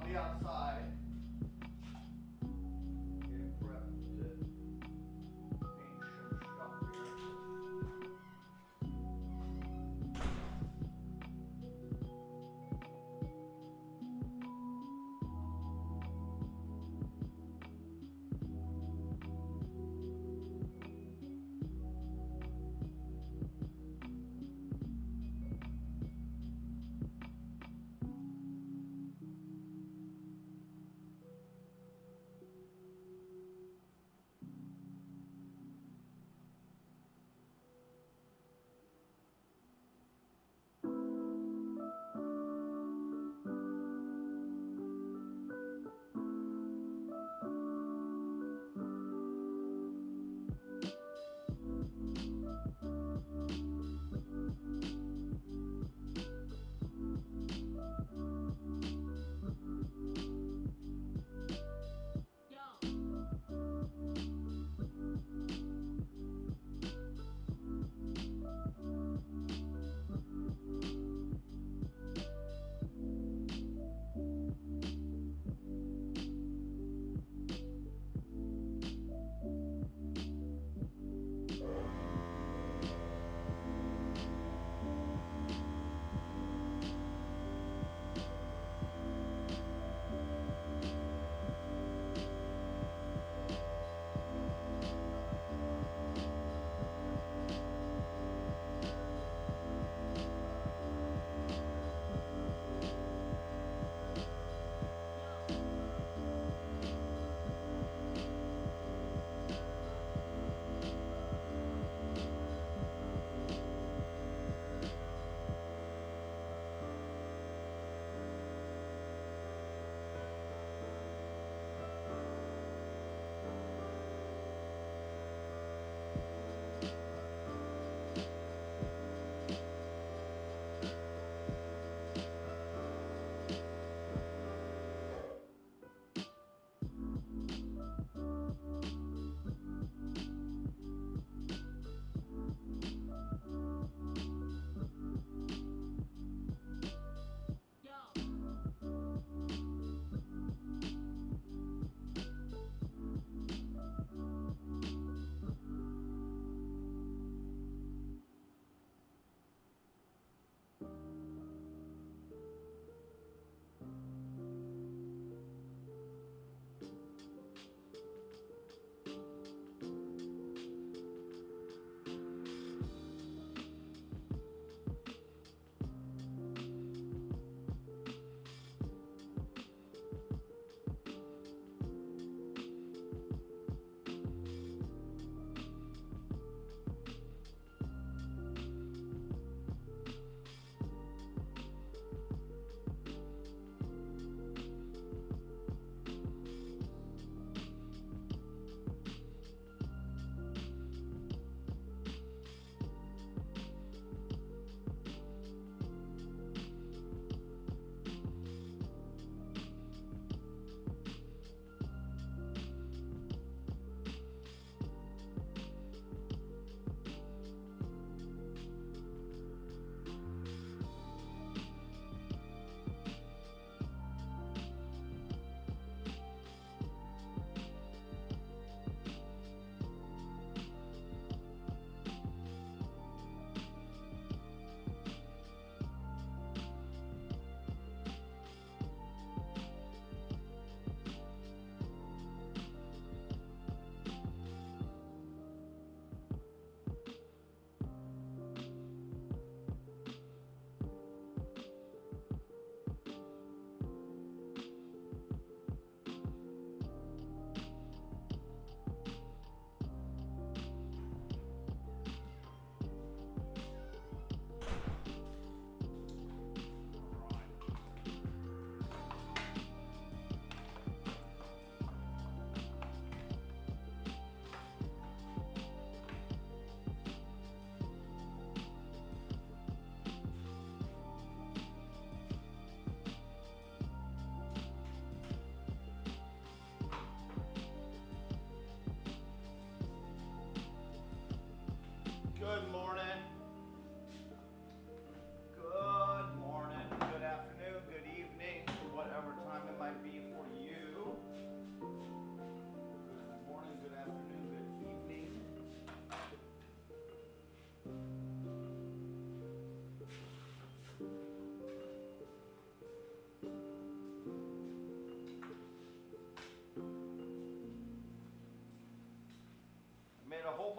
on the outside. Getting prepped to paint some stuff here.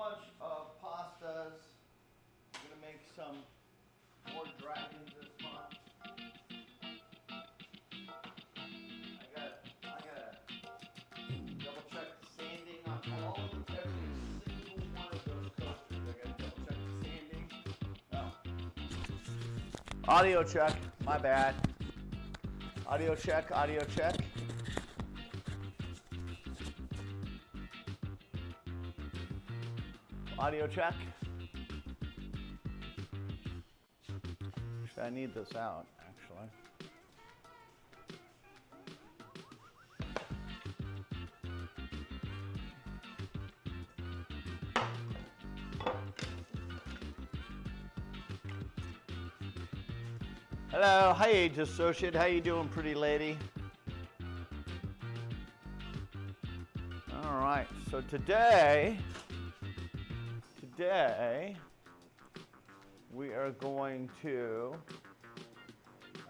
bunch of pastas. I'm gonna make some more dragons this month. I gotta double check the sanding on every single one of those coasters. I gotta double check the sanding. Oh. Audio check, my bad. Audio check, audio check. Audio check. I need this out, actually. Hello, hi age associate. How you doing, pretty lady? All right, so today we are going to,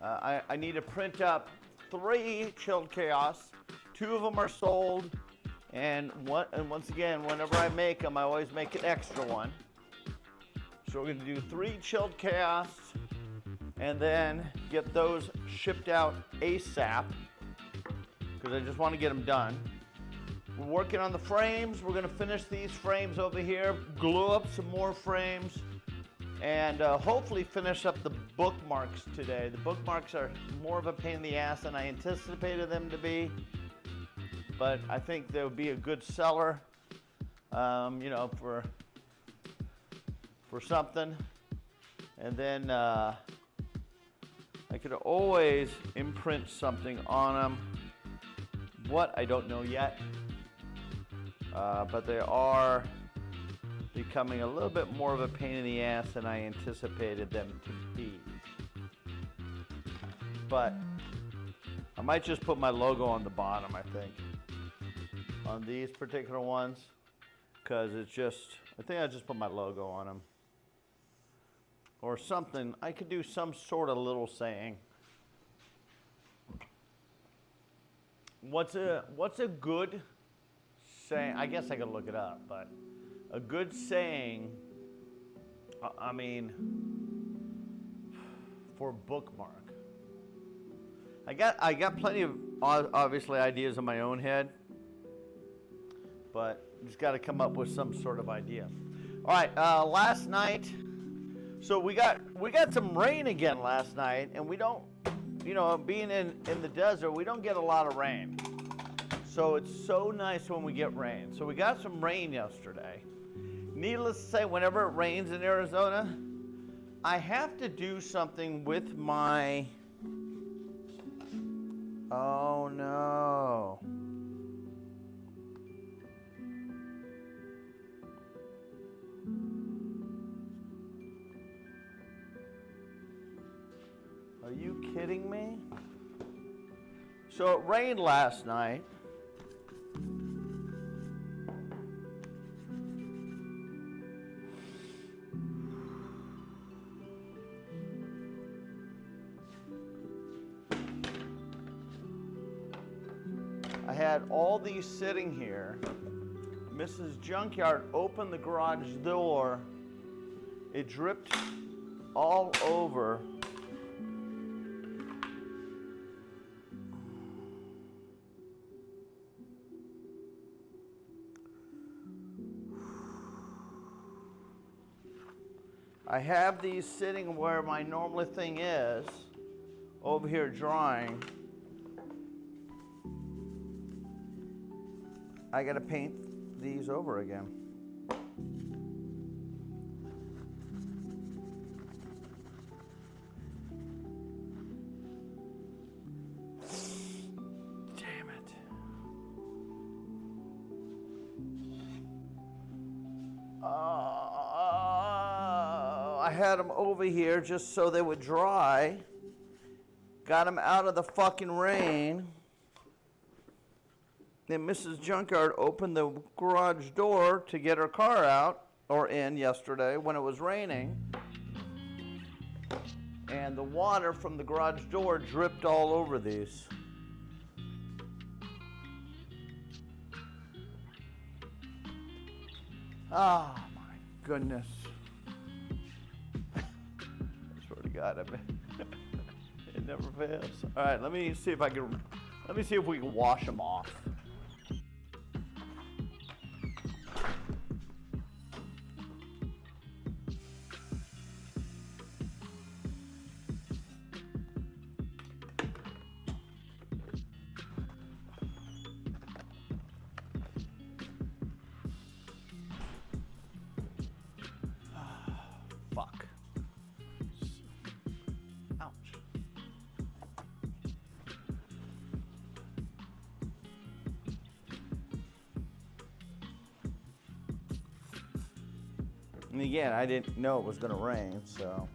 I need to print up 3 chilled chaos. 2 of them are sold, and once again, whenever I make them, I always make an extra one. So we're going to do 3 chilled chaos, and then get those shipped out ASAP, because I just want to get them done. We're working on the frames. We're going to finish these frames over here, glue up some more frames, and hopefully finish up the bookmarks today. The bookmarks are more of a pain in the ass than I anticipated them to be, but I think they would be a good seller, you know, for something. And then I could always imprint something on them. What, I don't know yet. But they are becoming a little bit more of a pain in the ass than I anticipated them to be. But I might just put my logo on the bottom, I think, on these particular ones, because it's just, I think I'll just put my logo on them. Or something. I could do some sort of little saying. What's a good saying? I guess I could look it up, but a good saying, I mean, for bookmark. I got plenty of obviously ideas in my own head, but just got to come up with some sort of idea. All right, last night, so we got some rain again last night, and we don't, you know, being in the desert, we don't get a lot of rain. So it's so nice when we get rain. So we got some rain yesterday. Needless to say, whenever it rains in Arizona, I have to do something with my, oh no. Are you kidding me? So it rained last night. I had all these sitting here. Mrs. Junkyard opened the garage door. It dripped all over. I have these sitting where my normal thing is, over here drying. I gotta paint these over again. Damn it. I had them over here just so they would dry. Got them out of the fucking rain. Then Mrs. Junkyard opened the garage door to get her car out, or in yesterday when it was raining. And the water from the garage door dripped all over these. Oh my goodness. I swear to God, it never fails. All right, let me see if we can wash them off. Fuck. Ouch. And again, I didn't know it was going to rain, so.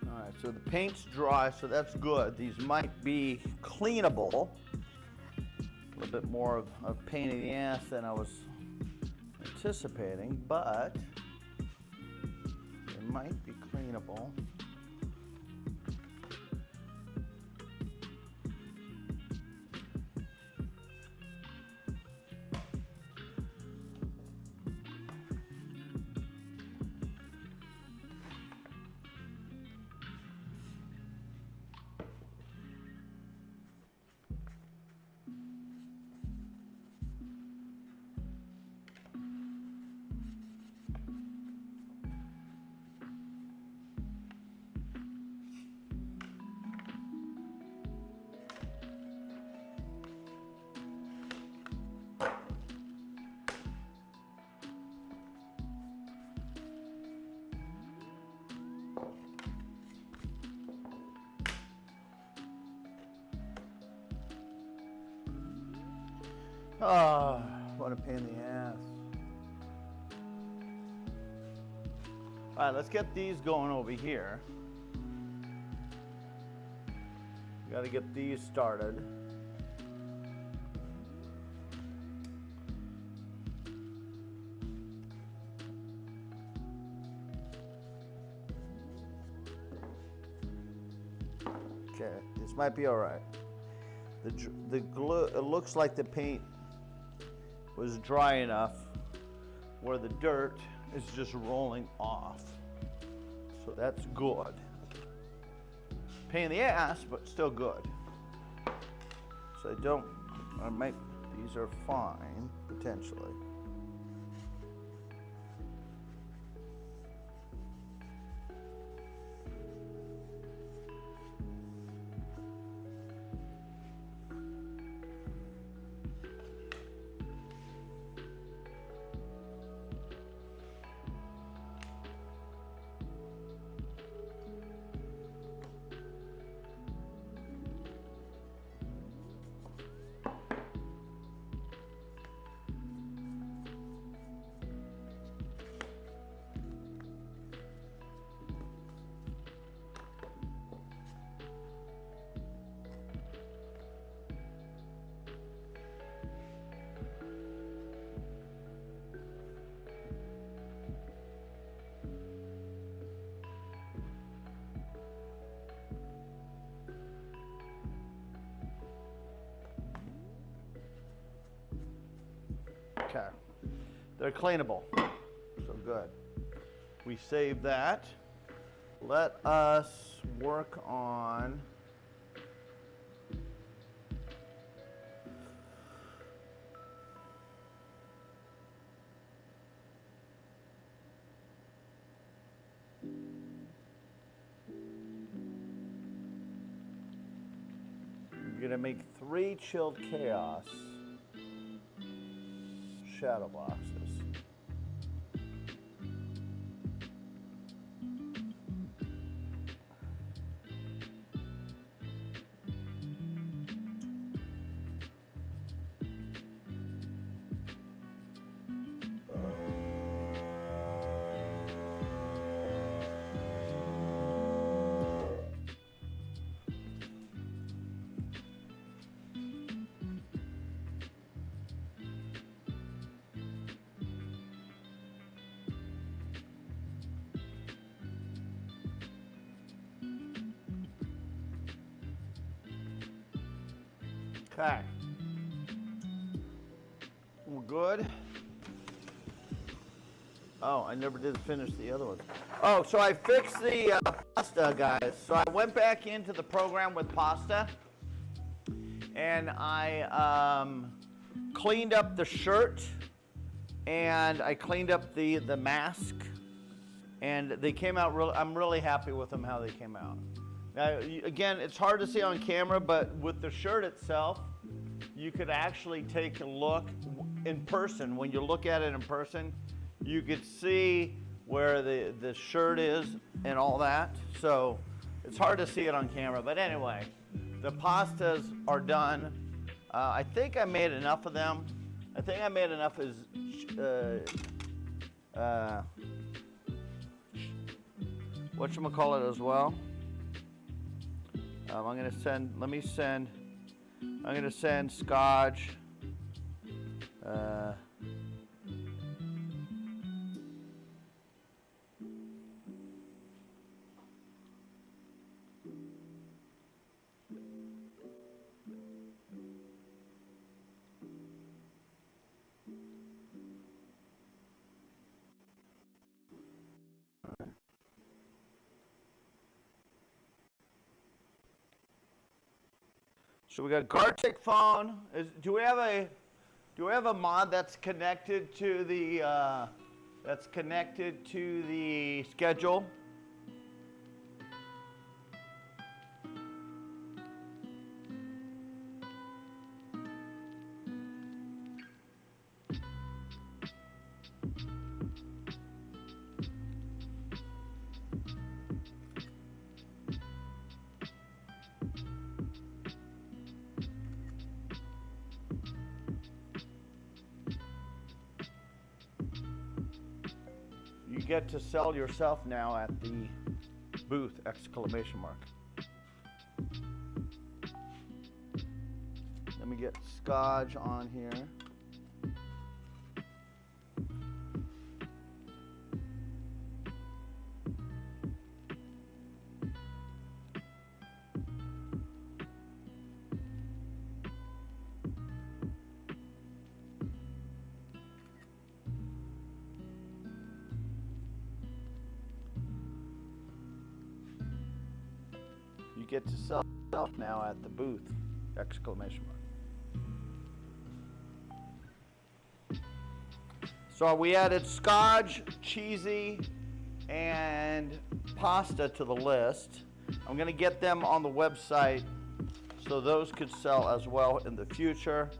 All right, so the paint's dry, so that's good. These might be cleanable. A little bit more of pain in the ass than I was anticipating, but it might be cleanable. Oh, what a pain in the ass. All right, let's get these going over here. Got to get these started. Okay, this might be all right. The glue, it looks like the paint was dry enough where the dirt is just rolling off. So that's good. Pain in the ass, but still good. So these are fine, potentially. Okay, they're cleanable, so good. We save that. Let us work on I'm gonna make 3 chilled chaos shadow boxes. Okay. We're good. Oh, I never did finish the other one. Oh, so I fixed the pasta, guys. So I went back into the program with pasta, and I cleaned up the shirt, and I cleaned up the mask, and they came out really. I'm really happy with them how they came out. Now, again, it's hard to see on camera, but with the shirt itself, you could actually take a look in person. When you look at it in person, you could see where the shirt is and all that. So it's hard to see it on camera. But anyway, the pastas are done. I think I made enough of them. I think I made enough as whatchamacallit as well. I'm gonna send Scotch. So we got Gartic phone. Do we have a mod that's connected to the schedule? You get to sell yourself now at the booth, exclamation mark. Let me get Scotch on here. You get to sell yourself now at the booth, exclamation mark. So we added Scotch, cheesy, and pasta to the list. I'm gonna get them on the website so those could sell as well in the future.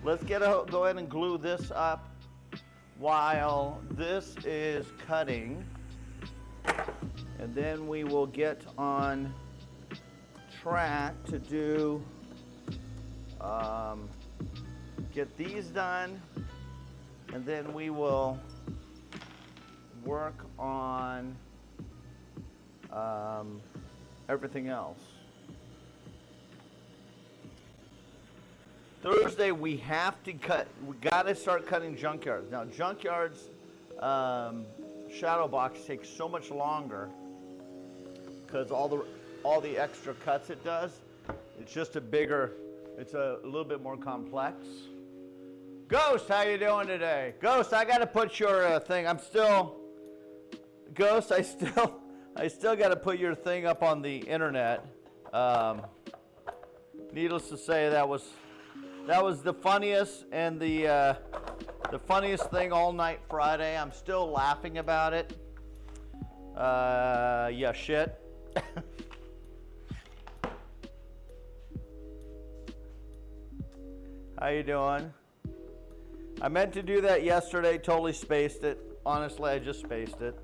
Let's go ahead and glue this up while this is cutting. And then we will get on track to do, get these done, and then we will work on everything else. Thursday we have to cut, we gotta start cutting junkyards. Now junkyards, shadow box takes so much longer because all the extra cuts it does. It's just it's a little bit more complex. Ghost, how you doing today? Ghost, I gotta put your thing, Ghost, I still gotta put your thing up on the internet. Needless to say, that was the funniest and the funniest thing all night Friday. I'm still laughing about it. Yeah, shit. How you doing? I meant to do that yesterday, totally spaced it. Honestly, I just spaced it.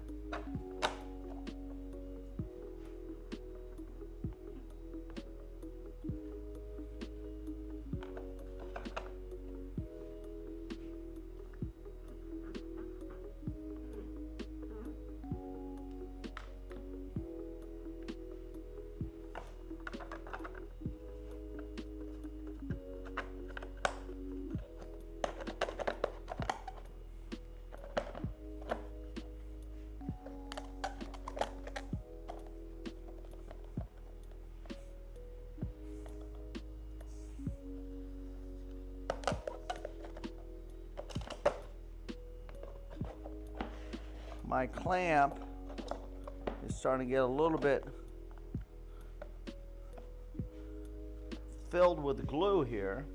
my clamp is starting to get a little bit filled with glue here.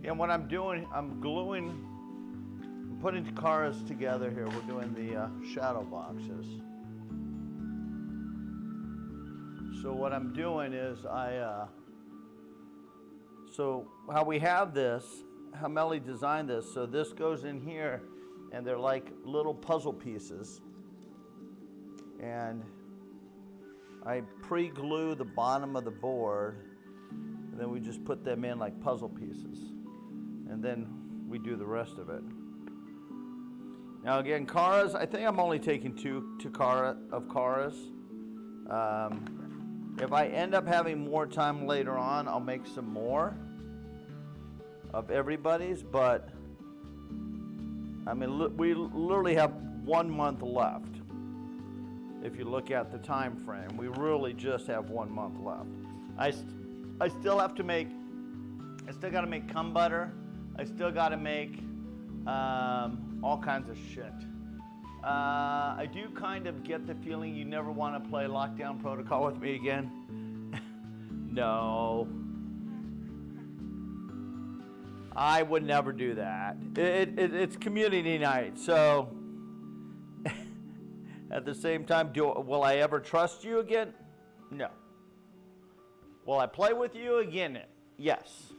And what I'm doing, I'm putting cars together here. We're doing the shadow boxes. So what I'm doing is so how we have this, how Melly designed this, so this goes in here and they're like little puzzle pieces. And I pre-glue the bottom of the board and then we just put them in like puzzle pieces. And then we do the rest of it. Now again, Karas, I think I'm only taking two of Karas. If I end up having more time later on, I'll make some more of everybody's, but I mean, we literally have 1 month left. If you look at the time frame, we really just have 1 month left. I still have to make, I still got to make cum butter. I still got to make all kinds of shit. I do kind of get the feeling you never want to play Lockdown Protocol with me again. No. I would never do that. It's community night, so at the same time, will I ever trust you again? No. Will I play with you again? Yes.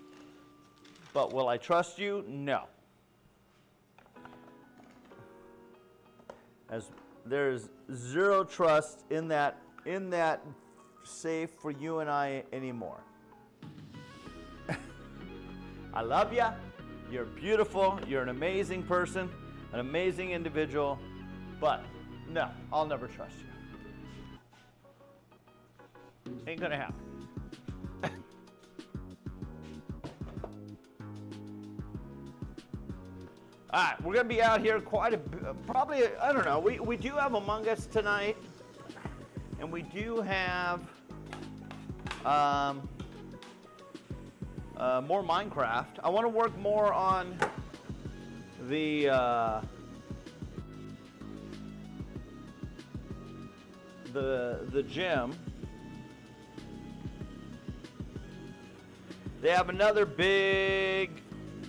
But will I trust you? No. As there's zero trust in that safe for you and I anymore. I love you. You're beautiful. You're an amazing person, an amazing individual. But no, I'll never trust you. Ain't gonna happen. All right, we're gonna be out here quite a probably, I don't know, we do have Among Us tonight, and we do have more Minecraft. I want to work more on the gym. They have another big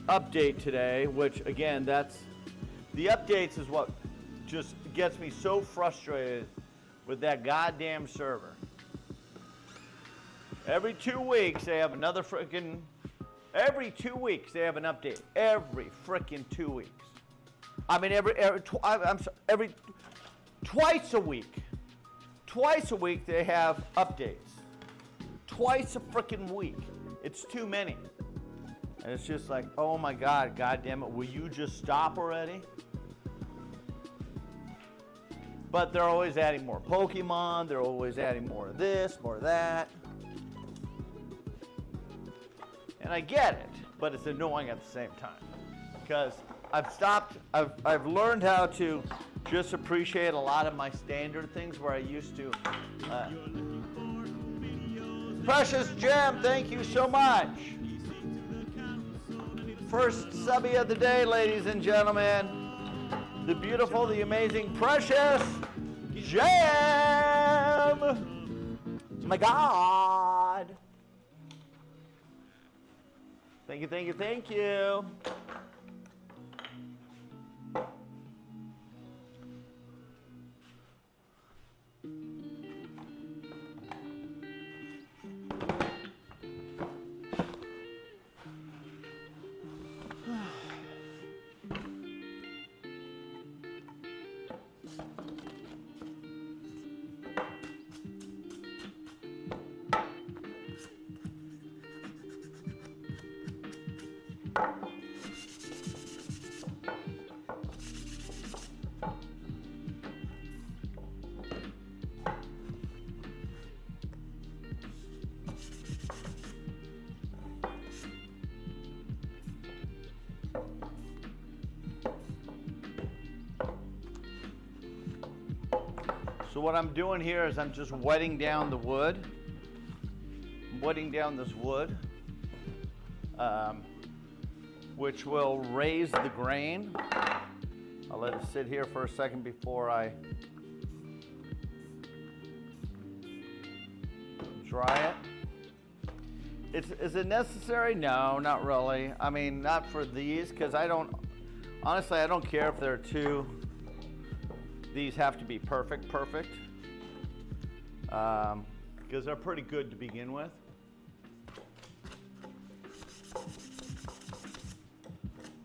update today, which again, that's the updates is what just gets me so frustrated with that goddamn server. Every 2 weeks they have another freaking, every 2 weeks they have an update. Every freaking 2 weeks. I mean twice a week. Twice a week they have updates. Twice a freaking week. It's too many. And it's just like, oh my God, God damn it, will you just stop already? But they're always adding more Pokemon, they're always adding more of this, more of that. And I get it, but it's annoying at the same time. Because I've learned how to just appreciate a lot of my standard things where I used to. Precious Gem, thank you so much. First subby of the day, ladies and gentlemen. The beautiful, the amazing Precious Gem. My God. Thank you, thank you, thank you. So what I'm doing here is I'm just wetting down the wood. I'm wetting down this wood, which will raise the grain. I'll let it sit here for a second before I dry it. Is it necessary? No, not really. I mean, not for these, because honestly, I don't care if they're two. These have to be perfect, because they're pretty good to begin with.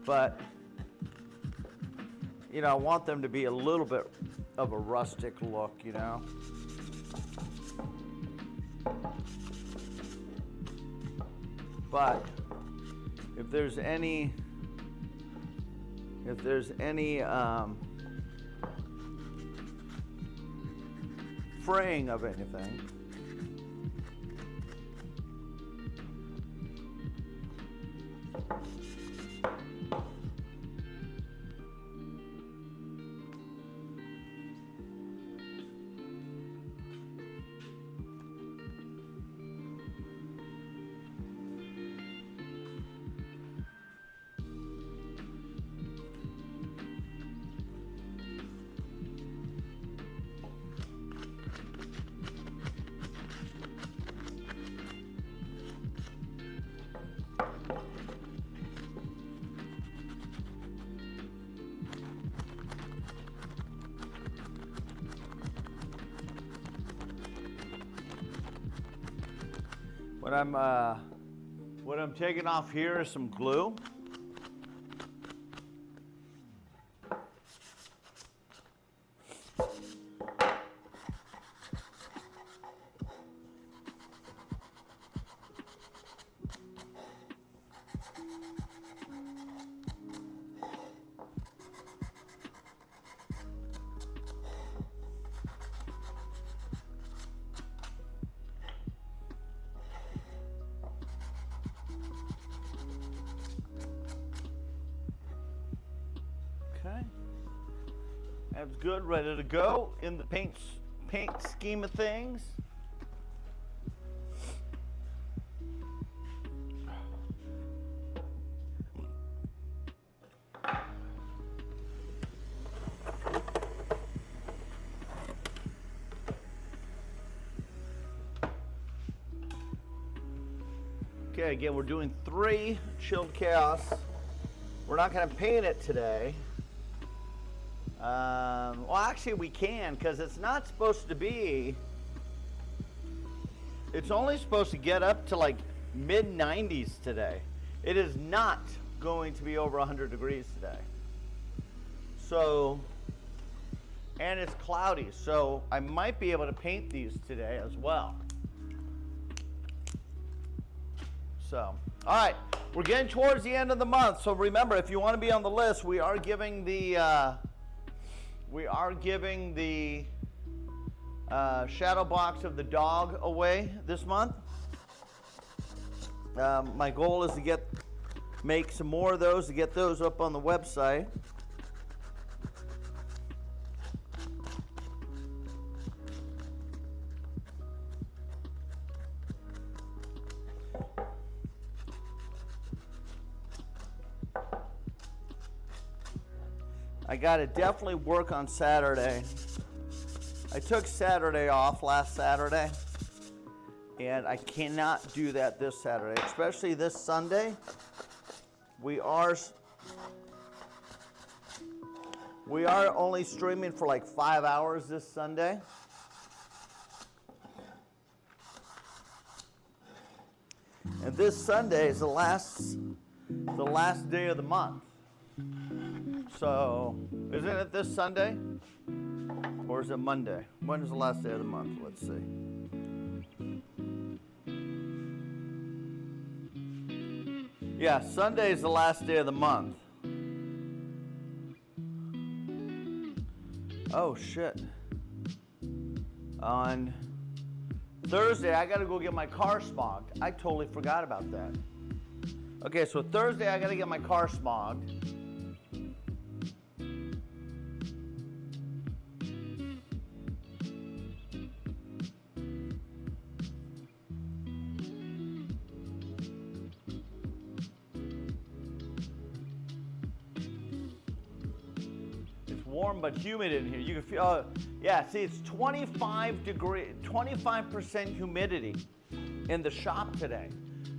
But, you know, I want them to be a little bit of a rustic look, you know. But if there's any fraying of anything, what I'm taking off here is some glue. That's good, ready to go in the paint scheme of things. Okay, again, we're doing 3 chilled chaos. We're not going to paint it today. Well, actually we can, because it's not supposed to be, it's only supposed to get up to like mid-90s today. It is not going to be over 100 degrees today. So, and it's cloudy, so I might be able to paint these today as well. So, all right, we're getting towards the end of the month, so remember, if you want to be on the list, we are giving the shadow box of the dog away this month. My goal is to make some more of those, to get those up on the website. I got to definitely work on Saturday. I took Saturday off last Saturday And I cannot do that this Saturday, especially this Sunday. We are only streaming for like 5 hours this Sunday. And this Sunday is the last day of the month. So, isn't it this Sunday? Or is it Monday? When is the last day of the month? Let's see. Yeah, Sunday is the last day of the month. Oh, shit. On Thursday, I gotta go get my car smogged. I totally forgot about that. Okay, so Thursday, I gotta get my car smogged. Warm but humid in here. You can feel, yeah, see, it's 25% humidity in the shop today.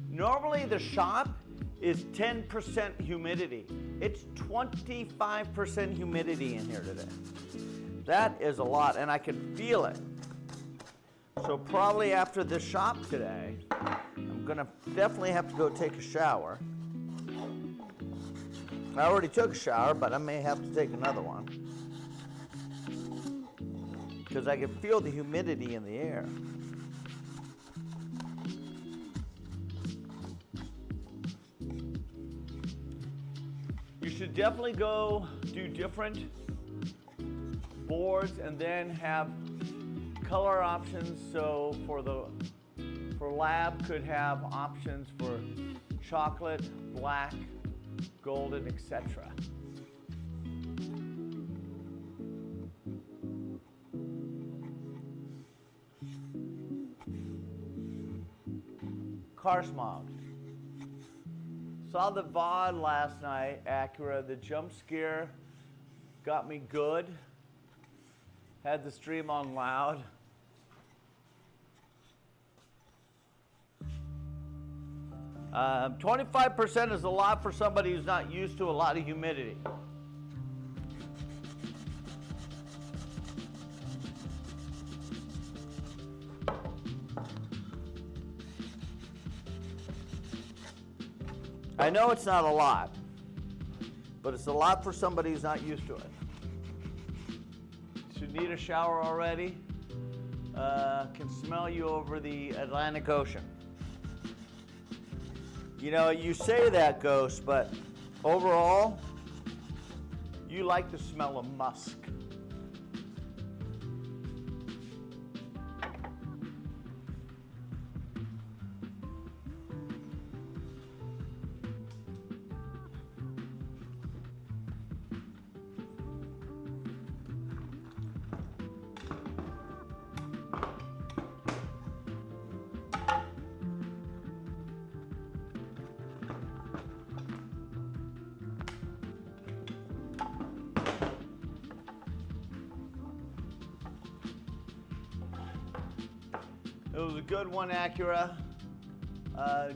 Normally the shop is 10% humidity. It's 25% humidity in here today. That is a lot, and I can feel it. So probably after the shop today, I'm gonna definitely have to go take a shower. I already took a shower, but I may have to take another one. Because I can feel the humidity in the air. You should definitely go do different boards and then have color options. So for lab could have options for chocolate, black, golden, etc. Car smog. Saw the VOD last night, Acura. The jump scare got me good. Had the stream on loud. Uh, 25% is a lot for somebody who's not used to a lot of humidity. I know it's not a lot, but it's a lot for somebody who's not used to it. Should need a shower already. Can smell you over the Atlantic Ocean. You know, you say that, Ghost, but overall, you like the smell of musk. It was a good one, Acura.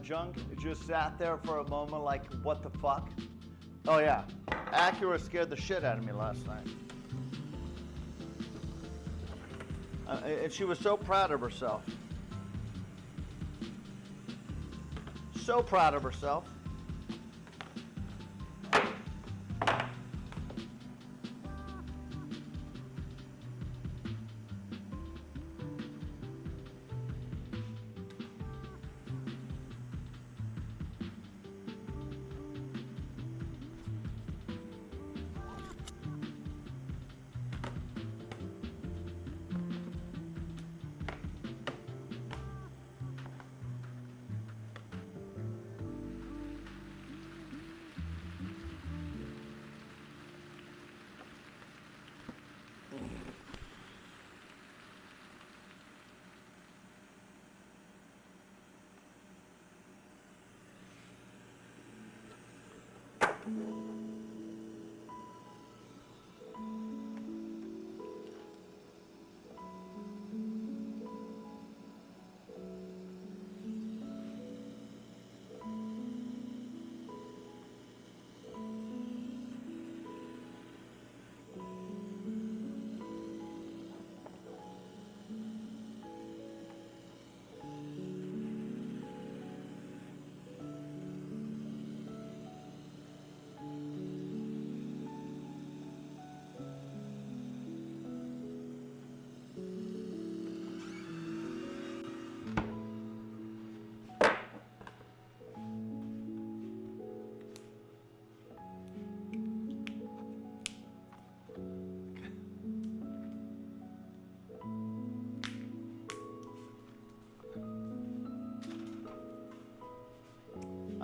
Junk just sat there for a moment like, what the fuck? Oh yeah, Acura scared the shit out of me last night. And she was so proud of herself. So proud of herself.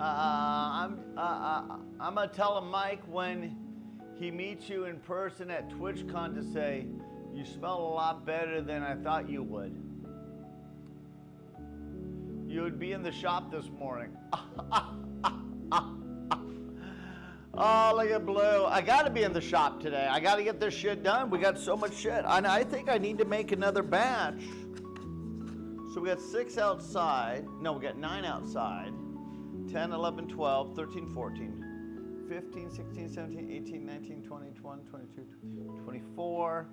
I'm gonna tell him, Mike, when he meets you in person at TwitchCon to say, you smell a lot better than I thought you would. You would be in the shop this morning. Oh, look at Blue. I gotta be in the shop today. I gotta get this shit done. We got so much shit. And I think I need to make another batch. So we got 6 outside. No, we got 9 outside. 10, 11, 12, 13, 14, 15, 16, 17, 18, 19, 20, 21, 22, 24.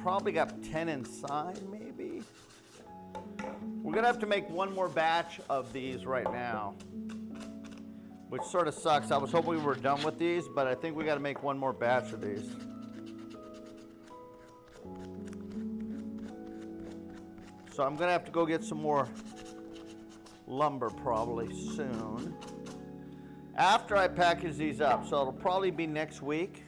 Probably got 10 inside, maybe. We're gonna have to make one more batch of these right now, which sort of sucks. I was hoping we were done with these, but I think we gotta make one more batch of these. So I'm gonna have to go get some more lumber probably soon. After I package these up, so it'll probably be next week.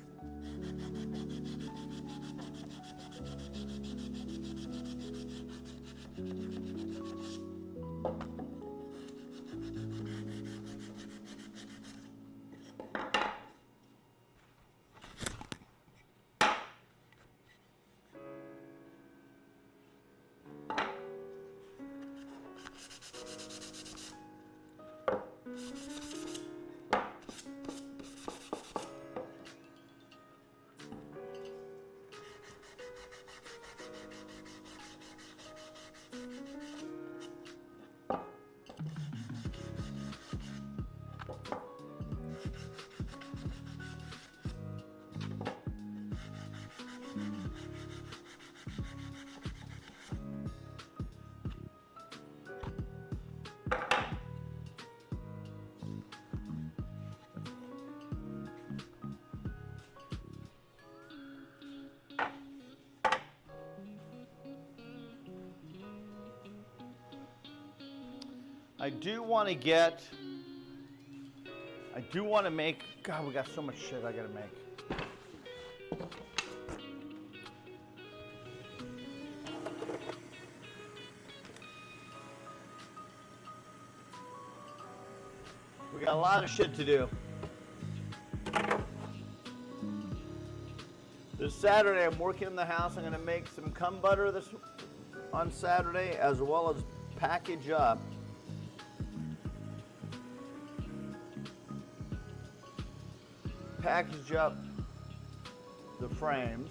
I do want to make, God, we got so much shit I gotta make. We got a lot of shit to do. This Saturday, I'm working in the house. I'm gonna make some cum butter on Saturday, as well as package up the frames,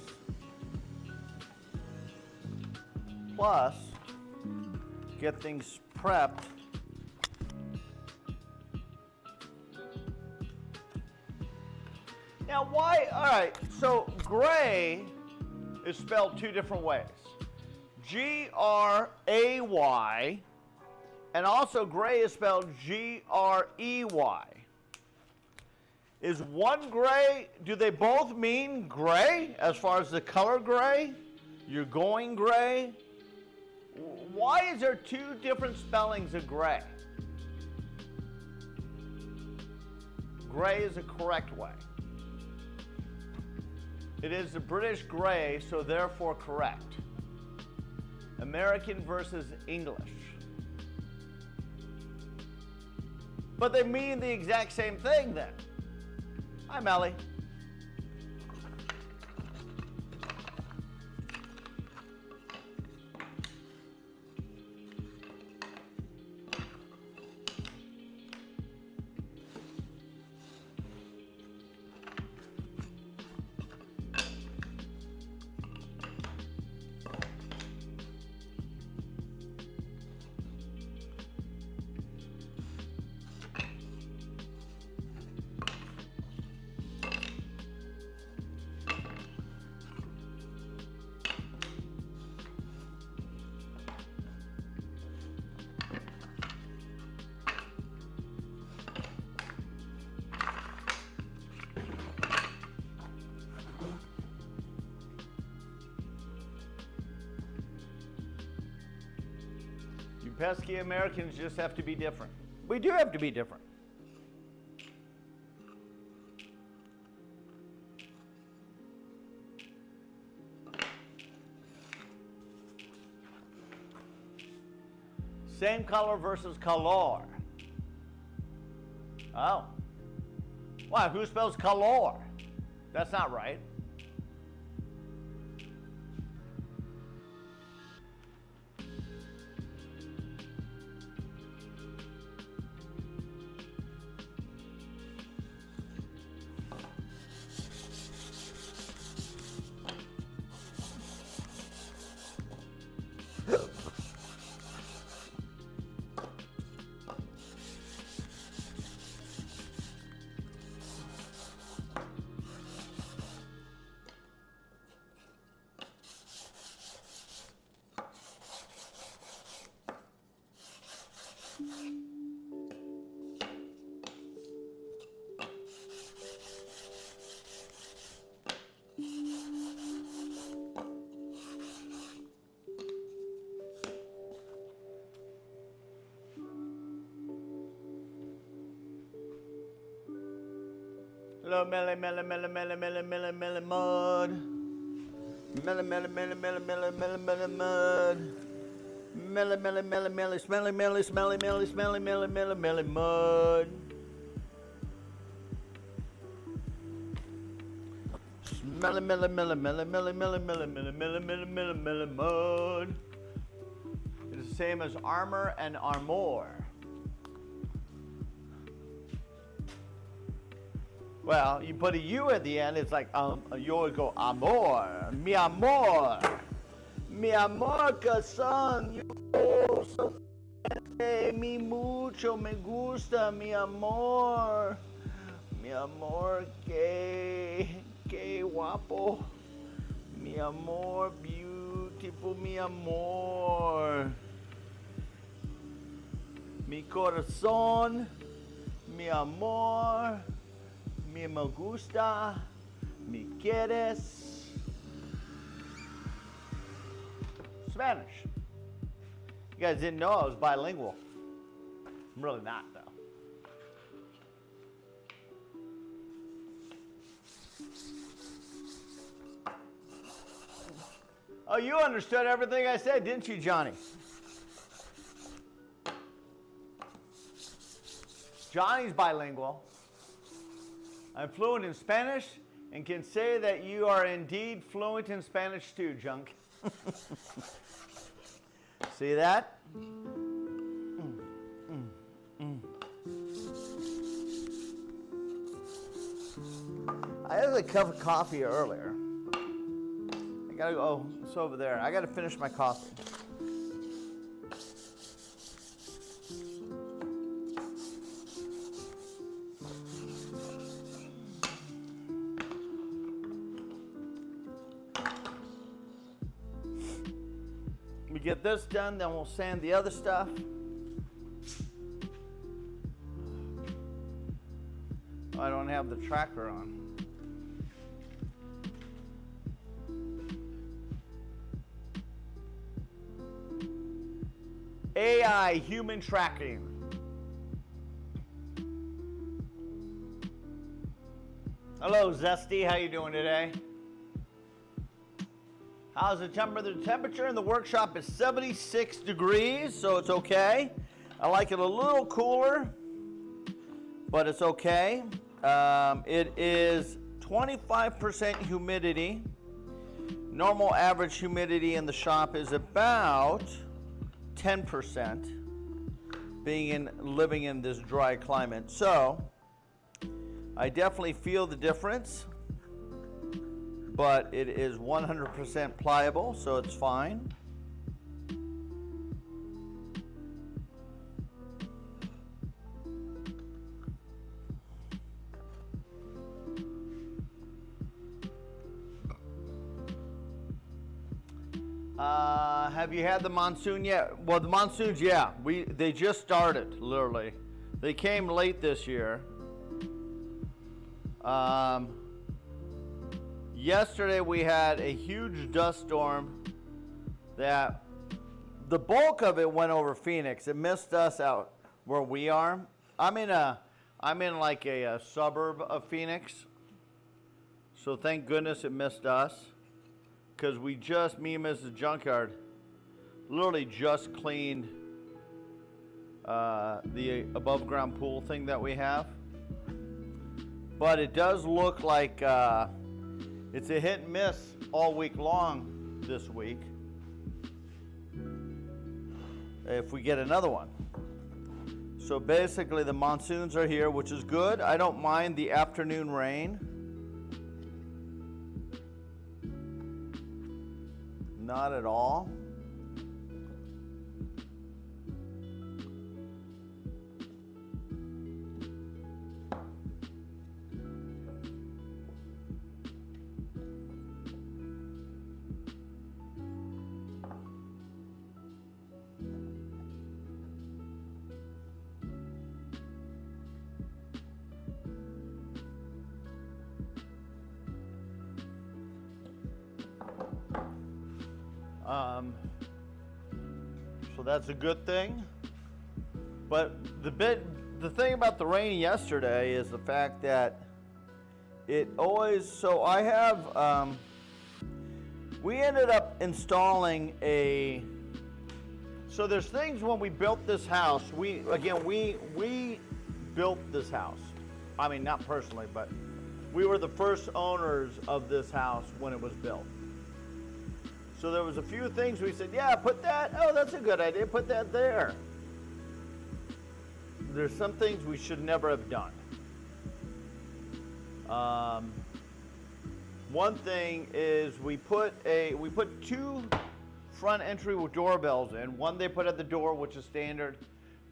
plus get things prepped now. Why? All right, so gray is spelled 2 different ways, G-R-A-Y, and also gray is spelled G-R-E-Y. Is one gray, do they both mean gray as far as the color gray? You're going gray? Why is there 2 different spellings of gray? Gray is the correct way. It is the British gray, so therefore correct. American versus English. But they mean the exact same thing then. Hi, Melly. Pesky Americans just have to be different. We do have to be different. Same color versus color. Oh. Why? Who spells color? That's not right. Hello, Melly, Melly, Melly, Melly, Melly, Melly, Melly, Mud. Melly, Melly, Melly, Melly, Melly, Melly, Melly, Mud. Melly, Melly, Melly, Melly, Smelly, Melly, Smelly, Melly, Smelly, Melly, Melly, Melly, Mud. Melly, Melly, Melly, Melly, Melly, Melly, Melly, Melly, Melly, Melly, Melly, Melly, Mud. It is the same as armor and armor. Well, you put a U at the end, it's like, you always go, amor, mi amor, que son, yo, so, mi mucho, me gusta, mi amor, que guapo, mi amor, beautiful, mi amor, mi corazón, mi amor, me gusta, me quieres. Spanish. You guys didn't know I was bilingual. I'm really not, though. Oh, you understood everything I said, didn't you, Johnny? Johnny's bilingual. I'm fluent in Spanish and can say that you are indeed fluent in Spanish too, Junk. See that? I had a cup of coffee earlier. I gotta go, oh, it's over there. I gotta finish my coffee. We get this done, then we'll sand the other stuff. I don't have the tracker on. AI, human tracking. Hello, Zesty. How you doing today? How's the temperature? The temperature in the workshop is 76 degrees, so it's okay. I like it a little cooler, but it's okay. It is 25% humidity. Normal average humidity in the shop is about 10%, living in this dry climate. So I definitely feel the difference, but it is 100% pliable, so it's fine. Have you had the monsoon yet? Well, the monsoons, yeah. They just started, literally. They came late this year. Yesterday we had a huge dust storm that the bulk of it went over Phoenix. It missed us out where we are. I'm in like a suburb of Phoenix. So thank goodness it missed us. Because me and Mrs. Junkyard, literally just cleaned the above ground pool thing that we have. But it does look like it's a hit and miss all week long this week. If we get another one. So basically the monsoons are here, which is good. I don't mind the afternoon rain. Not at all. So that's a good thing. But the thing about the rain yesterday is the fact that it always, so I have, we ended up installing so there's things when we built this house, we built this house. I mean, not personally, but we were the first owners of this house when it was built. So there was a few things we said, yeah, put that, oh, that's a good idea, put that there. There's some things we should never have done. One thing is we put two front entry doorbells in. One they put at the door, which is standard.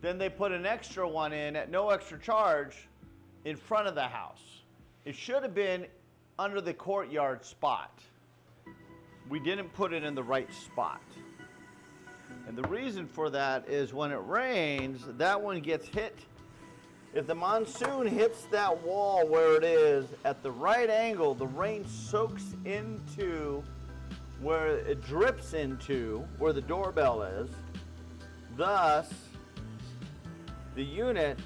Then they put an extra one in at no extra charge in front of the house. It should have been under the courtyard spot. We didn't put it in the right spot. And the reason for that is when it rains, that one gets hit. If the monsoon hits that wall where it is at the right angle, the rain soaks into where it drips into, where the doorbell is. Thus, the unit,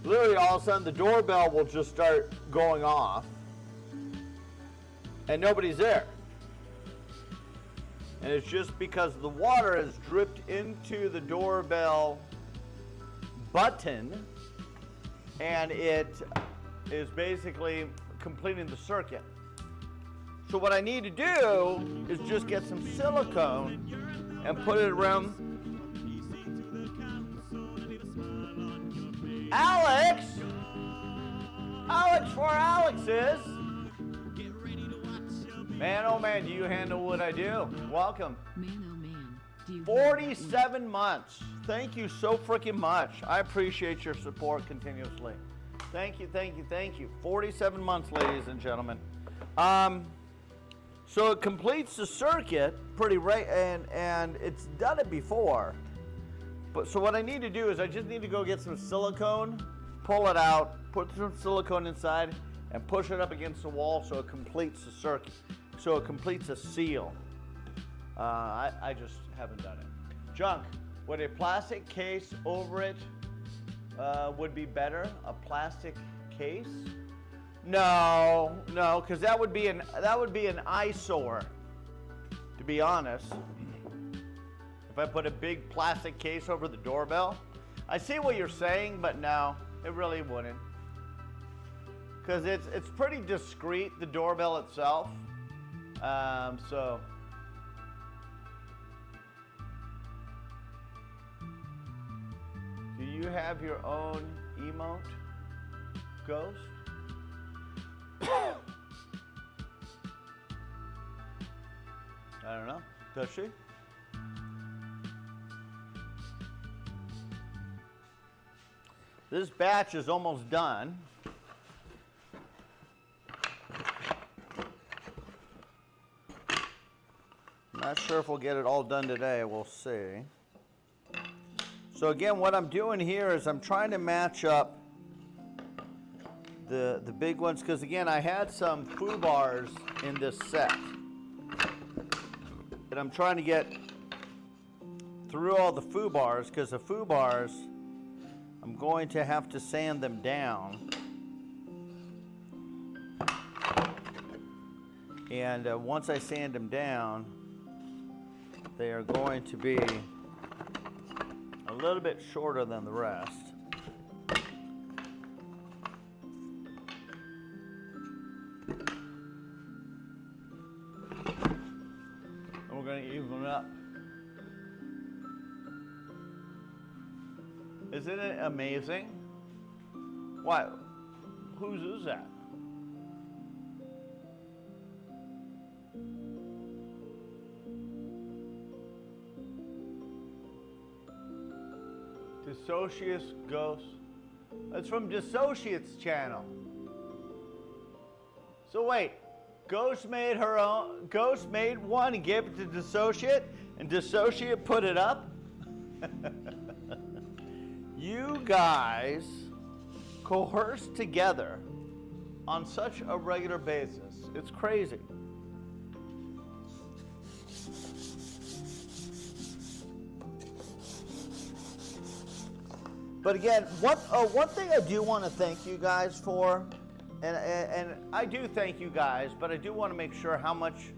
literally all of a sudden the doorbell will just start going off and nobody's there. And it's just because the water has dripped into the doorbell button and it is basically completing the circuit. So what I need to do is just get some silicone and put it around. Alex! Alex for Alex's. Man, oh man, do you handle what I do? Welcome. Man, oh man, do you 47 months. Thank you so freaking much. I appreciate your support continuously. Thank you, thank you, thank you. 47 months, ladies and gentlemen. So it completes the circuit pretty right, and it's done it before. But so what I need to do is I just need to go get some silicone, pull it out, put some silicone inside, and push it up against the wall so it completes the circuit. So it completes a seal. I just haven't done it. Junk, would a plastic case over it would be better? A plastic case? No, because that would be an eyesore, to be honest. If I put a big plastic case over the doorbell, I see what you're saying, but no, it really wouldn't. Because it's pretty discreet, the doorbell itself. So do you have your own emote, Ghost? I don't know. Does she? This batch is almost done. Not sure if we'll get it all done today. We'll see. So again, what I'm doing here is I'm trying to match up the big ones, because again, I had some foo bars in this set. And I'm trying to get through all the foo bars, because the foo bars, I'm going to have to sand them down. And once I sand them down, they are going to be a little bit shorter than the rest. And we're going to even it up. Isn't it amazing? Why? Whose is that? Dissociates Ghost. That's from Dissociates channel. So wait, Ghost made her own. Ghost made one and gave it to Dissociate, and Dissociate put it up. You guys coerce together on such a regular basis. It's crazy. But again, one thing I do want to thank you guys for, and I do thank you guys, but I do want to make sure how much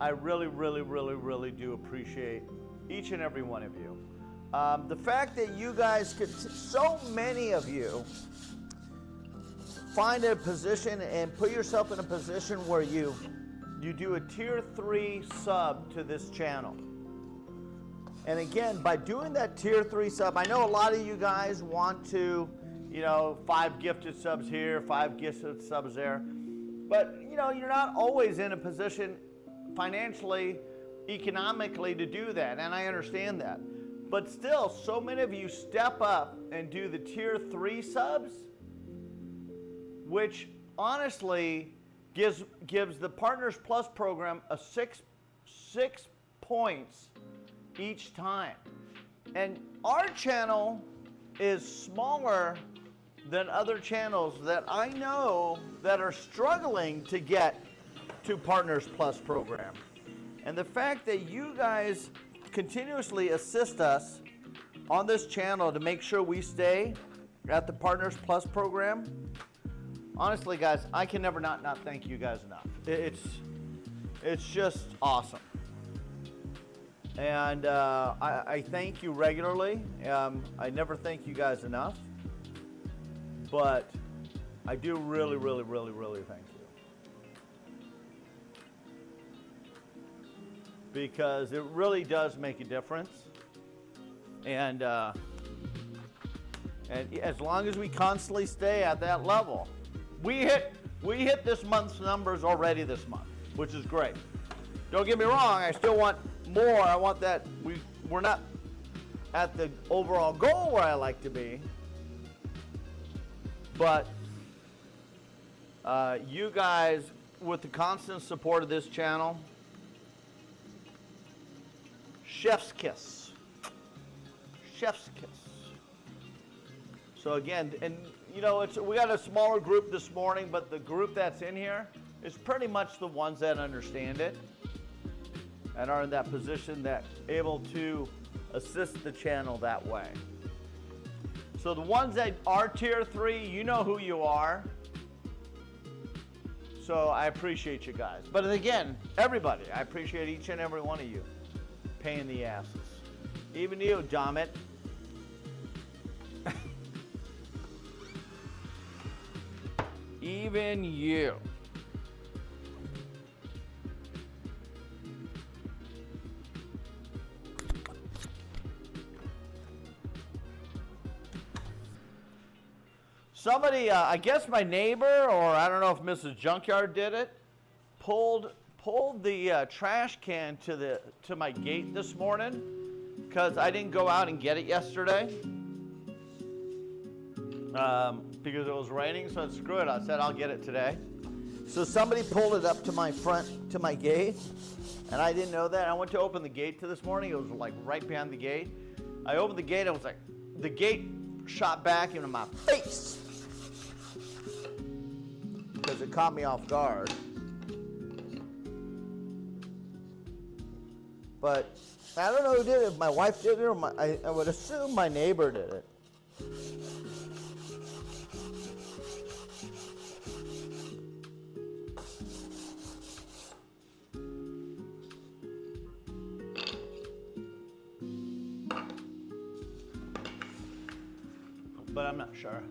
I really, really, really, really do appreciate each and every one of you. The fact that you guys could, so many of you, find a position and put yourself in a position where you do a tier 3 sub to this channel. And again, by doing that tier 3 sub, I know a lot of you guys want to, 5 gifted subs here, 5 gifted subs there. But, you're not always in a position financially, economically to do that. And I understand that. But still, so many of you step up and do the tier 3 subs, which honestly gives the Partners Plus program a six points each time. And our channel is smaller than other channels that I know that are struggling to get to Partners Plus program. And the fact that you guys continuously assist us on this channel to make sure we stay at the Partners Plus program, honestly guys, I can never not thank you guys enough. It's just awesome. And I thank you regularly. I never thank you guys enough. But I do really, really, really, really thank you. Because it really does make a difference. And as long as we constantly stay at that level, we hit this month's numbers already this month, which is great. Don't get me wrong, I still want more. I want that we're not at the overall goal where I like to be. But you guys, with the constant support of this channel, chef's kiss. Chef's kiss. So again, and we got a smaller group this morning, but the group that's in here is pretty much the ones that understand it and are in that position that able to assist the channel that way. So the ones that are tier 3, you know who you are. So I appreciate you guys. But again, everybody, I appreciate each and every one of you. Pain in the asses. Even you, damn it. Even you. Somebody, I guess my neighbor, or I don't know if Mrs. Junkyard did it, pulled the trash can to my gate this morning because I didn't go out and get it yesterday because it was raining. So screw it. I said I'll get it today. So somebody pulled it up to my gate, and I didn't know that. I went to open the gate to this morning. It was like right behind the gate. I opened the gate. I was like, the gate shot back into my face because it caught me off guard. But I don't know who did it. If my wife did it, or I would assume my neighbor did it. but I'm not sure.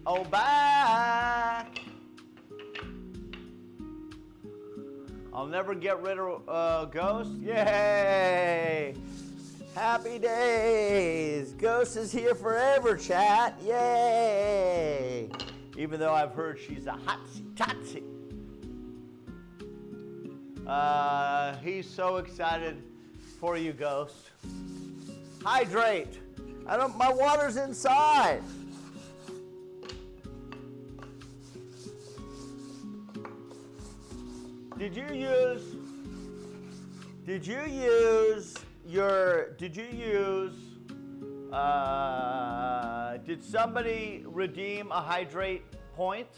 Oh, back. I'll never get rid of Ghost. Yay! Happy days. Ghost is here forever, chat. Yay! Even though I've heard she's a hotsy-totsy. He's so excited for you, Ghost. Hydrate. My water's inside. Did somebody redeem a hydrate point?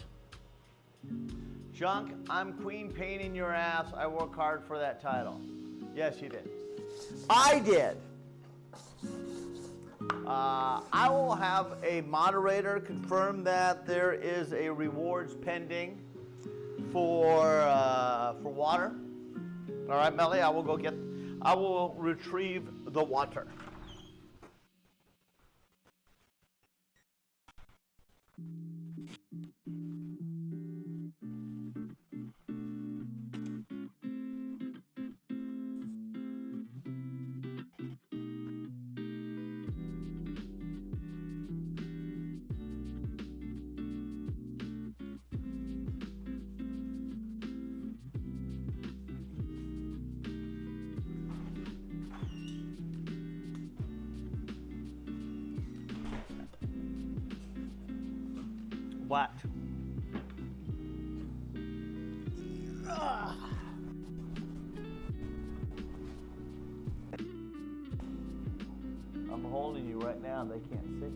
Junk, I'm queen pain in your ass. I work hard for that title. Yes, you did. I did. I will have a moderator confirm that there is a rewards pending for water. All right, Melly, I will retrieve the water. What? I'm holding you right now. They can't see.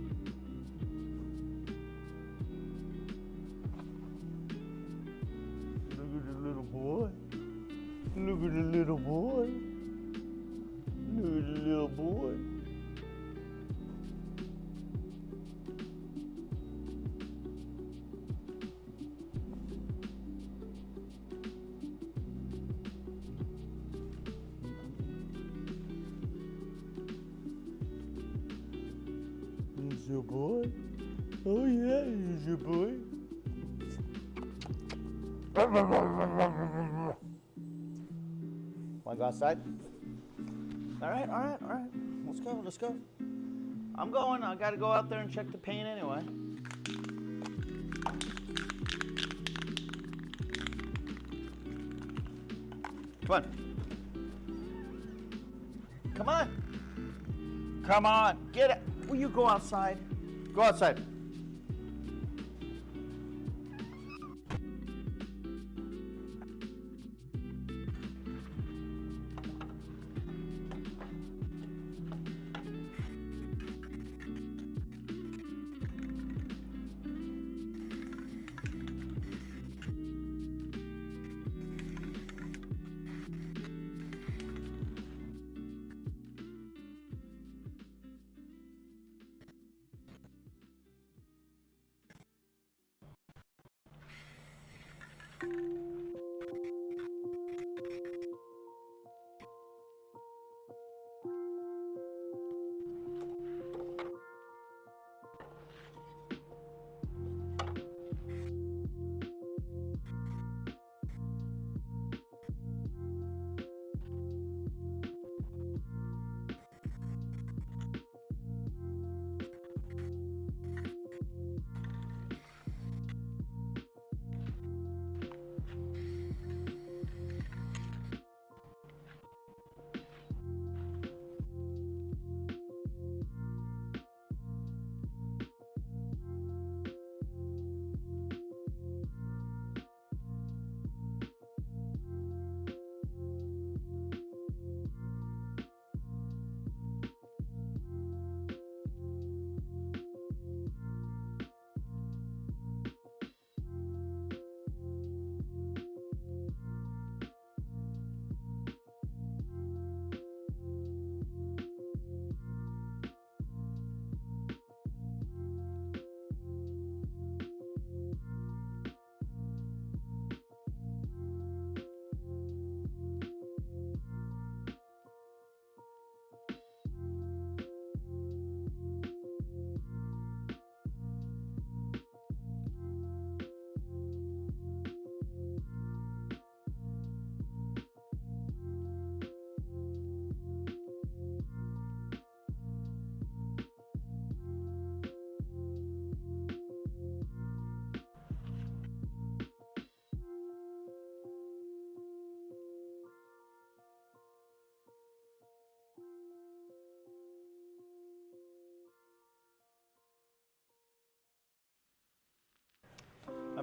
Look at the little boy. Look at the little boy. Look at the little boy. Your boy? Oh yeah, he's your boy. Wanna go outside? All right. Let's go. I'm going. I gotta go out there and check the paint anyway. Come on. Get it. Will you go outside? Go outside.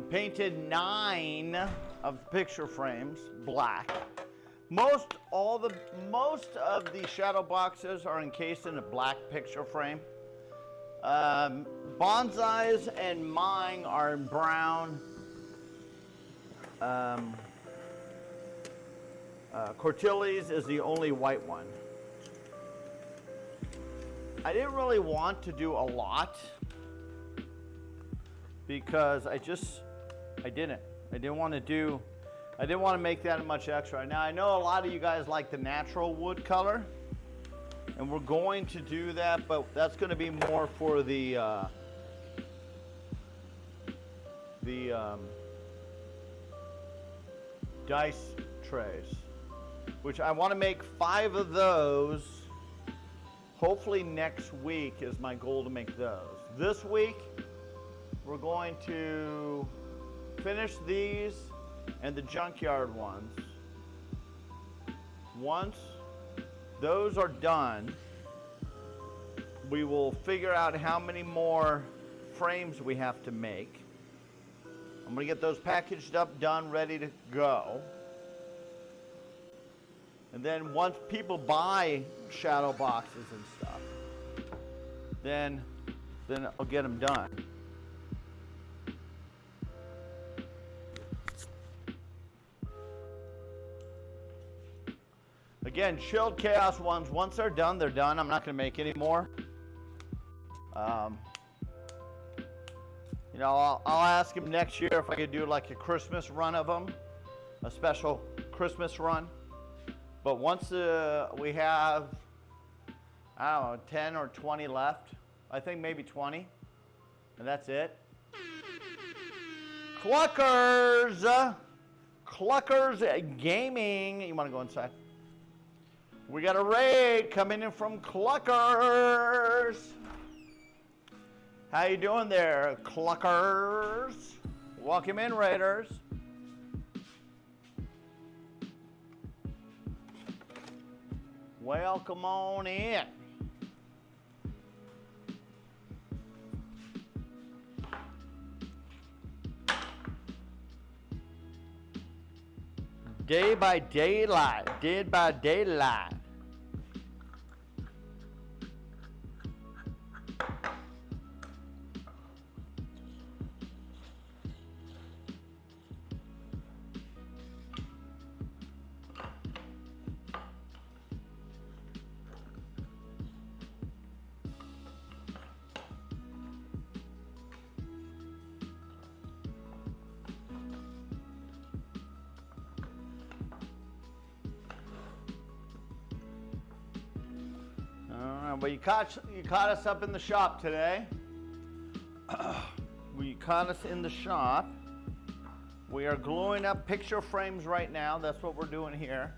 Painted 9 of the picture frames black. Most of the shadow boxes are encased in a black picture frame. Bonsai's and mine are in brown. Cortilli's is the only white one. I didn't really want to do a lot because I didn't want to make that much extra. Now I know a lot of you guys like the natural wood color, and we're going to do that, but that's going to be more for the dice trays, which I want to make 5 of those. Hopefully next week is my goal to make those. This week, we're going to finish these and the junkyard ones. Once those are done, we will figure out how many more frames we have to make. I'm going to get those packaged up, done, ready to go. And then once people buy shadow boxes and stuff, then I'll get them done. Again, chilled chaos ones, once they're done, they're done. I'm not going to make any more. You know, I'll ask him next year if I could do like a Christmas run of them, a special Christmas run. But once we have, I don't know, 10 or 20 left, I think maybe 20, and that's it. Cluckers Gaming. You want to go inside? We got a raid coming in from Cluckers. How you doing there, Cluckers? Welcome in, Raiders. Welcome on in. Day by daylight, dead by daylight. But you caught us up in the shop today. You caught us in the shop. We are gluing up picture frames right now. That's what we're doing here.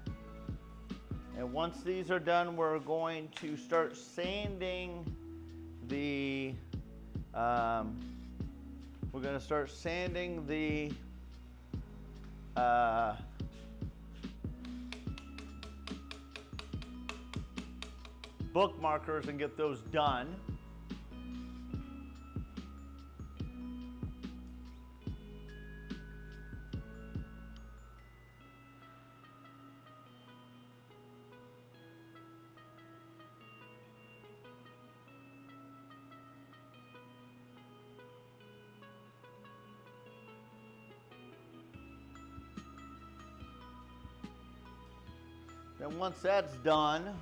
And once these are done, we're going to start sanding the. We're going to start sanding the. Bookmarkers and get those done. Then once that's done,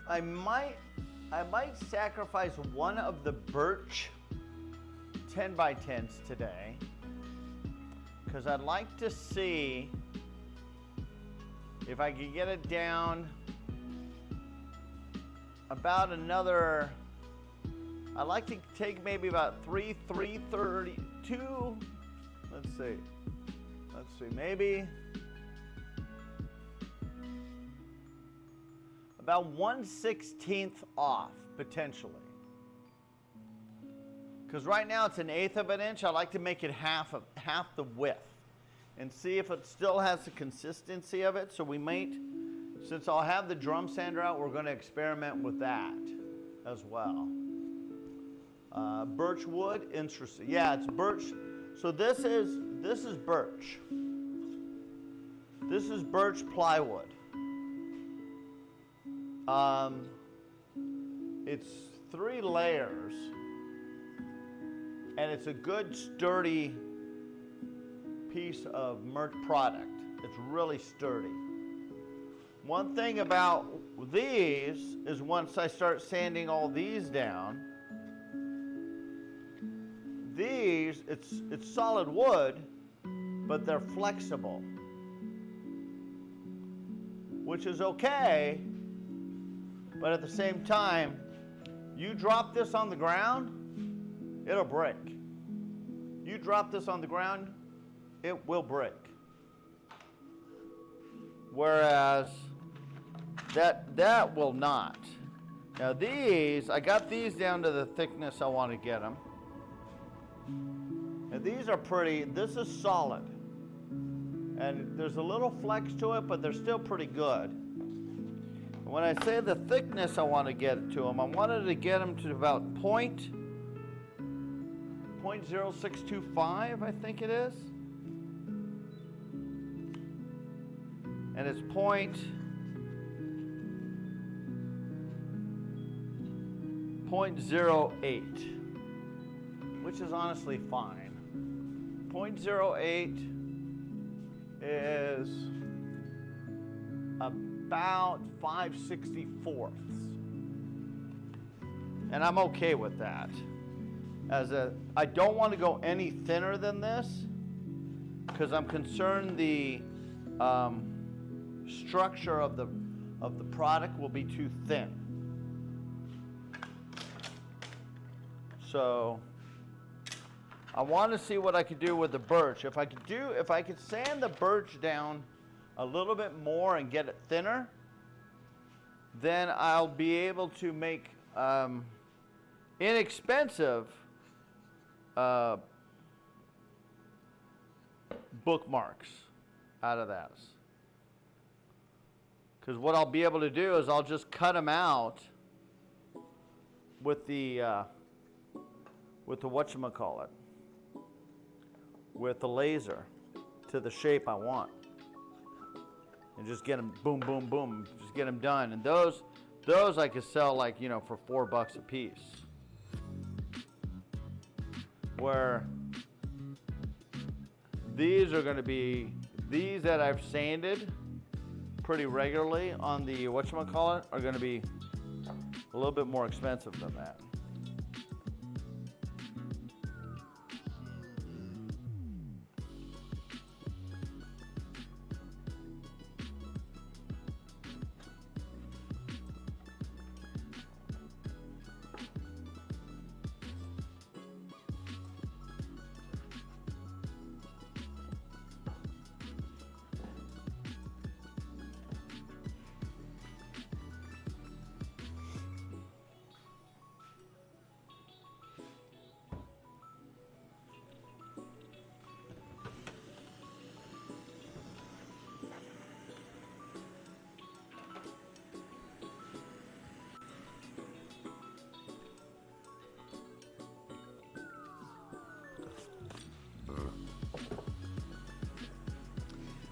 I might sacrifice one of the birch 10 by 10s today, because I'd like to see if I could get it down about another. I'd like to take maybe about 332. Let's see, maybe about 1/16 off, potentially. Because right now it's 1/8 of an inch. I'd like to make it half the width and see if it still has the consistency of it. So we might, since I'll have the drum sander out, we're going to experiment with that. as well. Birch wood, interesting. Yeah, it's birch. So this is birch. This is birch plywood. It's 3 layers, and it's a good sturdy piece of merch product. It's really sturdy. One thing about these is once I start sanding all these down, these, it's solid wood, but they're flexible, which is okay, but at the same time, you drop this on the ground, it'll break. You drop this on the ground, it will break. Whereas that will not. Now these, I got these down to the thickness I want to get them. And these are pretty, this is solid. And there's a little flex to it, but they're still pretty good. When I say the thickness I want to get it to them, I wanted to get them to about 0.0625, I think it is. And it's 0.08, which is honestly fine. 0.08 is about 5/64, and I'm okay with that. I don't want to go any thinner than this because I'm concerned the structure of the product will be too thin. So I want to see what I could do with the birch. If I could sand the birch down a little bit more and get it thinner, then I'll be able to make inexpensive bookmarks out of that. Because what I'll be able to do is I'll just cut them out with the whatchamacallit, with the laser to the shape I want. And just get them boom, boom, boom, just get them done. And those I could sell like, for $4 a piece. Where these are gonna be, these that I've sanded pretty regularly on the whatchamacallit are gonna be a little bit more expensive than that.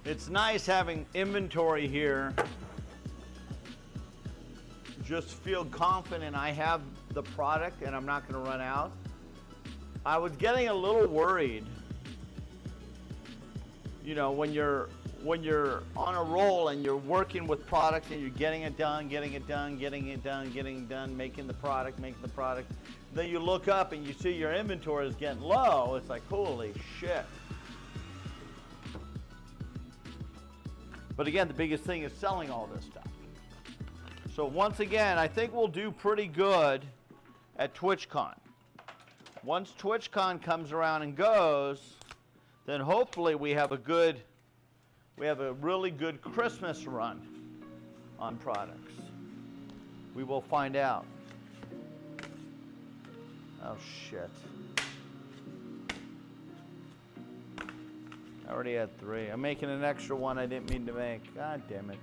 It's nice having inventory here. Just feel confident I have the product and I'm not going to run out. I was getting a little worried, when you're on a roll and you're working with products and you're getting it done, making the product. Then you look up and you see your inventory is getting low. It's like, holy shit. But again, the biggest thing is selling all this stuff. So once again, I think we'll do pretty good at TwitchCon. Once TwitchCon comes around and goes, then hopefully we have a really good Christmas run on products. We will find out. Oh shit. I already had 3. I'm making an extra one I didn't mean to make. God damn it.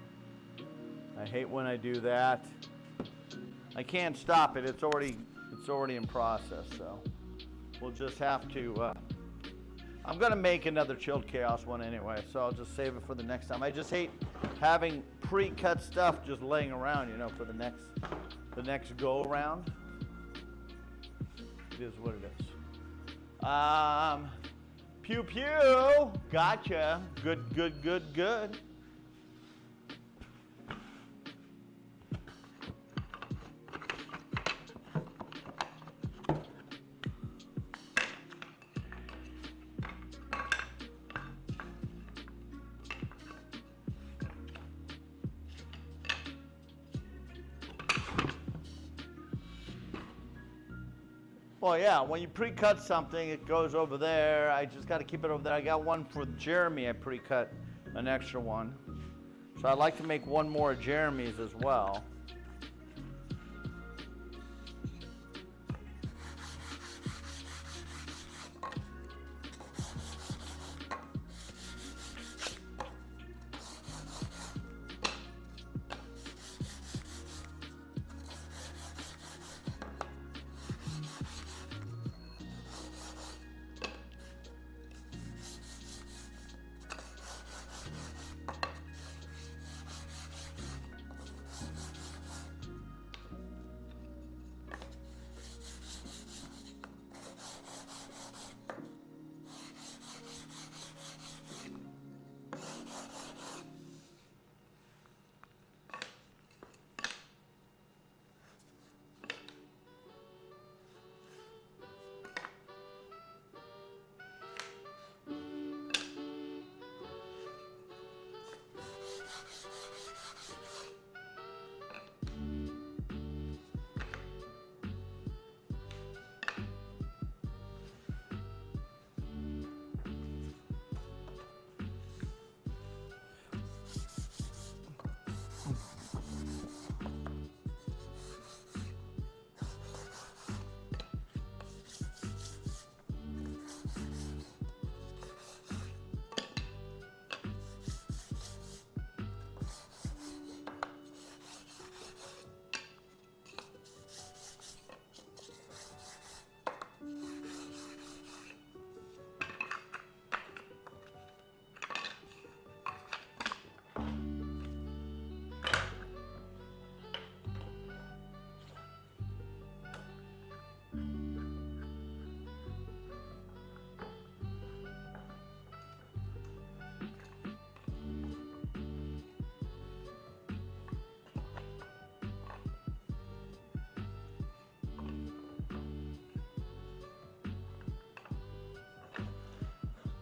I hate when I do that. I can't stop it. It's already in process. So we'll just have to. I'm gonna make another Chilled Chaos one anyway, so I'll just save it for the next time. I just hate having pre-cut stuff just laying around, you know, for the next go around. It is what it is. Pew pew. Gotcha. Good. Well, yeah, when you pre-cut something, it goes over there. I just got to keep it over there. I got one for Jeremy. I pre-cut an extra one. So I'd like to make one more of Jeremy's as well.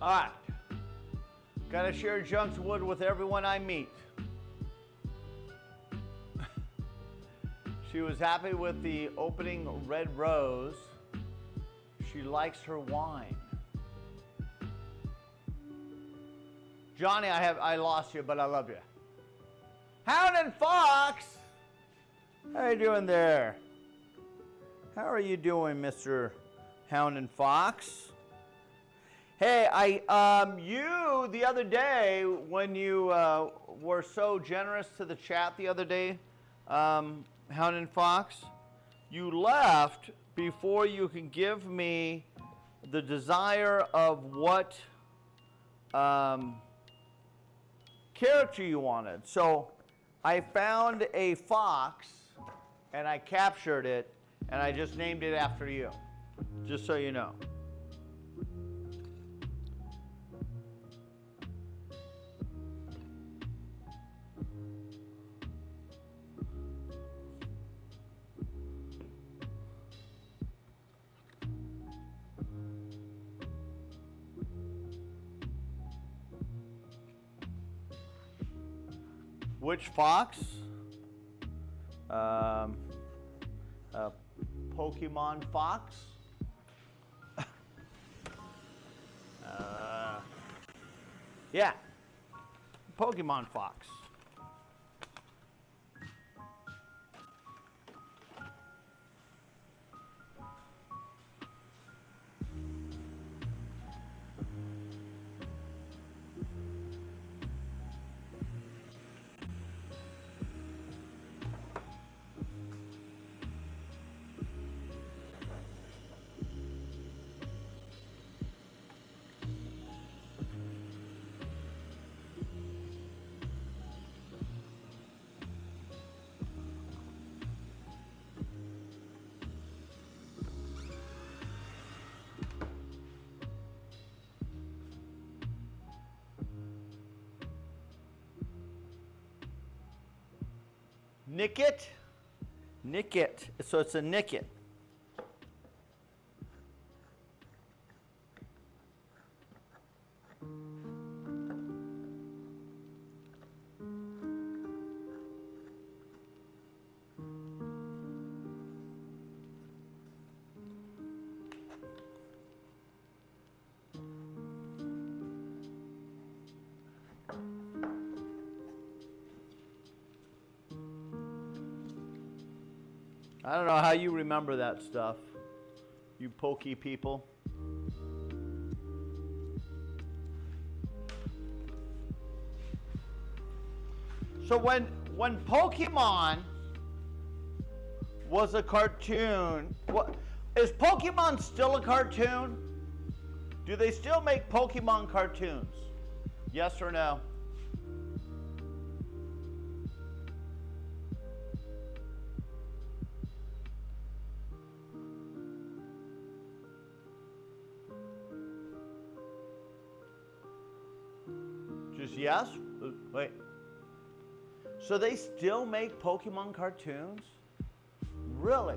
All right. Gotta share Junk's wood with everyone I meet. She was happy with the opening red rose. She likes her wine. Johnny, I lost you, but I love you. Hound and Fox! How you doing there? How are you doing, Mr. Hound and Fox? Hey, you the other day when you were so generous to the chat the other day, Hound and Fox, you left before you could give me the desire of what character you wanted. So I found a fox and I captured it and I just named it after you, just so you know. Which fox? Pokemon Fox? Yeah, Pokemon Fox. Nick it. Nick it. So it's a nick it. I don't know how you remember that stuff, you pokey people. So when Pokemon was a cartoon, what is Pokemon still a cartoon? Do they still make Pokemon cartoons? Yes or no? Just yes? Wait. So they still make Pokemon cartoons? Really?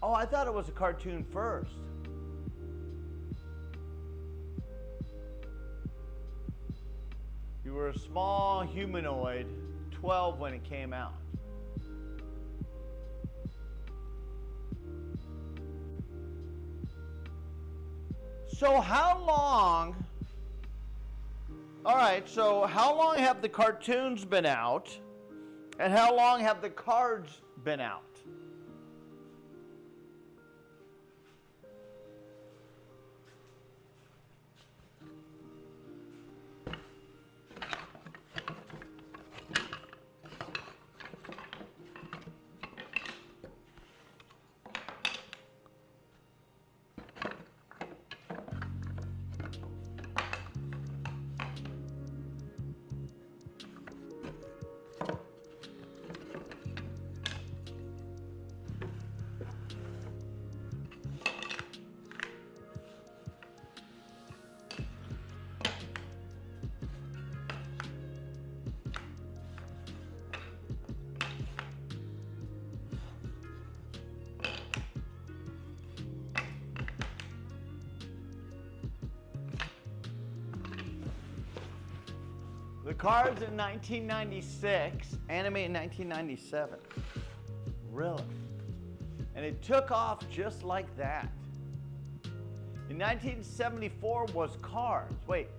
Oh, I thought it was a cartoon first. You were a small humanoid, 12 when it came out. So how long, all right, so how long have the cartoons been out, and how long have the cards been out? The cards in 1996, anime in 1997. Really? And it took off just like that. In 1974 was cards. Wait,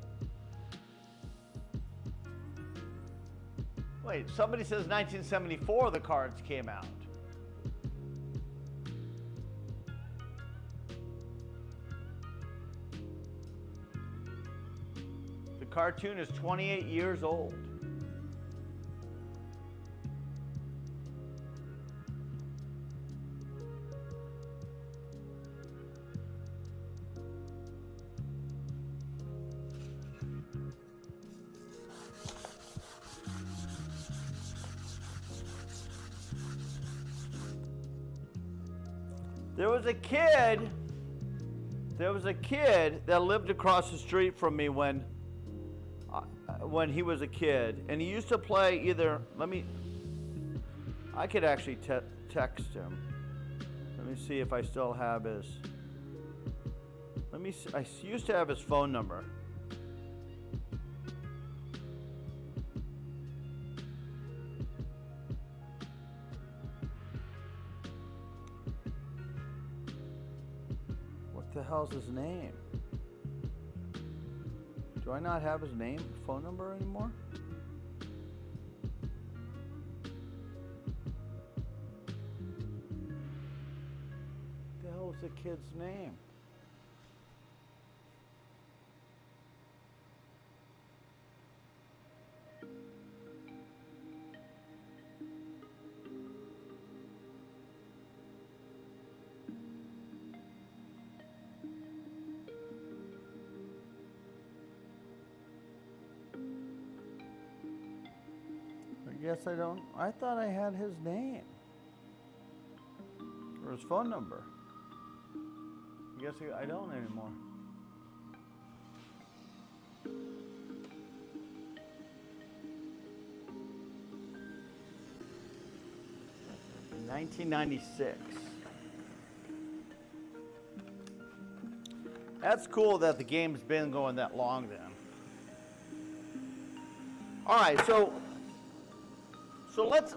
somebody says 1974 the cards came out. The cartoon is 28 years old. There was a kid that lived across the street from me when he was a kid, and he used to play either, I could actually text him. Let me see if I still have his, I used to have his phone number. What the hell's his name? Do I not have his name, phone number anymore? What the hell was the kid's name? Guess I don't. I thought I had his name or his phone number. I guess I don't anymore. 1996. That's cool that the game's been going that long then. All right, so let's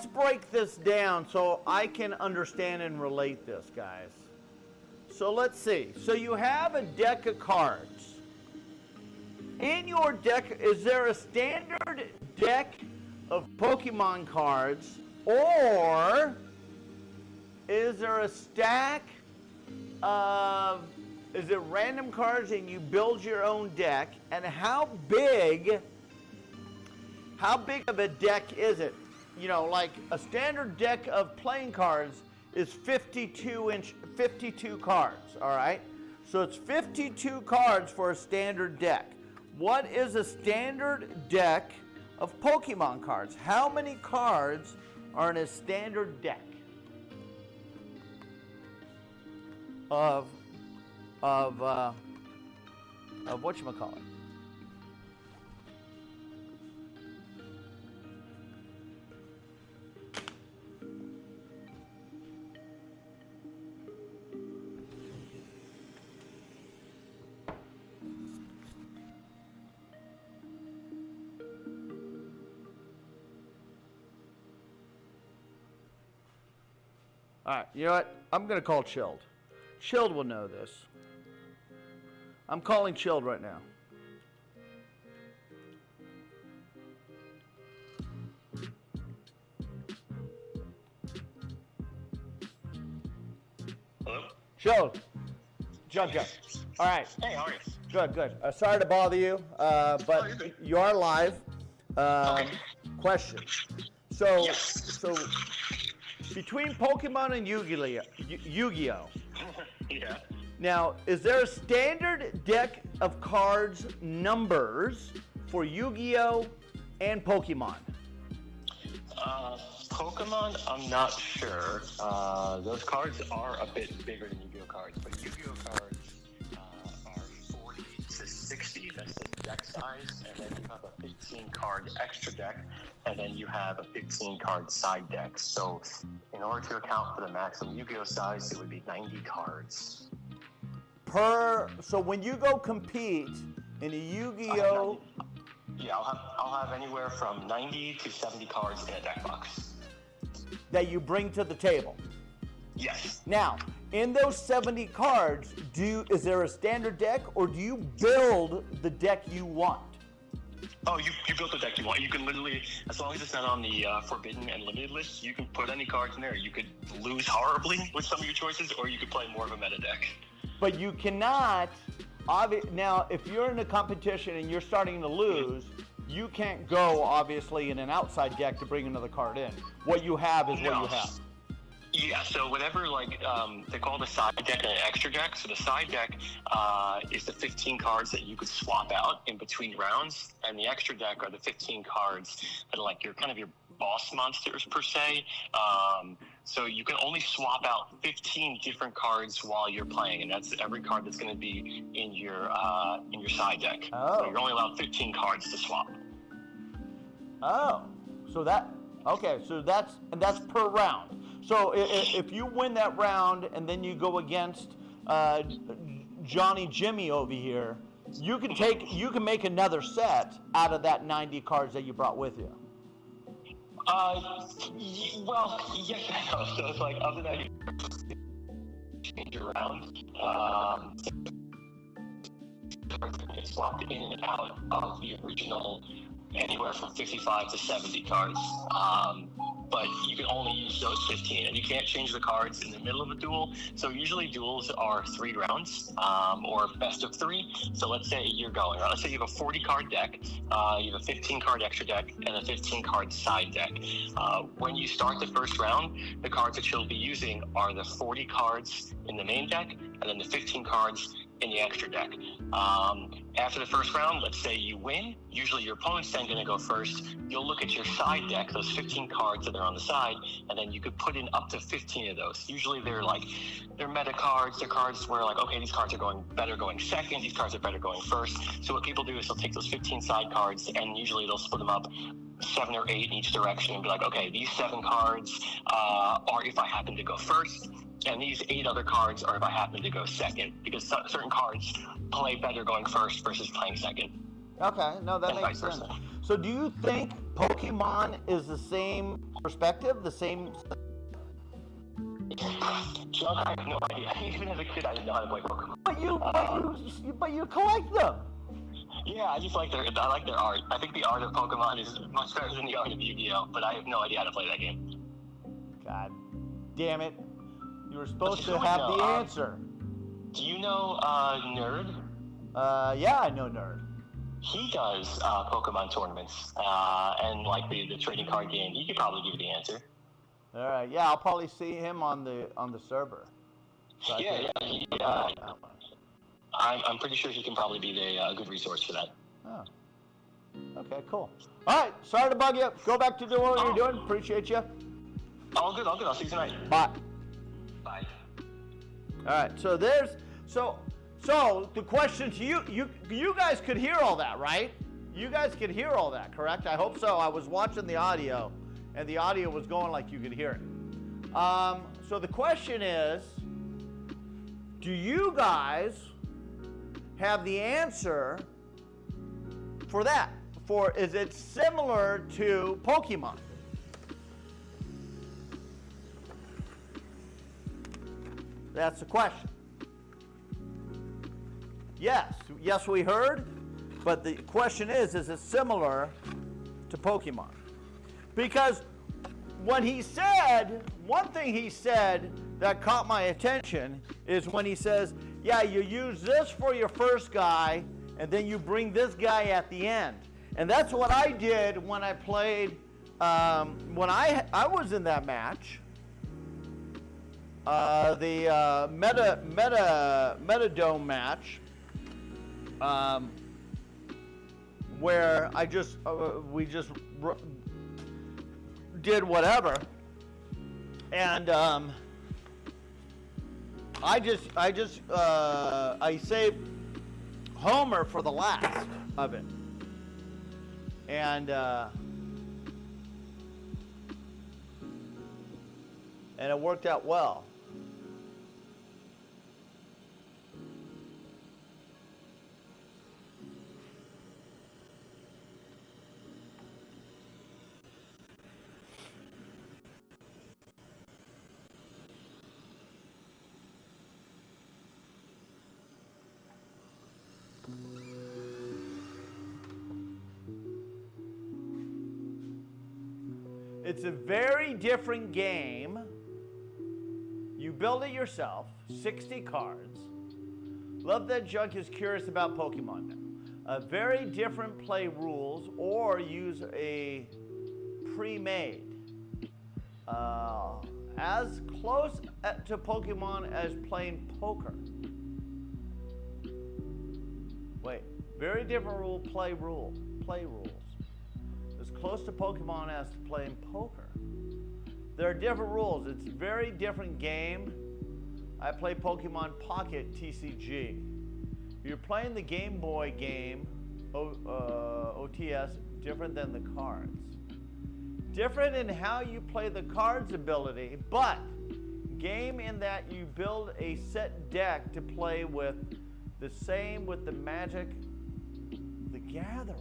break this down so I can understand and relate this, guys. So let's see. So you have a deck of cards. In your deck, is there a standard deck of Pokemon cards, or is there a stack of, is it random cards and you build your own deck? And how big of a deck is it? You know, like a standard deck of playing cards is 52 cards, all right? So it's 52 cards for a standard deck. What is a standard deck of Pokemon cards? How many cards are in a standard deck of whatchamacallit? All right, you know what? I'm going to call Chilled. Chilled will know this. I'm calling Chilled right now. Hello? Chilled. Jump. All right. Hey, how are you? Good. Sorry to bother you, but you're good. you are live. Okay. Question. So, Yes. so between Pokemon and Yu-Gi-Oh. Yeah. Now, is there a standard deck of cards numbers for Yu-Gi-Oh and Pokemon? Pokemon, I'm not sure. Those cards are a bit bigger than Yu-Gi-Oh cards, but Yu-Gi-Oh cards are 40 to 60. That's the deck size, and then you have a 15 card extra deck, and then you have a 15 card side deck. So, in order to account for the maximum Yu-Gi-Oh size, it would be 90 cards. So when you go compete in a Yu-Gi-Oh, Yeah, I'll have anywhere from 90 to 70 cards in a deck box. that you bring to the table. Yes. Now, in those 70 cards, is there a standard deck, or do you build the deck you want? Oh, you built the deck you want. You can literally, as long as it's not on the forbidden and limited list, you can put any cards in there. You could lose horribly with some of your choices, or you could play more of a meta deck. But you cannot, now if you're in a competition and you're starting to lose, you can't go obviously in an outside deck to bring another card in. What you have is what you have. Yeah, so whatever, they call the side deck and an extra deck. So the side deck is the 15 cards that you could swap out in between rounds, and the extra deck are the 15 cards that are like your boss monsters per se. So you can only swap out 15 different cards while you're playing, and that's every card that's going to be in your side deck. Oh. So you're only allowed 15 cards to swap. Oh, so that's per round. So if you win that round and then you go against Johnny Jimmy over here, you can make another set out of that 90 cards that you brought with you. Well, yes and no. So it's like, other than you change around, get swapped in and out of the original anywhere from 55 to 70 cards. But you can only use those 15, and you can't change the cards in the middle of a duel. So usually duels are 3 rounds, or best of 3. So let's say let's say you have a 40 card deck, you have a 15 card extra deck, and a 15 card side deck. When you start the first round, the cards that you'll be using are the 40 cards in the main deck, and then the 15 cards in the extra deck. After the first round, let's say you win, usually your opponent's then going to go first. You'll look at your side deck, those 15 cards that are on the side, and then you could put in up to 15 of those. Usually they're meta cards. They're cards where okay, these cards are better going second, these cards are better going first. So what people do is they'll take those 15 side cards, and usually they'll split them up 7 or 8 in each direction and be like, okay, these 7 cards are if I happen to go first, and these 8 other cards are if I happen to go second, because certain cards play better going first versus playing second. Okay, no, that And makes vice sense. versa. So do you think Pokemon is the same perspective, the same? John, I have no idea. Even as a kid, I didn't know how to play Pokemon. But you collect them. Yeah, I just like their art. I think the art of Pokemon is much better than the art of Yu-Gi-Oh, but I have no idea how to play that game. God damn it. You were supposed But to you have know, the answer. Do you know Nerd? Yeah, I know Nerd. He does Pokemon tournaments and like the trading card game. He could probably give you the answer. All right, yeah, I'll probably see him on the server. So I'm pretty sure he can probably be a good resource for that. Oh. Okay, cool. All right, sorry to bug you. Go back to doing what you're doing. Appreciate you. All good. I'll see you tonight. Bye. Bye. All right, so the question to you guys could hear all that, right? You guys could hear all that, correct? I hope so. I was watching the audio, and the audio was going like you could hear it. So the question is, do you guys have the answer for that? Is it similar to Pokemon? That's the question. Yes, we heard, but the question is it similar to Pokemon? Because when he said, one thing he said that caught my attention is when he says, yeah, you use this for your first guy, and then you bring this guy at the end. And that's what I did when I played, when I was in that match. The Metadome match, where we just did whatever, and I saved Homer for the last of it, and it worked out well. It's a very different game. You build it yourself, 60 cards. Love that Junk is curious about Pokemon now. Very different play rules, or use a pre-made. As close to Pokemon as playing poker. Wait, very different play rules. As close to Pokemon as to playing poker. There are different rules. It's a very different game. I play Pokemon Pocket TCG. You're playing the Game Boy game, OTS, different than the cards. Different in how you play the cards ability, but game in that you build a set deck to play with. The same with the Magic the Gathering.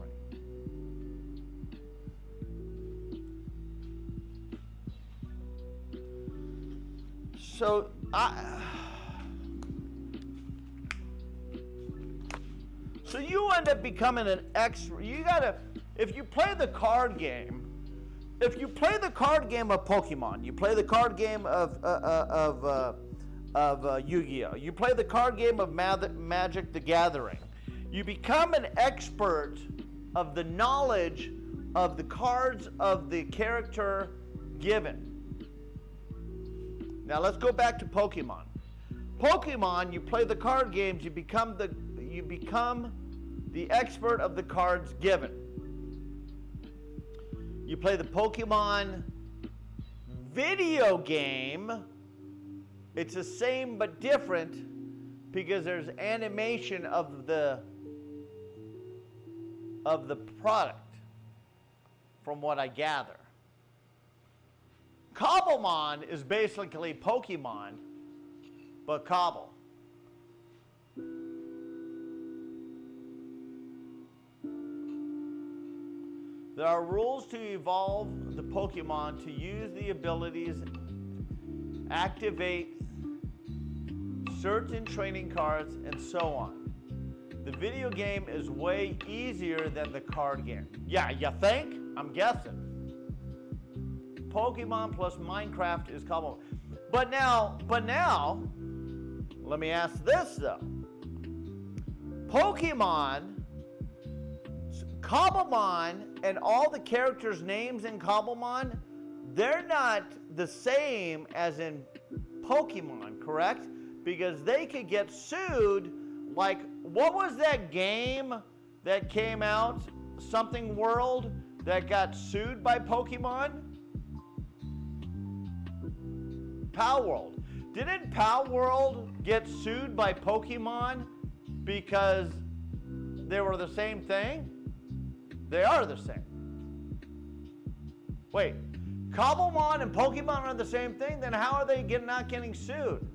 So so you end up becoming an expert. You gotta, if you play the card game, if you play the card game of Pokemon, you play the card game of Yu-Gi-Oh, you play the card game of Magic the Gathering, you become an expert of the knowledge of the cards of the character given. Now let's go back to Pokemon. Pokemon, you play the card games, you become the expert of the cards given. You play the Pokemon video game, it's the same but different because there's animation of the product. from what I gather. Cobblemon is basically Pokemon, but Cobble. There are rules to evolve the Pokemon to use the abilities, activate certain training cards, and so on. The video game is way easier than the card game. Yeah, you think? I'm guessing. Pokemon plus Minecraft is Cobble. But now, let me ask this though. Cobblemon, and all the characters' names in Cobblemon, they're not the same as in Pokemon, correct? Because they could get sued. Like, what was that game that came out, Something World, that got sued by Pokemon? Pal World. Didn't Pal World get sued by Pokemon because they were the same thing? They are the same. Wait, Cobblemon and Pokemon are the same thing? Then how are they not getting sued?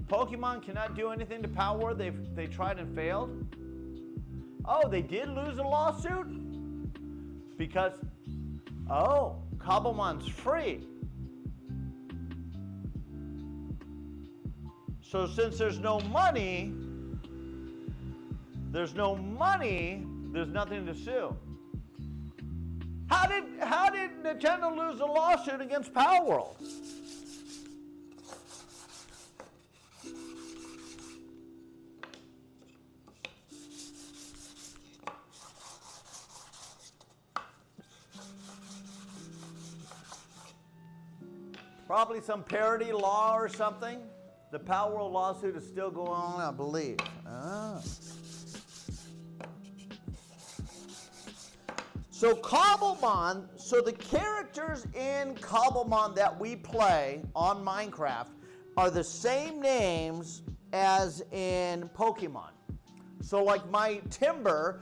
Pokemon cannot do anything to Pal World. They tried and failed. Oh, they did lose a lawsuit? Because, Cobblemon's free. So since there's no money, there's nothing to sue. How did Nintendo lose a lawsuit against Pal World? Probably some parody law or something. The Pal World lawsuit is still going on, I believe. So Cobblemon, so the characters in Cobblemon that we play on Minecraft are the same names as in Pokemon. So like my Timber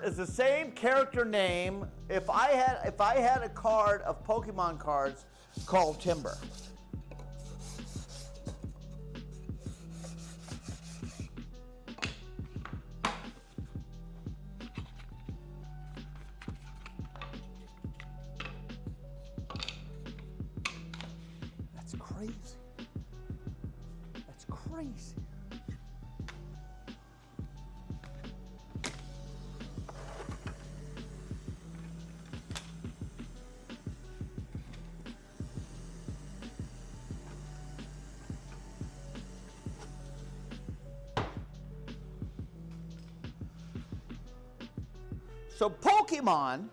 is the same character name. If I had a card of Pokemon cards called Timber. That's crazy. That's crazy. So Pokemon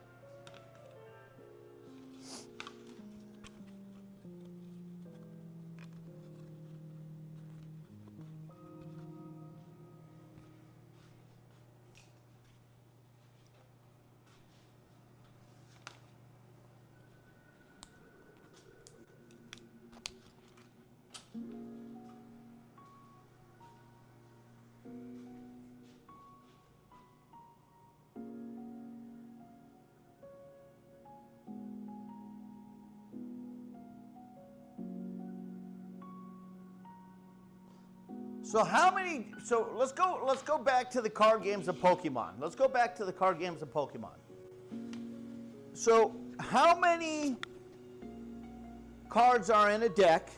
let's go back to the card games of Pokemon. Let's go back to the card games of Pokemon. So how many cards are in a deck?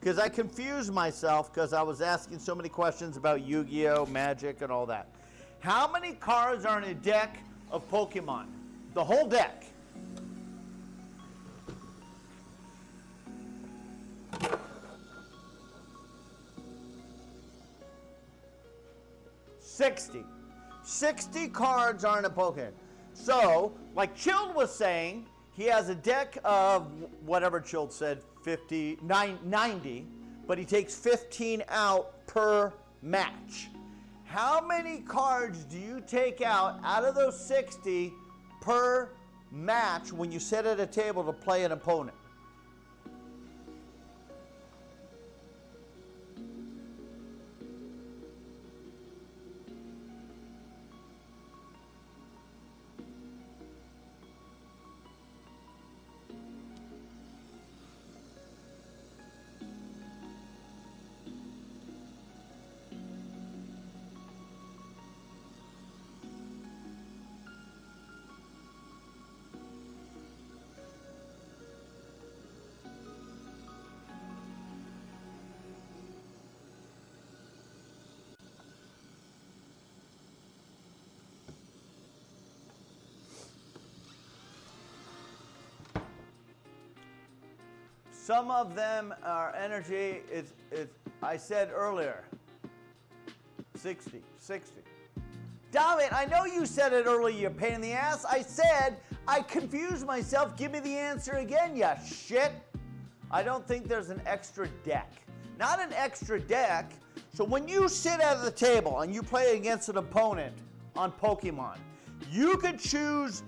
Because I confused myself because I was asking so many questions about Yu-Gi-Oh, Magic, and all that. How many cards are in a deck of Pokemon? The whole deck. Sixty cards are in a Pokemon. So, like Chilled was saying, he has a deck of whatever Chilled said, 90, but he takes 15 out per match. How many cards do you take out of those 60 per match when you sit at a table to play an opponent? Some of them are energy, I said earlier, 60. Damn it, I know you said it earlier, you pain in the ass. I said, I confused myself. Give me the answer again, you shit. I don't think there's an extra deck. Not an extra deck. So when you sit at the table and you play against an opponent on Pokemon, you could choose,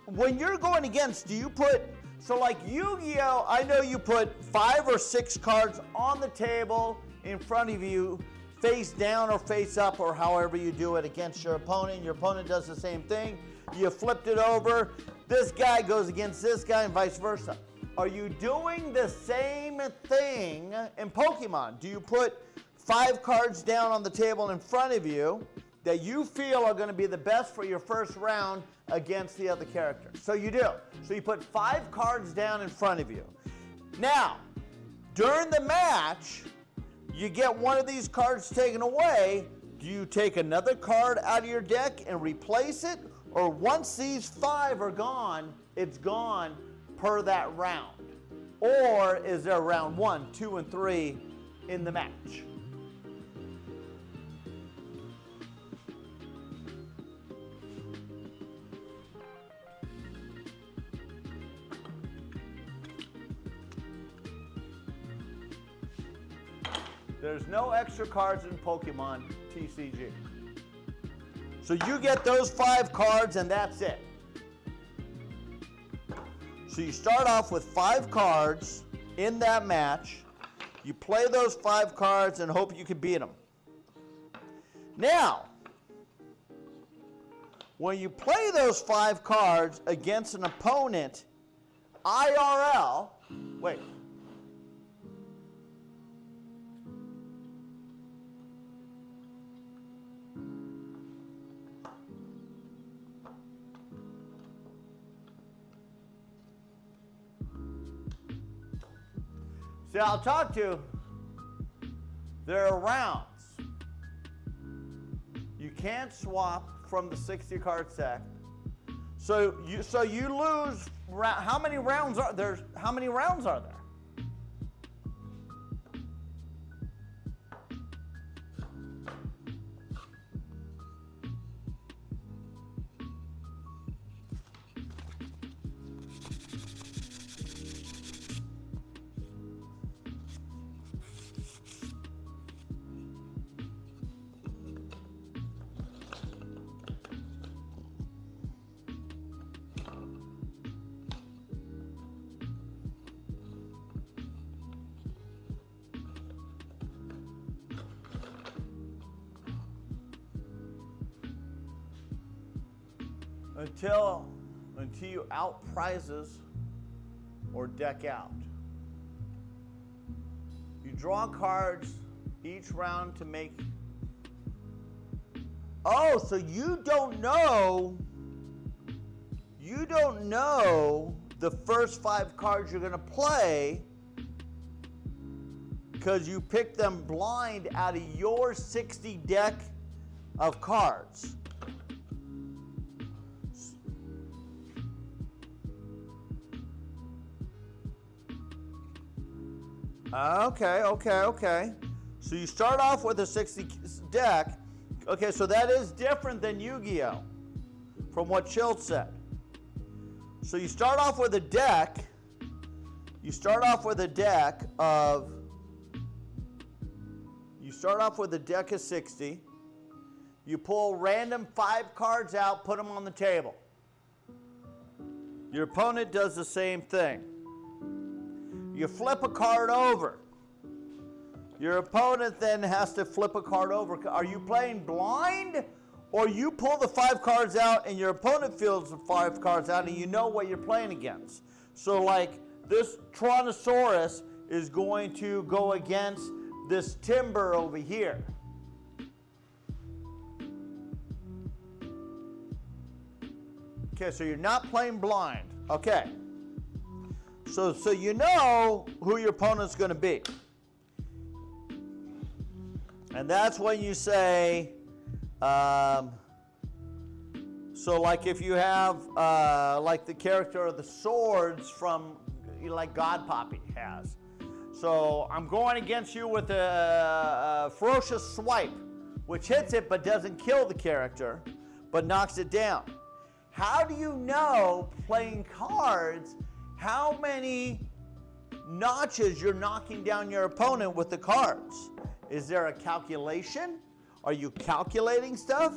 when you're going against, do you put, so like Yu-Gi-Oh, I know you put 5 or 6 cards on the table in front of you, face down or face up or however you do it against your opponent. Your opponent does the same thing. You flipped it over. This guy goes against this guy and vice versa. Are you doing the same thing in Pokemon? Do you put 5 cards down on the table in front of you that you feel are going to be the best for your first round against the other character? So you do. So you put 5 cards down in front of you. Now, during the match, you get one of these cards taken away. Do you take another card out of your deck and replace it? Or once these 5 are gone, it's gone per that round? Or is there round 1, 2, and 3 in the match? There's no extra cards in Pokemon TCG. So you get those 5 cards and that's it. So you start off with 5 cards in that match. You play those 5 cards and hope you can beat them. Now, when you play those 5 cards against an opponent, IRL, wait. See, I'll talk to you. There are rounds. You can't swap from the 60 card set. So you lose. How many rounds are there? How many rounds are there? Until you out prizes or deck out. You draw cards each round to make. Oh, so you don't know the first 5 cards you're going to play because you picked them blind out of your 60 deck of cards. Okay. So you start off with a 60 deck. Okay, so that is different than Yu-Gi-Oh! From what Chill said. So you start off with a deck. You start off with a deck of 60. You pull random 5 cards out, put them on the table. Your opponent does the same thing. You flip a card over. Your opponent then has to flip a card over. Are you playing blind? Or you pull the 5 cards out and your opponent fills the 5 cards out and you know what you're playing against. So like this Tyrannosaurus is going to go against this Timber over here. Okay, so you're not playing blind. Okay. So you know who your opponent's going to be. And that's when you say, so So like if you have like the character of the swords from like God Poppy has. So I'm going against you with a ferocious swipe, which hits it but doesn't kill the character, but knocks it down. How do you know, playing cards, how many notches you're knocking down your opponent with the cards? Is there a calculation? Are you calculating stuff?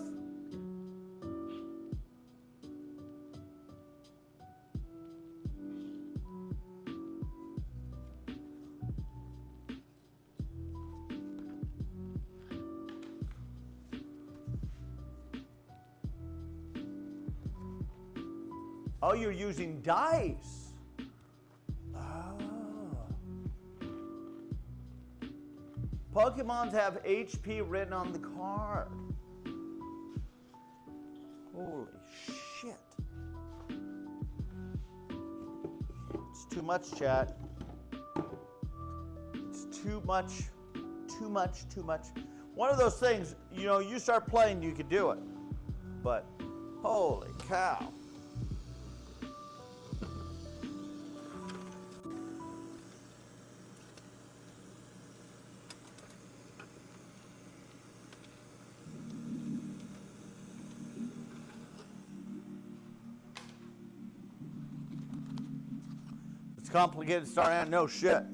Oh, you're using dice. Oh. Pokemons have HP written on the card. Holy shit. It's too much, chat. It's too much, too much, too much. One of those things, you know, you start playing, you could do it. But, holy cow. It's complicated starting out, no shit.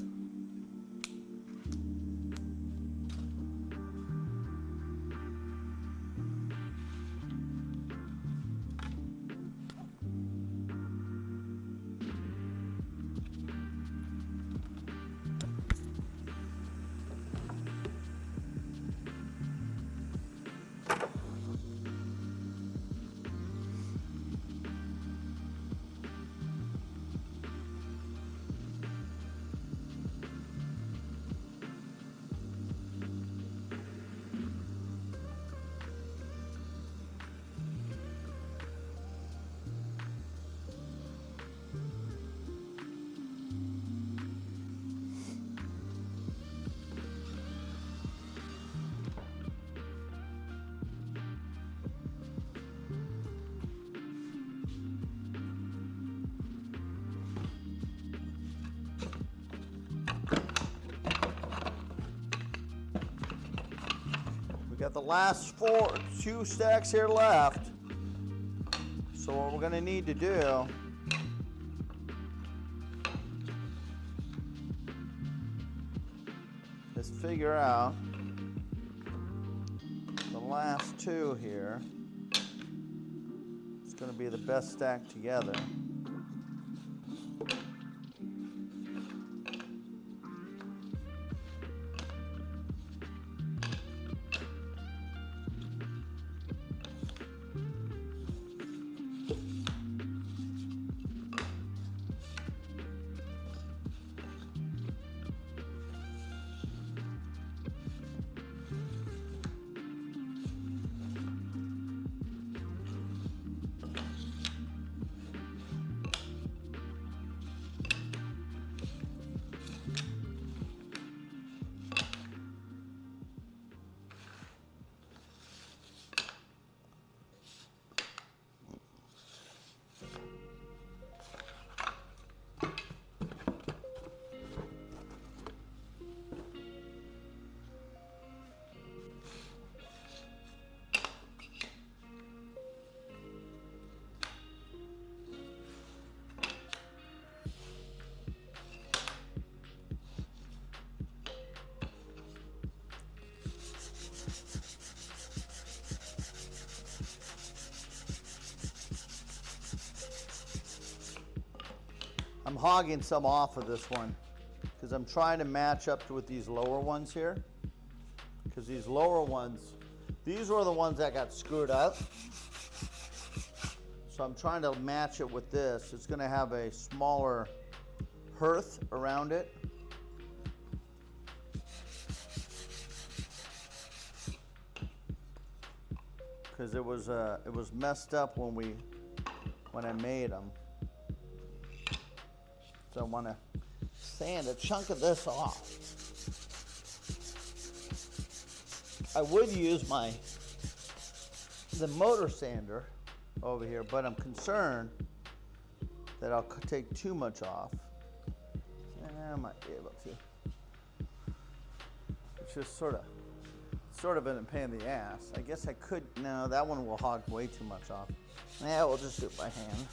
Got the last two stacks here left. So what we're gonna need to do is figure out the last two here. It's gonna be the best stack together. I'm hogging some off of this one because I'm trying to match up with these lower ones here. Because these lower ones, these were the ones that got screwed up. So I'm trying to match it with this. It's going to have a smaller hearth around it. Because it was messed up when I made them. So I want to sand a chunk of this off. I would use the motor sander, over here, but I'm concerned that I'll take too much off. And I might be able to. It's just sort of in a pain in the ass. I guess I could, no, that one will hog way too much off. Yeah, we'll just do it by hand.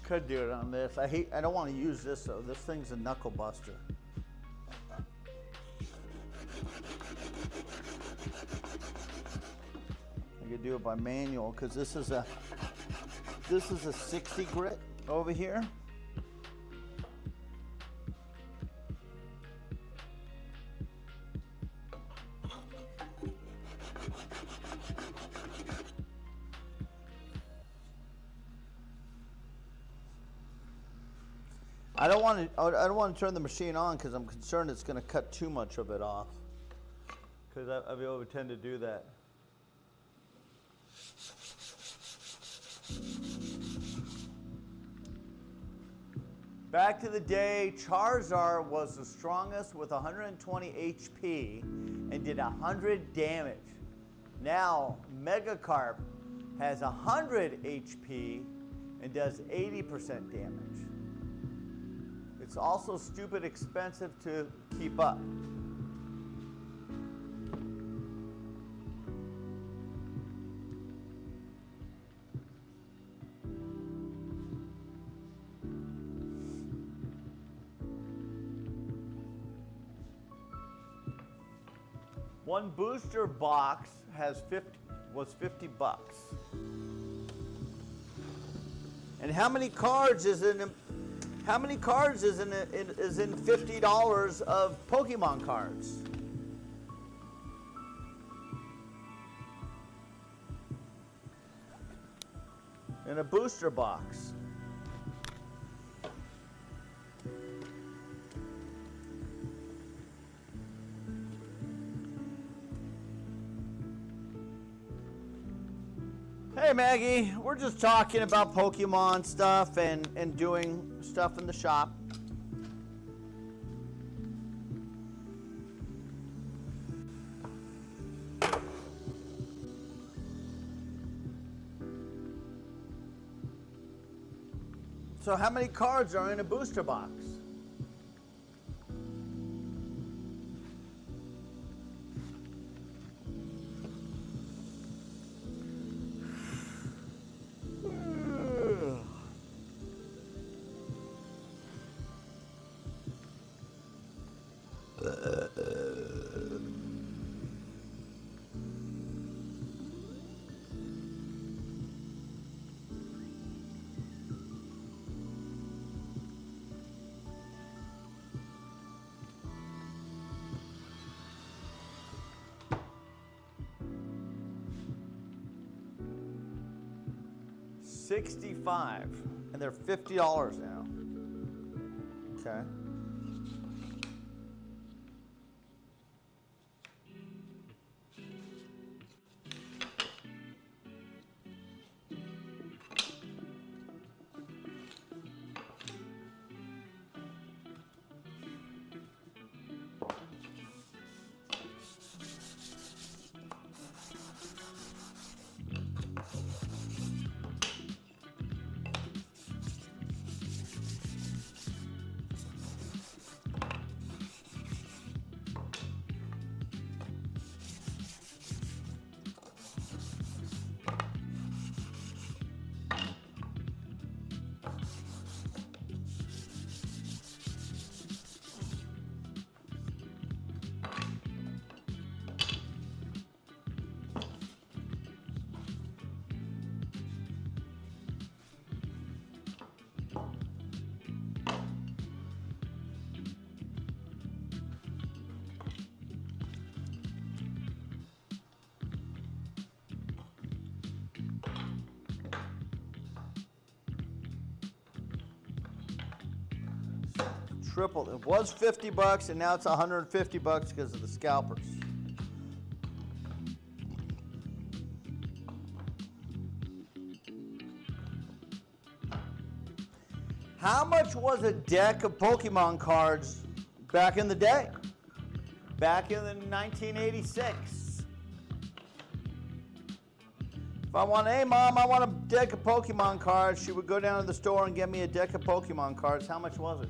Could do it on this. I don't want to use this though. This thing's a knuckle buster. I could do it by manual because this is a 60 grit over here. I don't want to turn the machine on because I'm concerned it's going to cut too much of it off. Because I would tend to do that. Back to the day, Charizard was the strongest with 120 HP and did 100 damage. Now, Megacarp has 100 HP and does 80% damage. It's also stupid expensive to keep up. One booster box was 50 bucks. And how many cards is in $50 of Pokemon cards? In a booster box. Hey Maggie, we're just talking about Pokemon stuff and doing stuff in the shop. So how many cards are in a booster box? $65, and they're $50 now. Okay. tripled. It was 50 bucks and now it's 150 bucks because of the scalpers. How much was a deck of Pokemon cards back in the day? Back in the 1986. If I want, hey mom, I want a deck of Pokemon cards, she would go down to the store and get me a deck of Pokemon cards. How much was it?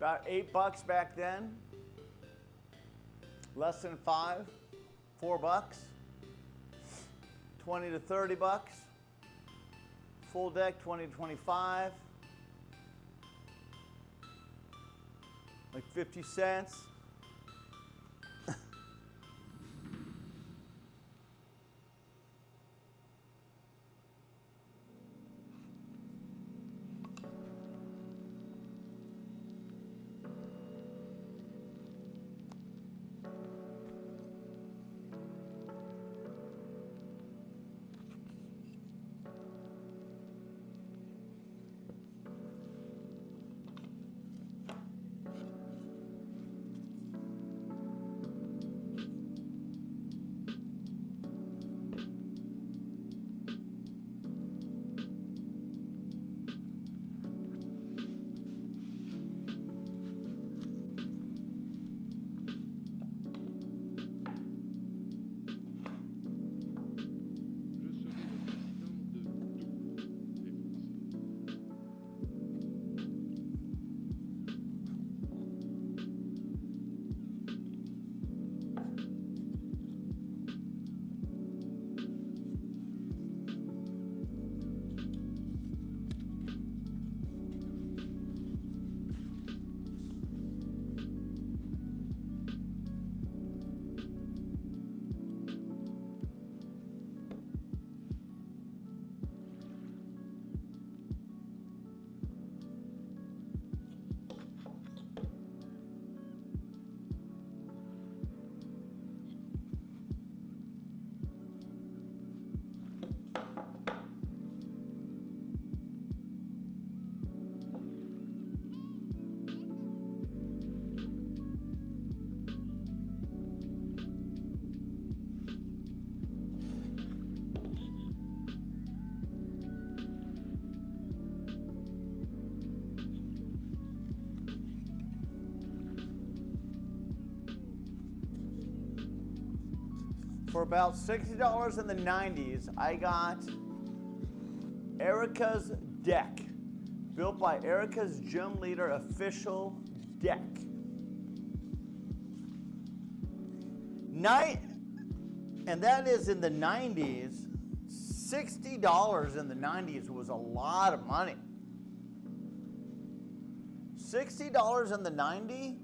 About $8 back then. Less than $5, $4. 20 to 30 bucks. Full deck, 20 to 25. Like 50 cents. For about $60 in the 90s, I got Erica's deck, built by Erica's Gym Leader official deck. And that is in the 90s. $60 in the 90s was a lot of money. $60 in the 90s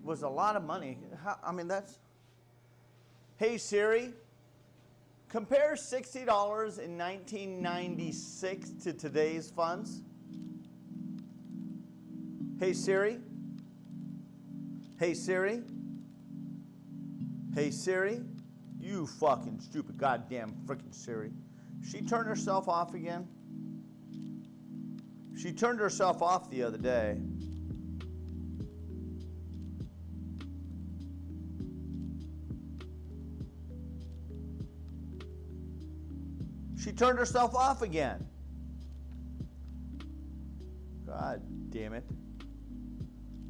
was a lot of money. I mean, that's... Hey Siri, compare $60 in 1996 to today's funds. Hey Siri. Hey Siri. Hey Siri. You fucking stupid goddamn freaking Siri. She turned herself off again. She turned herself off the other day. She turned herself off again. God damn it.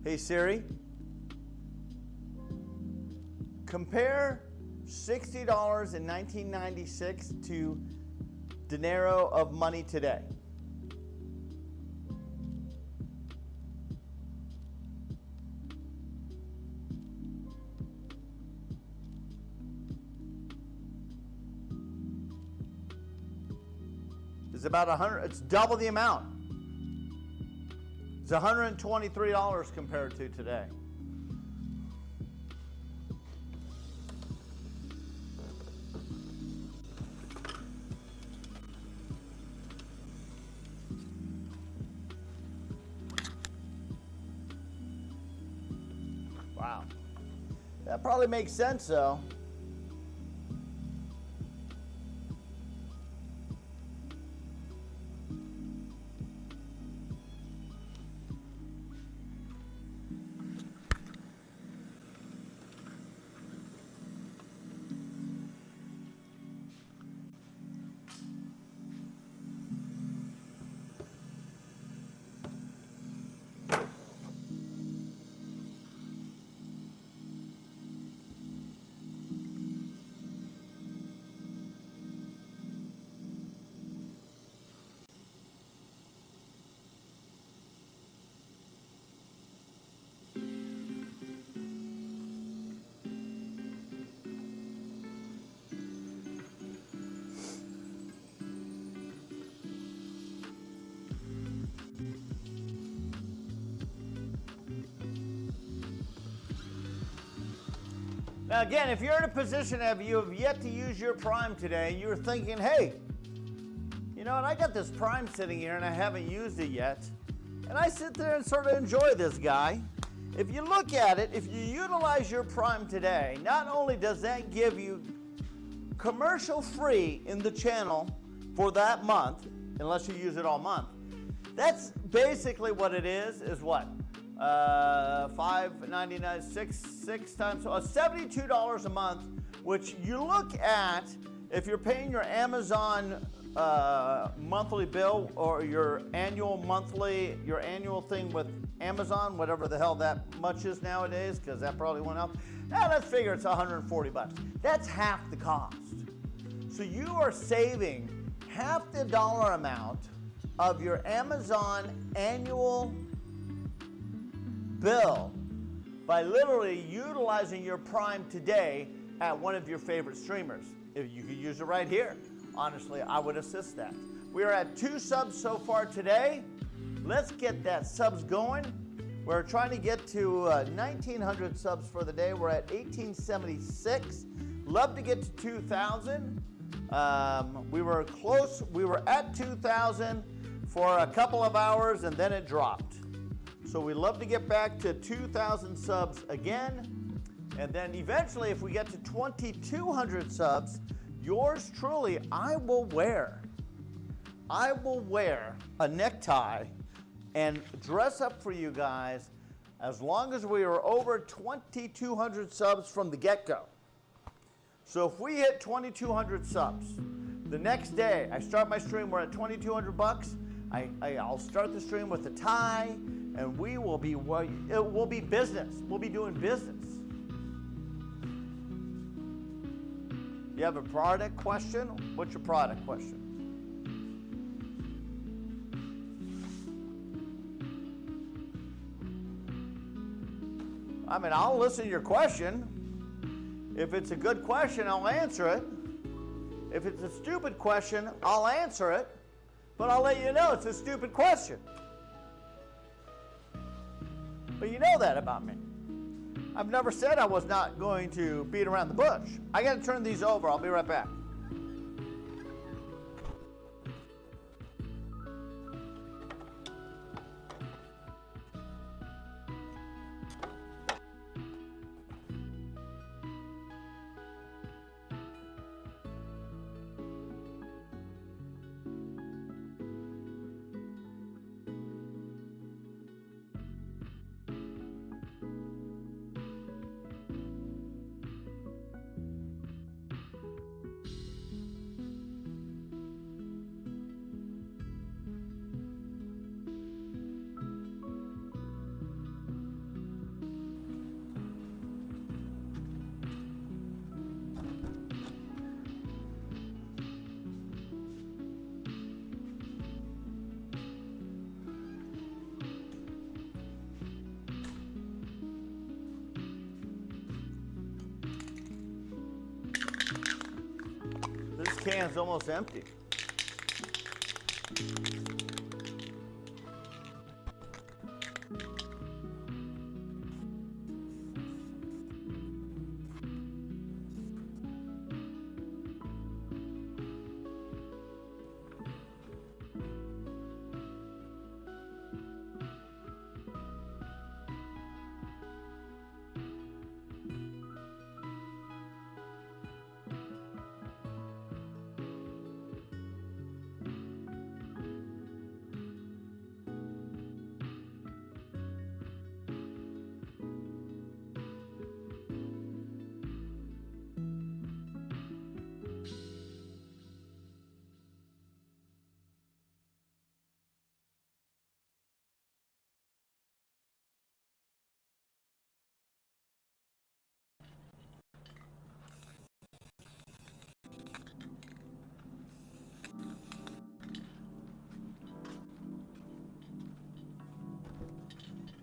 Hey Siri. Compare $60 in 1996 to dinero of money today. It's about it's double the amount. It's $123 compared to today. Wow. That probably makes sense though. Now again, if you're in a position of you have yet to use your Prime today, you're thinking, hey, you know what, I got this Prime sitting here and I haven't used it yet. And I sit there and sort of enjoy this guy. If you look at it, if you utilize your Prime today, not only does that give you commercial free in the channel for that month, unless you use it all month. That's basically what it is what? $5.99, six times, so $72 a month, which you look at, if you're paying your Amazon monthly bill or your annual thing with Amazon, whatever the hell that much is nowadays, because that probably went up. Now let's figure it's $140. That's half the cost. So you are saving half the dollar amount of your Amazon annual bill by literally utilizing your Prime today at one of your favorite streamers. If you could use it right here, honestly, I would assist that. We are at 2 subs so far today. Let's get that subs going. We're trying to get to 1,900 subs for the day. We're at 1,876. Love to get to 2,000. We were close. We were at 2,000 for a couple of hours and then it dropped. So we'd love to get back to 2,000 subs again. And then eventually, if we get to 2,200 subs, yours truly, I will wear a necktie and dress up for you guys as long as we are over 2,200 subs from the get-go. So if we hit 2,200 subs, the next day I start my stream, we're at 2,200 bucks. I'll start the stream with a tie, and it will be business. We'll be doing business. You have a product question? What's your product question? I mean, I'll listen to your question. If it's a good question, I'll answer it. If it's a stupid question, I'll answer it. But I'll let you know it's a stupid question. But you know that about me. I've never said I was not going to beat around the bush. I got to turn these over. I'll be right back. This can's almost empty.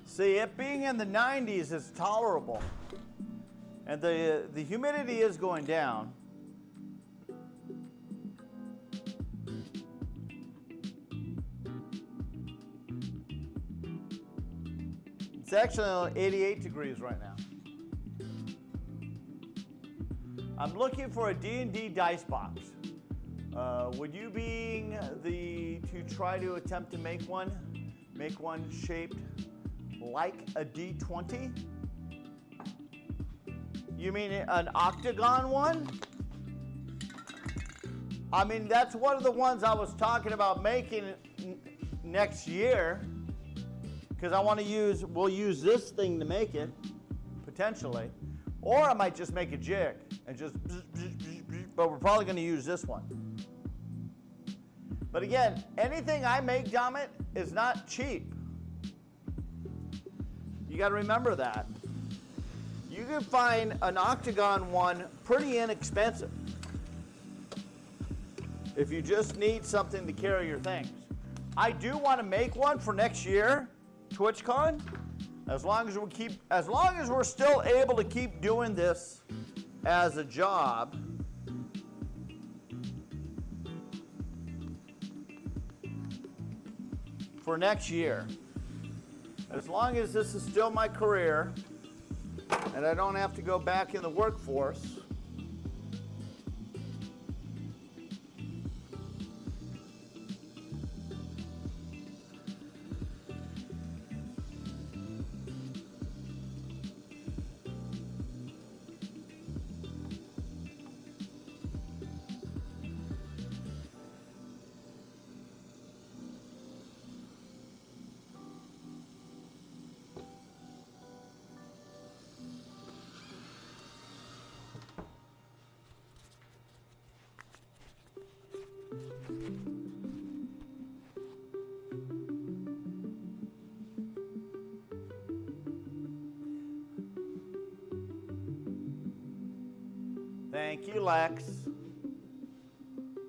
See, it being in the 90s is tolerable. And the humidity is going down. It's actually 88 degrees right now. I'm looking for a D&D dice box. Would you being to try to attempt to make one shaped like a D20? You mean an octagon one? I mean, that's one of the ones I was talking about making next year, because we'll use this thing to make it, potentially. Or I might just make a jig and just, but we're probably going to use this one. But again, anything I make, Domit, is not cheap. You got to remember that. You can find an octagon one pretty inexpensive if you just need something to carry your things. I do want to make one for next year, TwitchCon, as long as we're still able to keep doing this as a job. For next year. As long as this is still my career and I don't have to go back in the workforce, thank you, Lex.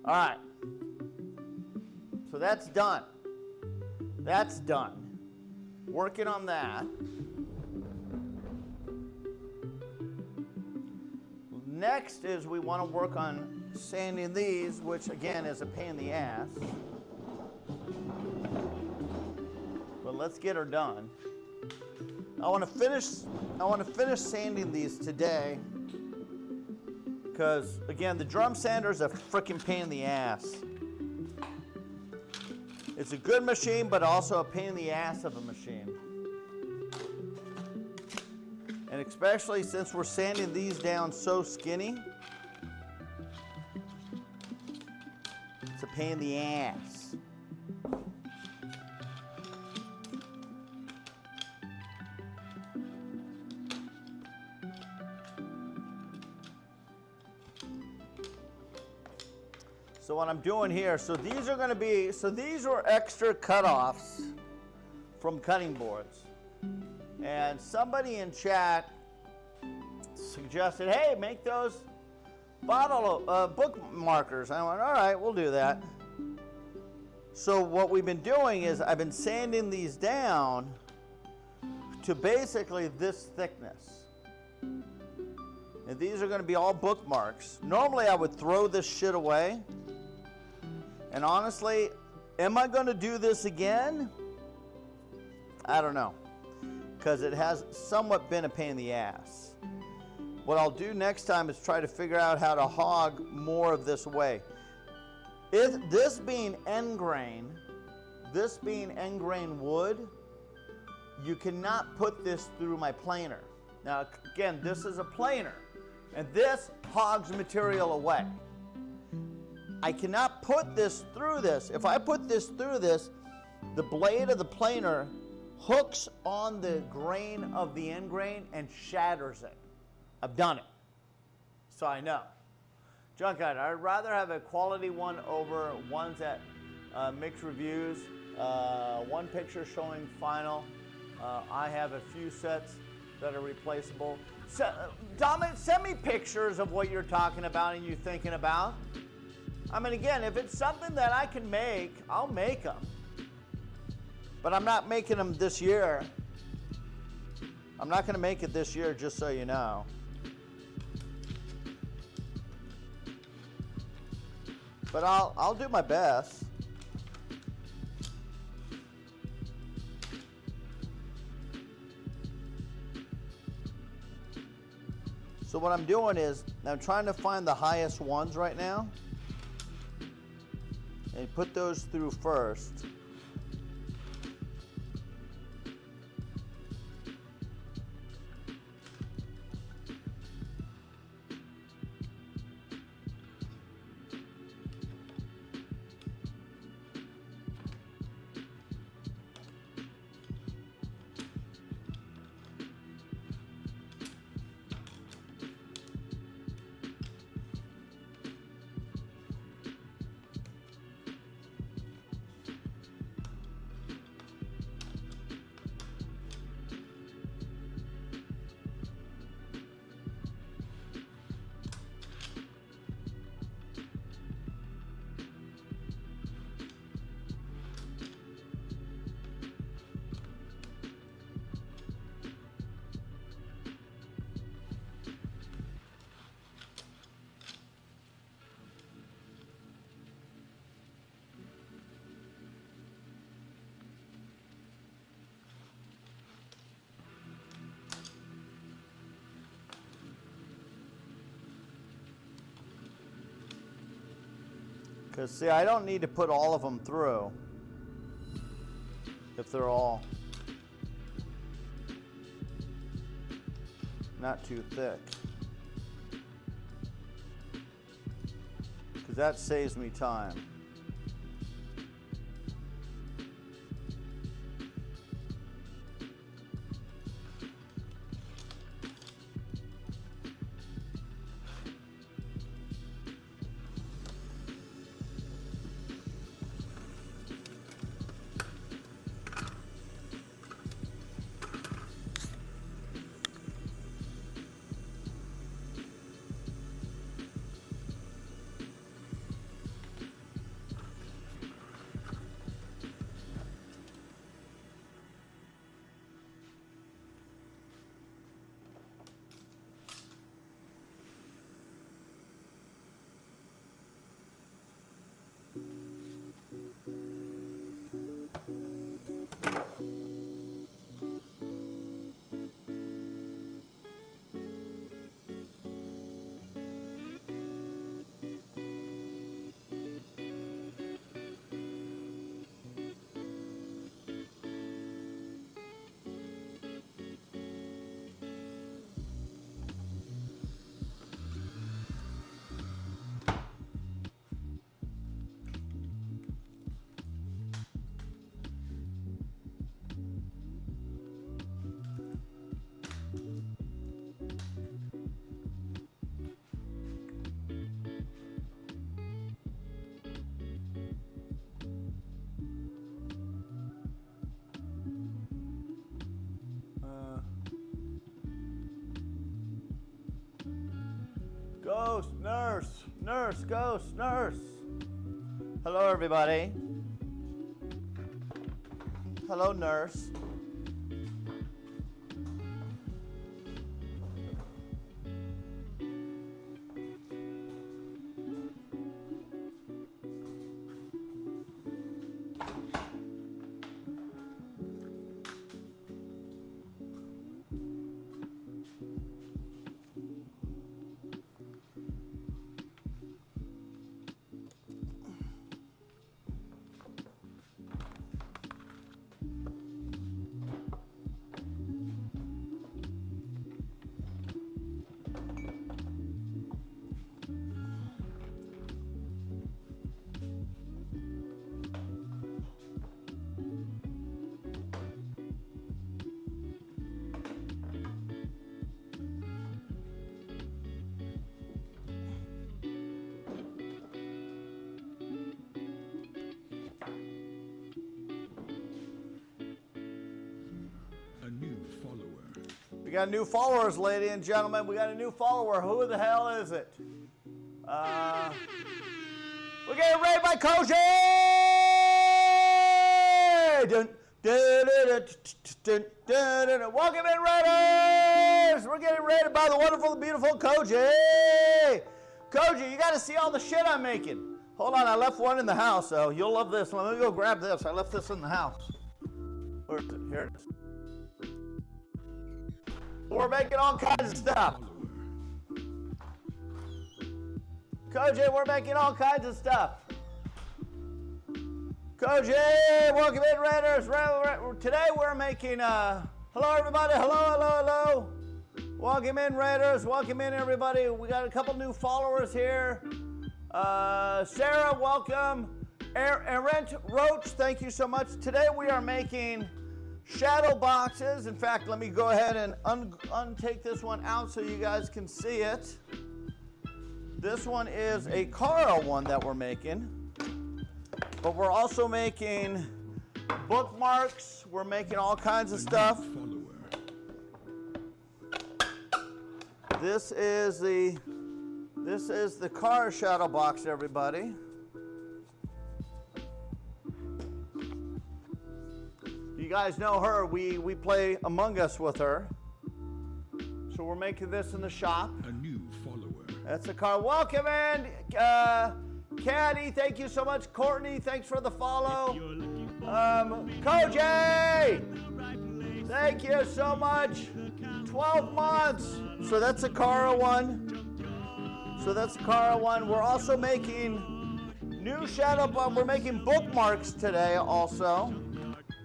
All right. So that's done. That's done. Working on that. Next is we want to work on sanding these, which again is a pain in the ass. But let's get her done. I want to finish sanding these today. Because again, the drum sander is a freaking pain in the ass. It's a good machine, but also a pain in the ass of a machine. And especially since we're sanding these down so skinny, it's a pain in the ass. So what I'm doing here, so these are going to be, so these were extra cutoffs from cutting boards. And somebody in chat suggested, hey, make those bottle bookmarkers. I went, all right, we'll do that. So what we've been doing is I've been sanding these down to basically this thickness. And these are going to be all bookmarks. Normally I would throw this shit away. And honestly, am I going to do this again? I don't know. Because it has somewhat been a pain in the ass. What I'll do next time is try to figure out how to hog more of this away. If this being end grain wood, you cannot put this through my planer. Now, again, this is a planer, and this hogs material away. I cannot put this through this. If I put this through this, the blade of the planer hooks on the grain of the end grain and shatters it. I've done it. So I know. Junk item. I'd rather have a quality one over ones that mixed reviews. One picture showing final. I have a few sets that are replaceable. So, Dominic, send me pictures of what you're talking about and you're thinking about. I mean, again, if it's something that I can make, I'll make them. But I'm not making them this year. I'm not going to make it this year, just so you know. But I'll do my best. So what I'm doing is I'm trying to find the highest ones right now and put those through first. Because, see, I don't need to put all of them through if they're all not too thick. Because that saves me time. nurse, ghost, nurse. Hello, everybody. Hello, nurse. We got new followers, ladies and gentlemen. We got a new follower. Who the hell is it? We're getting raided by Koji! Dun, dun, dun, dun, dun, dun, dun. Welcome in, Raiders! We're getting raided by the wonderful, beautiful Koji! Koji, you got to see all the shit I'm making. Hold on, I left one in the house, so you'll love this. Let me go grab this. I left this in the house. Where is it? Here it is. We're making all kinds of stuff. Koji, we're making all kinds of stuff. Koji, welcome in, Raiders. Today we're making, hello everybody, hello. Welcome in, Raiders, welcome in everybody. We got a couple new followers here. Sarah, welcome. Errant Roach, thank you so much. Today we are making shadow boxes. In fact, let me go ahead and untake this one out so you guys can see it. This one is a Kara one that we're making. But we're also making bookmarks. We're making all kinds of stuff. This is the Kara shadow box, everybody. You guys know her. We play Among Us with her. So we're making this in the shop. A new follower. That's a car. Welcome in, Caddy. Thank you so much. Courtney, thanks for the follow. Koji, thank you so much. 12 months. So that's a Kara one. We're also making new shadow. We're making bookmarks today also.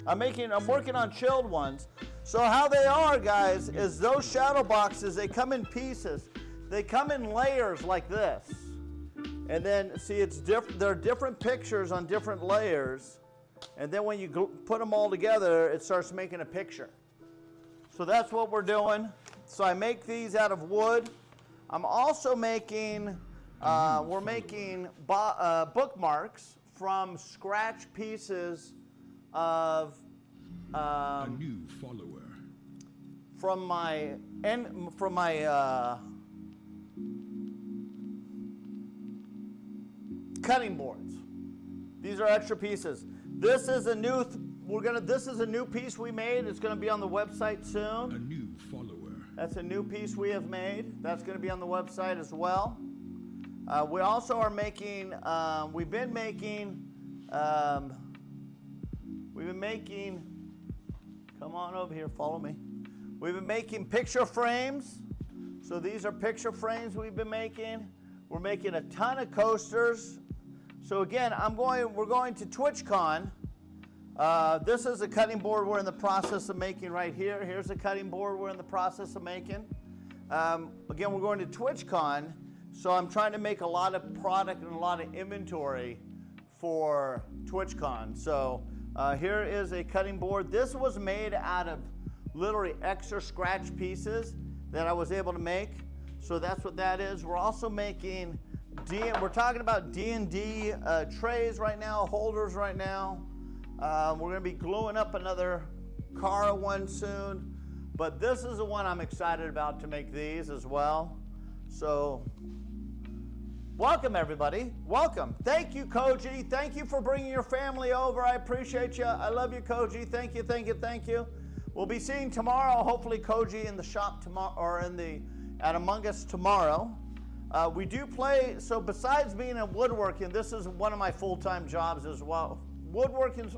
I'm working on chilled ones. So how they are, guys, is those shadow boxes, they come in pieces. They come in layers like this. And then, see, it's different. There are different pictures on different layers. And then when you put them all together, it starts making a picture. So that's what we're doing. So I make these out of wood. I'm also making, we're making bookmarks from scratch pieces of a new follower. From my cutting boards. These are extra pieces. This is a new this is a new piece we made. It's going to be on the website soon. A new follower. That's a new piece we have made. That's going to be on the website as well. We also are making we've been making come on over here, follow me. We've been making picture frames. So these are picture frames we've been making. We're making a ton of coasters. So again, we're going to TwitchCon. This is a cutting board we're in the process of making right here. Here's a cutting board we're in the process of making. Again, we're going to TwitchCon. So I'm trying to make a lot of product and a lot of inventory for TwitchCon. So here is a cutting board. This was made out of literally extra scratch pieces that I was able to make. So that's what that is. We're also making, we're talking about D&D trays right now, holders right now. We're going to be gluing up another Kara one soon. But this is the one I'm excited about to make these as well. So Welcome, everybody. Welcome. Thank you, Koji. Thank you for bringing your family over. I appreciate you. I love you, Koji. Thank you, thank you, thank you. We'll be seeing tomorrow, hopefully, Koji in the shop tomorrow, or at Among Us tomorrow. We do play, so besides being in woodworking, this is one of my full-time jobs as well. Woodworking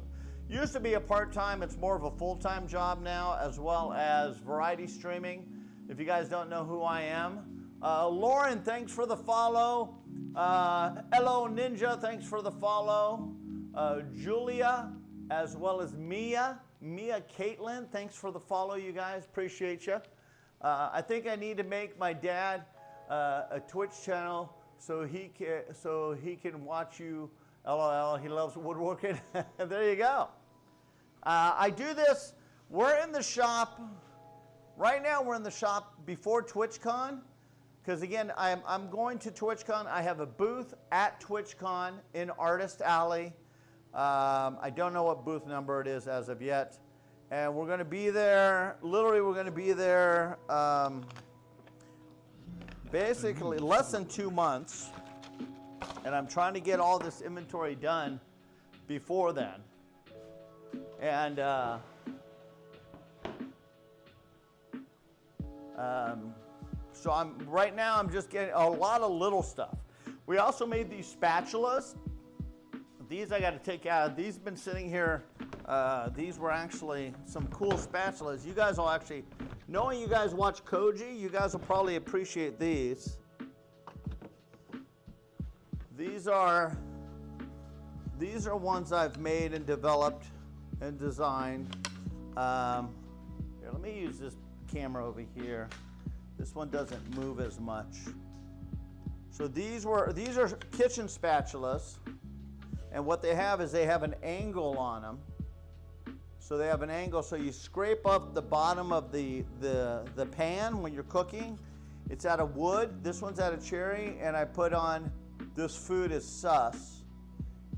used to be a part-time. It's more of a full-time job now, as well as variety streaming. If you guys don't know who I am. Lauren, thanks for the follow. Hello Ninja, thanks for the follow. Julia, as well as Mia Caitlin, thanks for the follow, you guys. Appreciate you. I think I need to make my dad a Twitch channel so he can watch you. LOL, he loves woodworking. There you go. I do this. We're in the shop. Right now we're in the shop before TwitchCon. Because again, I'm going to TwitchCon. I have a booth at TwitchCon in Artist Alley. I don't know what booth number it is as of yet. And we're going to be there, literally we're going to be there basically less than 2 months. And I'm trying to get all this inventory done before then. And so right now I'm just getting a lot of little stuff. We also made these spatulas. These I got to take out. These have been sitting here. These were actually some cool spatulas. You guys will actually, knowing you guys watch Koji, you guys will probably appreciate these. These are ones I've made and developed and designed. Here, let me use this camera over here. This one doesn't move as much. So these are kitchen spatulas, and what they have is they have an angle on them. So they have an angle, so you scrape up the bottom of the pan when you're cooking. It's out of wood. This one's out of cherry, and I put on "This food is sus,"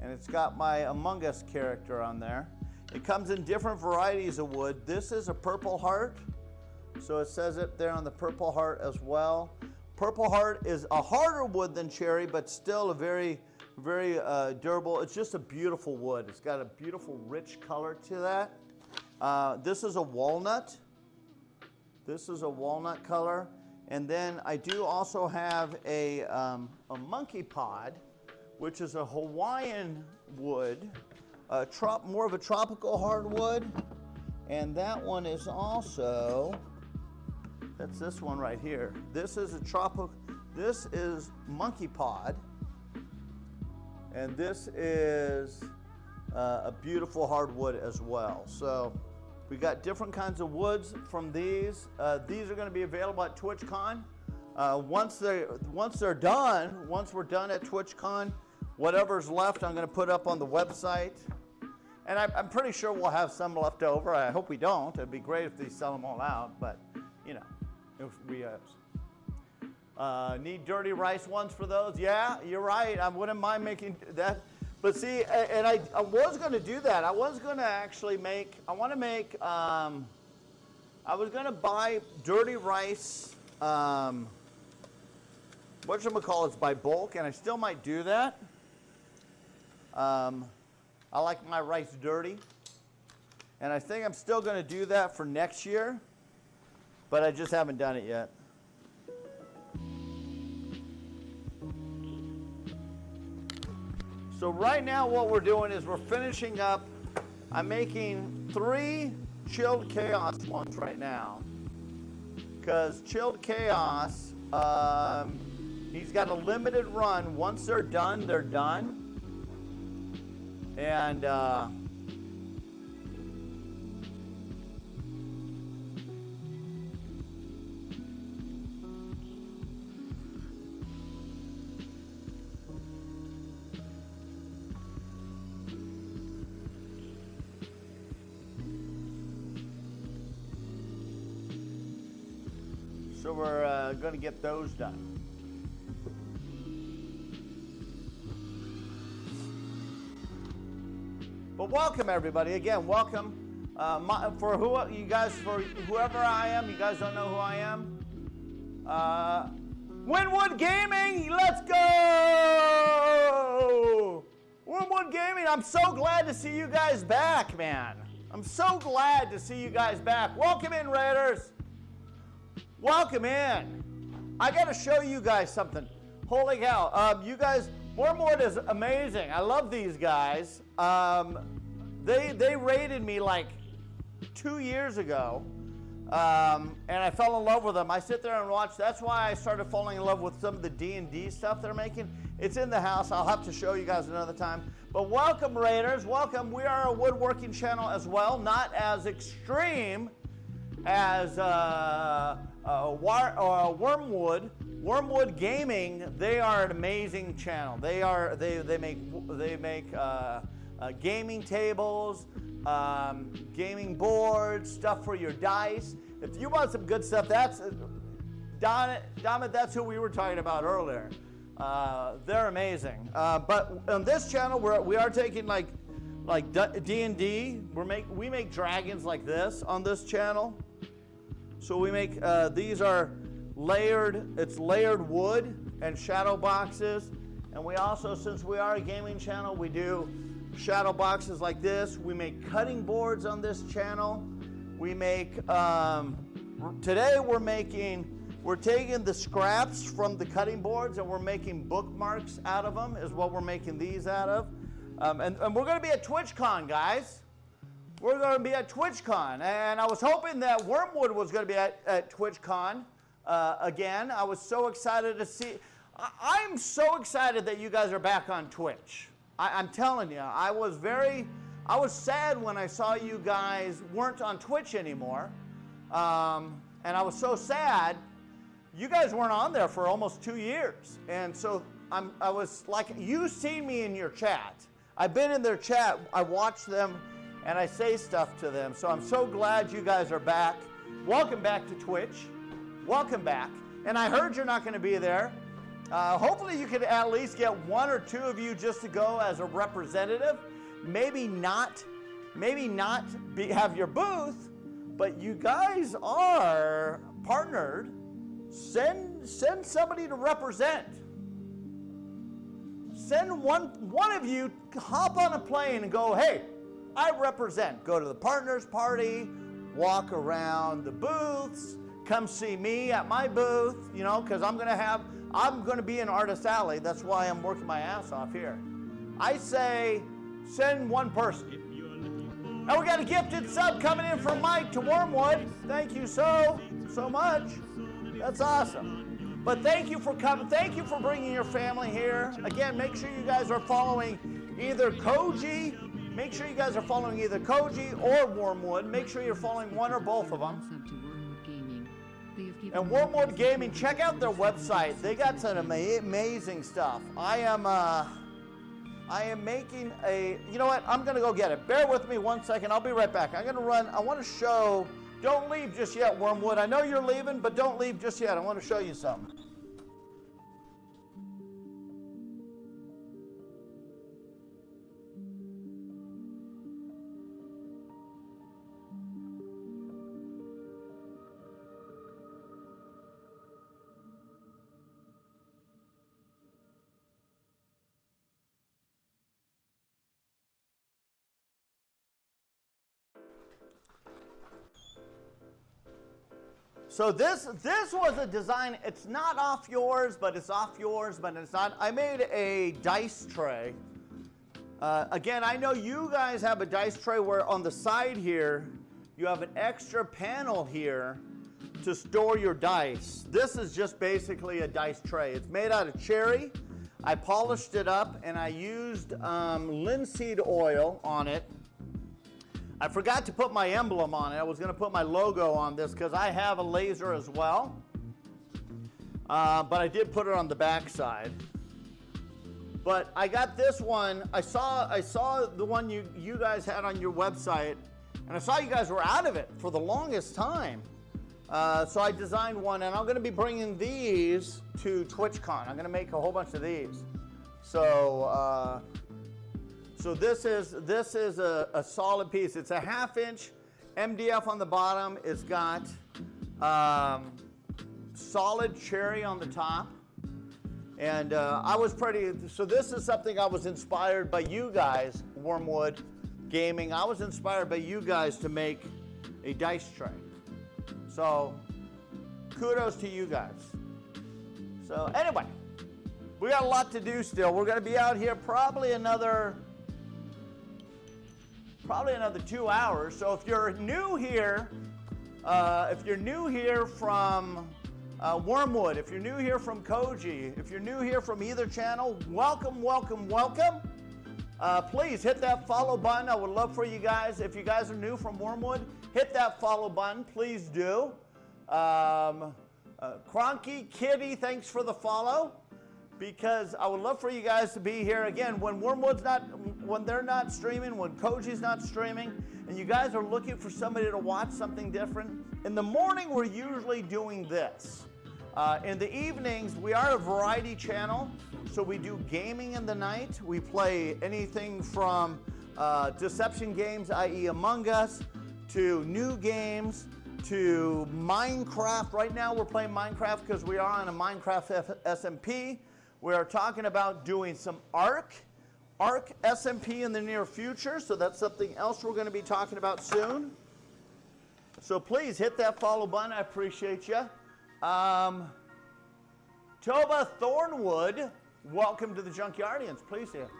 and it's got my Among Us character on there. It comes in different varieties of wood. This is a Purple Heart. So it says it there on the Purple Heart as well. Purple Heart is a harder wood than cherry, but still a very, very durable. It's just a beautiful wood. It's got a beautiful, rich color to that. This is a walnut. This is a walnut color. And then I do also have a monkey pod, which is a Hawaiian wood, more of a tropical hardwood. And that one is also... That's this one right here. This is this is monkey pod, and this is a beautiful hardwood as well. So we got different kinds of woods from these. These are going to be available at TwitchCon. Once we're done at TwitchCon, whatever's left, I'm going to put up on the website. And I'm pretty sure we'll have some left over. I hope we don't. It'd be great if they sell them all out, but you know. If we need dirty rice ones for those. Yeah, you're right. I wouldn't mind making that. But see, and I was going to do that. I was going to actually I was going to buy dirty rice, whatchamacallits, by bulk, and I still might do that. I like my rice dirty. And I think I'm still going to do that for next year. But I just haven't done it yet. So right now what we're doing is we're finishing up. I'm making 3 Chilled Chaos ones right now. Because Chilled Chaos, he's got a limited run. Once they're done, they're done. And so we're going to get those done. But welcome everybody. Again, welcome. For whoever I am, you guys don't know who I am. Winwood Gaming, let's go! Winwood Gaming, I'm so glad to see you guys back, man. I'm so glad to see you guys back. Welcome in, Raiders. Welcome in. I got to show you guys something. Holy cow. You guys, Wormwood is amazing. I love these guys. They raided me like 2 years ago. And I fell in love with them. I sit there and watch. That's why I started falling in love with some of the D&D stuff they're making. It's in the house. I'll have to show you guys another time. But welcome, Raiders. Welcome. We are a woodworking channel as well. Not as extreme as Wormwood. Wormwood Gaming. They are an amazing channel. They make gaming tables. Gaming boards, stuff for your dice. If you want some good stuff, that's that's who we were talking about earlier. They're amazing. But on this channel, we are taking like D&D. We make dragons like this on this channel. So we make these are layered. It's layered wood and shadow boxes. And we also, since we are a gaming channel, we do shadow boxes like this. We make cutting boards on this channel. We make, today we're taking the scraps from the cutting boards and we're making bookmarks out of them is what we're making these out of. And we're going to be at TwitchCon, guys. We're going to be at TwitchCon. And I was hoping that Wormwood was going to be at TwitchCon again. I was so excited to see. I'm so excited that you guys are back on Twitch. I'm telling you, I was sad when I saw you guys weren't on Twitch anymore. And I was so sad. You guys weren't on there for almost 2 years. And so I was like, you've seen me in your chat. I've been in their chat. I watch them and I say stuff to them. So I'm so glad you guys are back. Welcome back to Twitch. Welcome back. And I heard you're not going to be there. Hopefully you could at least get 1 or 2 of you just to go as a representative. Maybe not have your booth, but you guys are partnered. Send somebody to represent. Send one of you, hop on a plane and go, hey, I represent. Go to the partners party, walk around the booths, come see me at my booth, because I'm going to be in Artist Alley. That's why I'm working my ass off here. I say send one person. Now we got a gifted sub coming in from Mike to Wormwood. Thank you so much. That's awesome. But thank you for coming. Thank you for bringing your family here. Again, make sure you guys are following either Koji. Make sure you guys are following either Koji or Wormwood. Make sure you're following one or both of them. And Wormwood Gaming, check out their website. They got some amazing stuff. I am making a, you know what? I'm going to go get it. Bear with me 1 second. I'll be right back. I'm going to run. I want to show. Don't leave just yet, Wormwood. I know you're leaving, but don't leave just yet. I want to show you something. So this was a design. It's not off yours, but it's off yours, but it's not. I made a dice tray. Again, I know you guys have a dice tray where on the side here, you have an extra panel here to store your dice. This is just basically a dice tray. It's made out of cherry. I polished it up and I used linseed oil on it. I forgot to put my emblem on it. I was going to put my logo on this because I have a laser as well. But I did put it on the back side. But I got this one. I saw the one you guys had on your website, and I saw you guys were out of it for the longest time. So I designed one, and I'm going to be bringing these to TwitchCon. I'm going to make a whole bunch of these. So this is a solid piece. It's a 1/2 inch MDF on the bottom. It's got solid cherry on the top. And I was so this is something I was inspired by you guys, Wormwood Gaming. I was inspired by you guys to make a dice tray. So kudos to you guys. So anyway, we got a lot to do still. We're going to be out here probably another 2 hours. So if you're new here, from Wormwood, if you're new here from Koji, if you're new here from either channel, welcome, welcome, welcome. Please hit that follow button. I would love for you guys, if you guys are new from Wormwood, hit that follow button. Please do. Cronky, Kitty, thanks for the follow, because I would love for you guys to be here again when they're not streaming, when Koji's not streaming, and you guys are looking for somebody to watch something different. In the morning, we're usually doing this. In the evenings, we are a variety channel, so we do gaming in the night. We play anything from deception games, i.e. Among Us, to new games, to Minecraft. Right now, we're playing Minecraft because we are on a Minecraft SMP. We are talking about doing some Ark SMP in the near future, so that's something else we're going to be talking about soon. So please hit that follow button. I appreciate you. Toba Thornwood, welcome to the Junkyardians. Please here.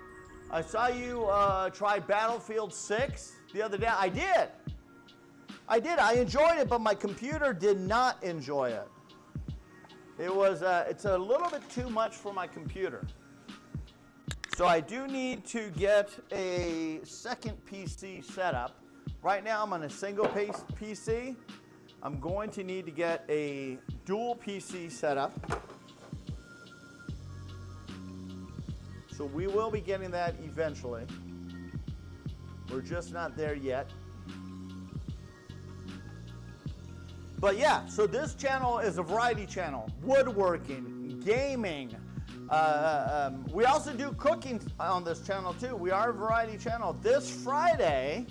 I saw you try Battlefield 6 the other day. I did. I enjoyed it, but my computer did not enjoy it. It's a little bit too much for my computer. So I do need to get a second PC set up. Right now I'm on a single PC. I'm going to need to get a dual PC set up. So we will be getting that eventually. We're just not there yet. But yeah, so this channel is a variety channel. Woodworking, gaming. We also do cooking on this channel too. We are a variety channel. This Friday,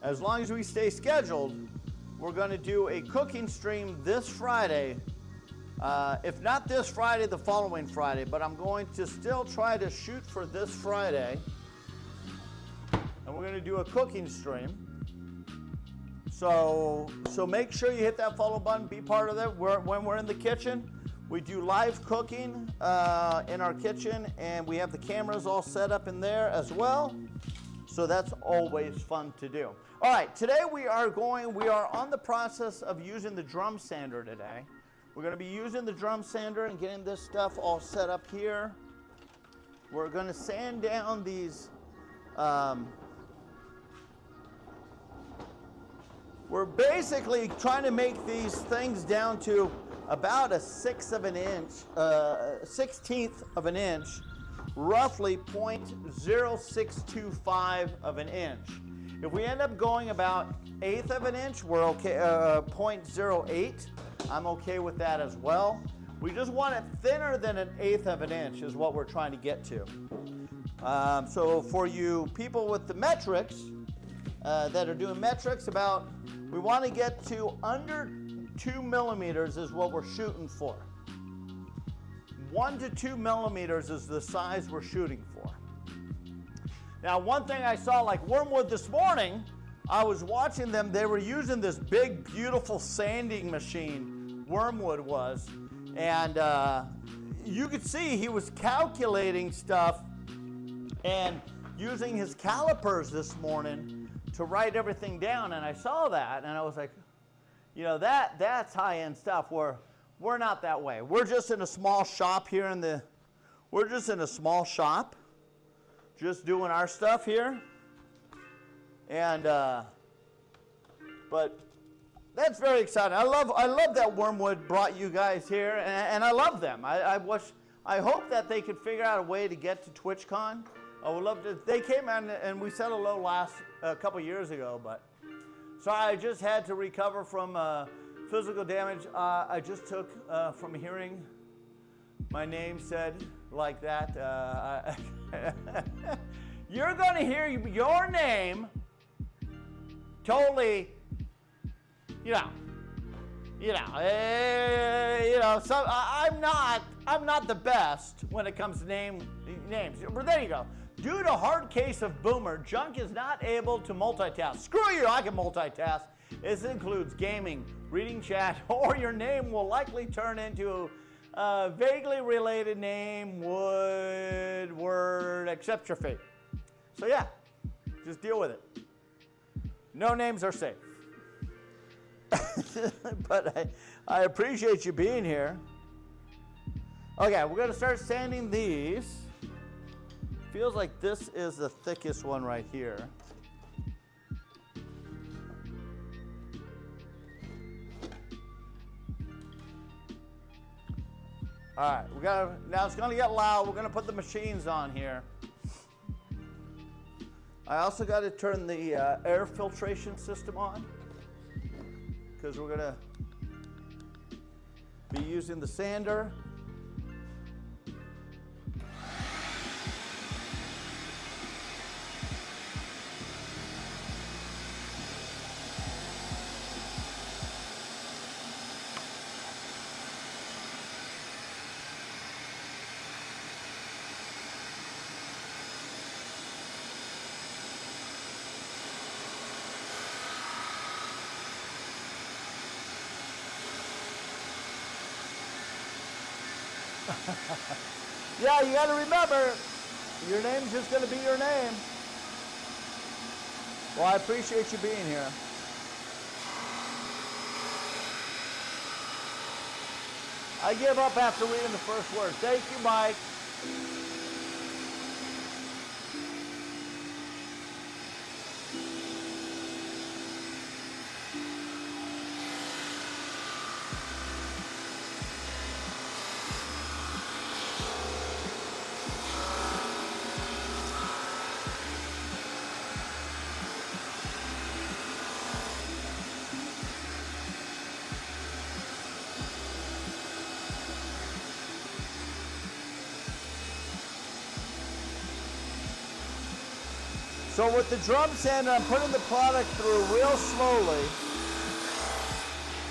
as long as we stay scheduled, we're going to do a cooking stream this Friday. If not this Friday, the following Friday. But I'm going to still try to shoot for this Friday. And we're going to do a cooking stream. So make sure you hit that follow button, be part of that. When we're in the kitchen, we do live cooking in our kitchen, and we have the cameras all set up in there as well. So that's always fun to do. All right, today we are on the process of using the drum sander today. We're going to be using the drum sander and getting this stuff all set up here. We're going to sand down these. We're basically trying to make these things down to about a 1/6 of an inch, 1/16 of an inch, roughly 0.0625 of an inch. If we end up going about 1/8 of an inch, we're okay. 0.08, I'm okay with that as well. We just want it thinner than 1/8 of an inch is what we're trying to get to. So for you people with the metrics that are doing metrics, we want to get to under 2 millimeters is what we're shooting for. 1 to 2 millimeters is the size we're shooting for. Now, one thing I saw, like Wormwood this morning, I was watching them. They were using this big, beautiful sanding machine, Wormwood was, and you could see he was calculating stuff and using his calipers this morning to write everything down, and I saw that, and I was like, you know, that's high-end stuff. We're not that way. We're just in a small shop here we're just in a small shop, just doing our stuff here, and but that's very exciting. I love that Wormwood brought you guys here, and I love them. I hope that they could figure out a way to get to TwitchCon. I would love to. They came in and we said hello a couple years ago, but sorry, I just had to recover from physical damage I just took from hearing my name said like that. You're going to hear your name totally, I'm not the best when it comes to names. But there you go. Due to hard case of boomer, Junk is not able to multitask. Screw you, I can multitask. This includes gaming, reading chat, or your name will likely turn into a vaguely related name, would, word, accept your fate. So yeah, just deal with it. No names are safe. But I appreciate you being here. Okay, we're going to start sanding these. Feels like this is the thickest one right here. All right, now it's going to get loud. We're going to put the machines on here. I also got to turn the air filtration system on because we're going to be using the sander. Yeah, you got to remember, your name's just going to be your name. Well, I appreciate you being here. I give up after reading the first word. Thank you, Mike. So with the drum sander, I'm putting the product through real slowly.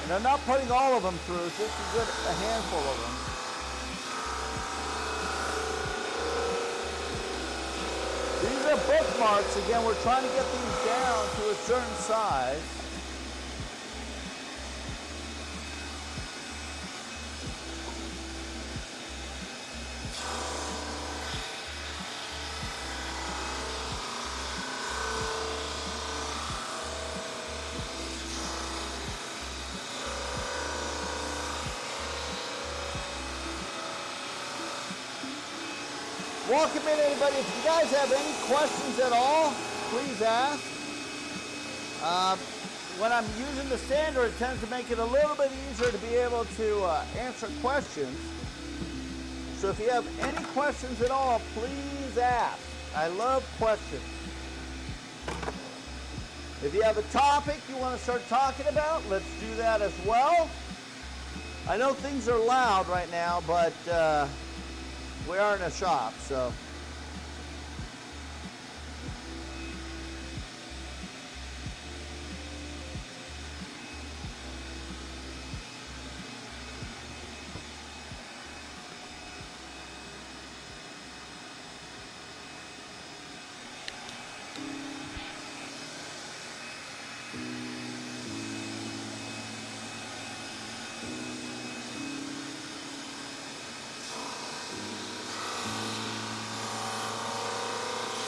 And I'm not putting all of them through, just a handful of them. These are bookmarks. Again, we're trying to get these down to a certain size. Welcome in, anybody. If you guys have any questions at all, please ask. When I'm using the sander, it tends to make it a little bit easier to be able to answer questions. So if you have any questions at all, please ask. I love questions. If you have a topic you want to start talking about, let's do that as well. I know things are loud right now, but we are in a shop, so.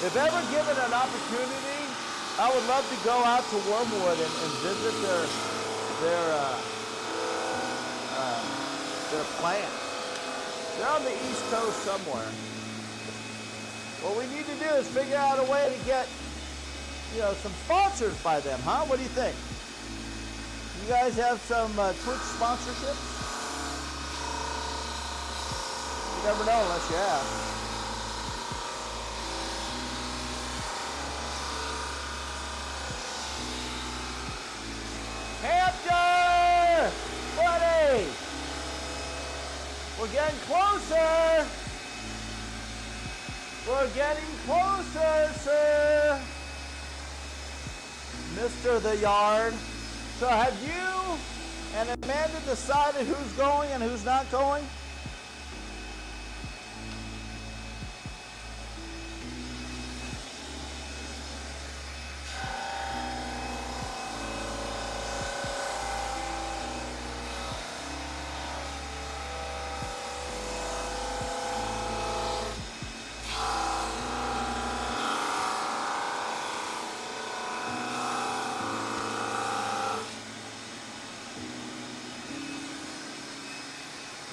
If ever given an opportunity, I would love to go out to Wormwood and visit their plant. They're on the East Coast somewhere. What we need to do is figure out a way to get, some sponsors by them, huh? What do you think? You guys have some Twitch sponsorships? You never know unless you ask. Hampton! Buddy! We're getting closer! We're getting closer, sir! Mr. The Yard. So have you And Amanda decided who's going and who's not going.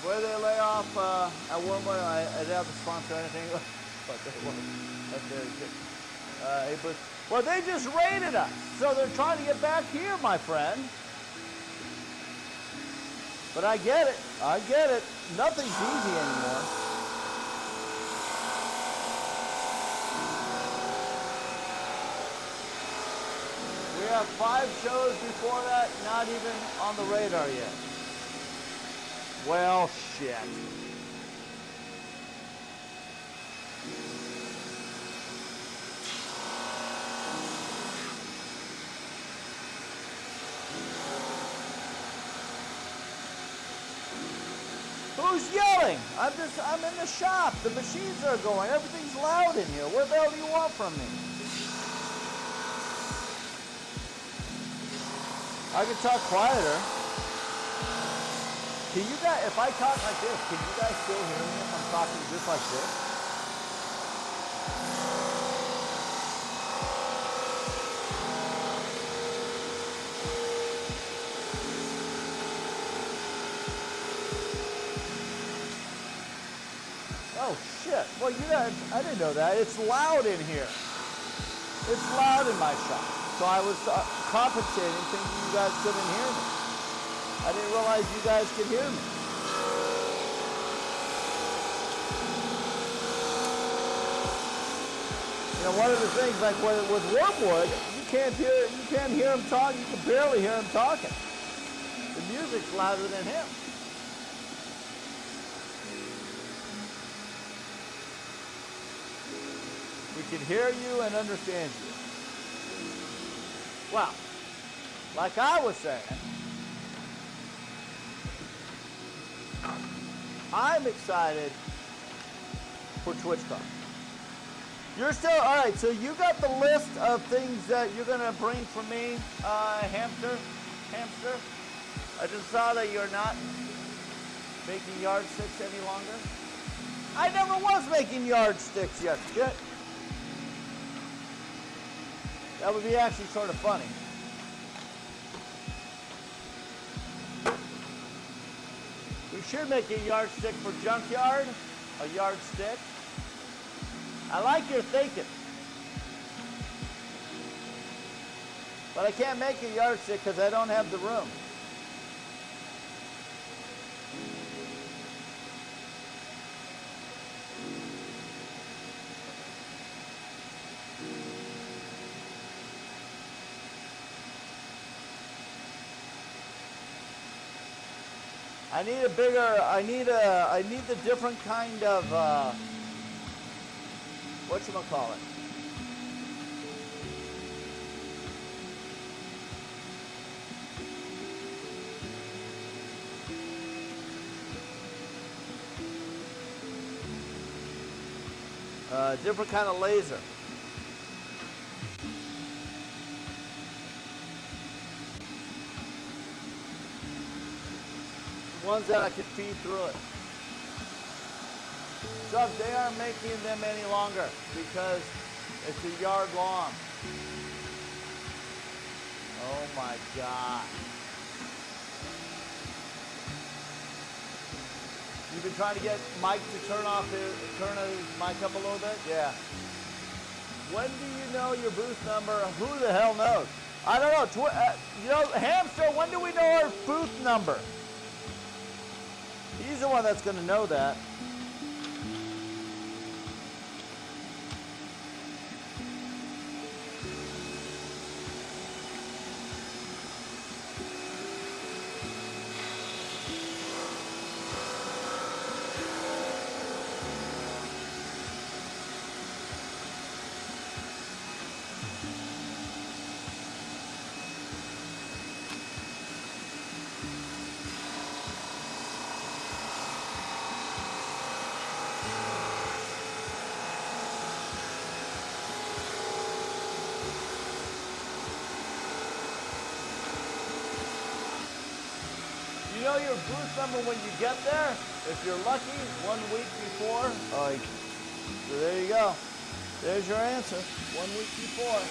Where they lay off at Wormwood, I didn't have to sponsor anything, but they won't. That's very good. Well, they just raided us, so they're trying to get back here, my friend. But I get it. I get it. Nothing's easy anymore. We have 5 shows before that, not even on the radar yet. Well, shit. Who's yelling? I'm in the shop. The machines are going. Everything's loud in here. What the hell do you want from me? I can talk quieter. Can you guys, if I talk like this, can you guys still hear me if I'm talking just like this? Oh shit, well you guys, I didn't know that. It's loud in here. It's loud in my shop. So I was compensating thinking you guys couldn't hear me. I didn't realize you guys could hear me. You know, one of the things, like with Wormwood, you can't hear him talk. You can barely hear him talking. The music's louder than him. We can hear you and understand you. Well, like I was saying, I'm excited for TwitchCon. You're still, all right, so you got the list of things that you're going to bring for me, Hamster. I just saw that you're not making yardsticks any longer. I never was making yardsticks yet. That would be actually sort of funny. We should make a yardstick for Junkyard, a yardstick. I like your thinking. But I can't make a yardstick because I don't have the room. I need a bigger, I need the different kind of, whatchamacallit. Different kind of laser. Ones that I could feed through it. So they aren't making them any longer because it's a yard long. Oh my God. You've been trying to get Mike to turn his mic up a little bit? Yeah. When do you know your booth number? Who the hell knows? I don't know. You know, Hamster, when do we know our booth number? He's the one that's going to know that. know your booth number when you get there? If you're lucky, 1 week before. So there you go. There's your answer. 1 week before.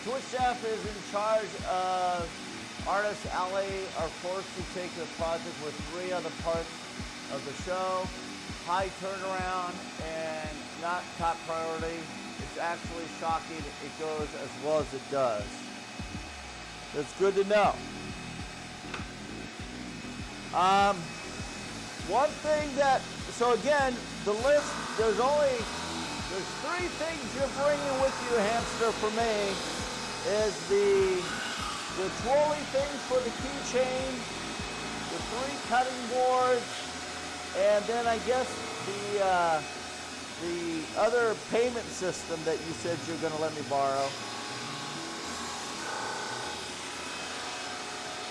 Woodshop is in charge of Artist Alley, are forced to take the project with 3 other parts of the show. High turnaround and not top priority. It's actually shocking it goes as well as it does. That's good to know. One thing that, so again, the list, there's 3 things you're bringing with you, Hamster, for me, is the twirly things for the keychain, the 3 cutting boards, and then I guess the other payment system that you said you're going to let me borrow.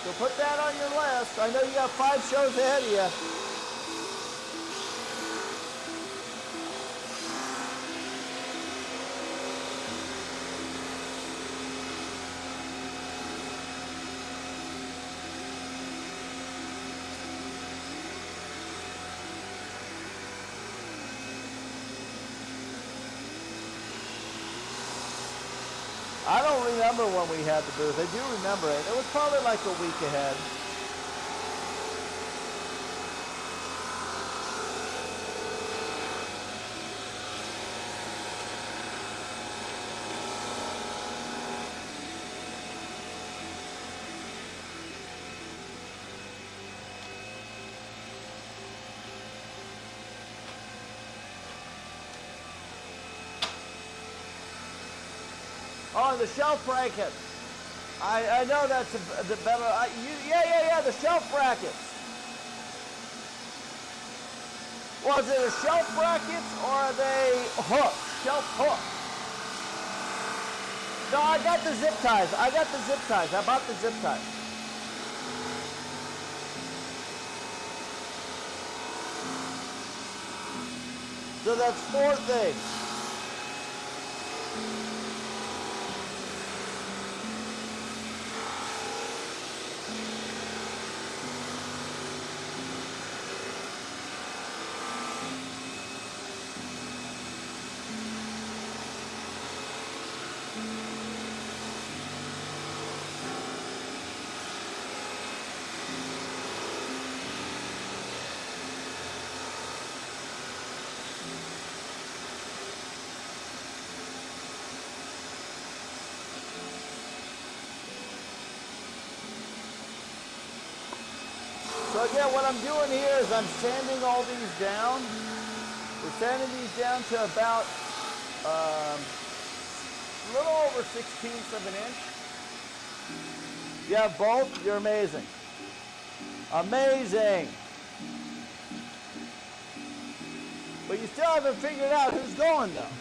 So put that on your list. I know you got 5 shows ahead of you. I don't remember when we had the booth. I do remember it. It was probably like a week ahead. Oh, the shelf bracket. I know that's the better. Yeah, the shelf brackets. Was it a shelf brackets or are they hooks? Shelf hooks. No, I got the zip ties. I bought the zip ties. So that's 4 things. So again, what I'm doing here is I'm sanding all these down. We're sanding these down to about a little over 1/16 of an inch. You have both, you're amazing. Amazing. But you still haven't figured out who's going though.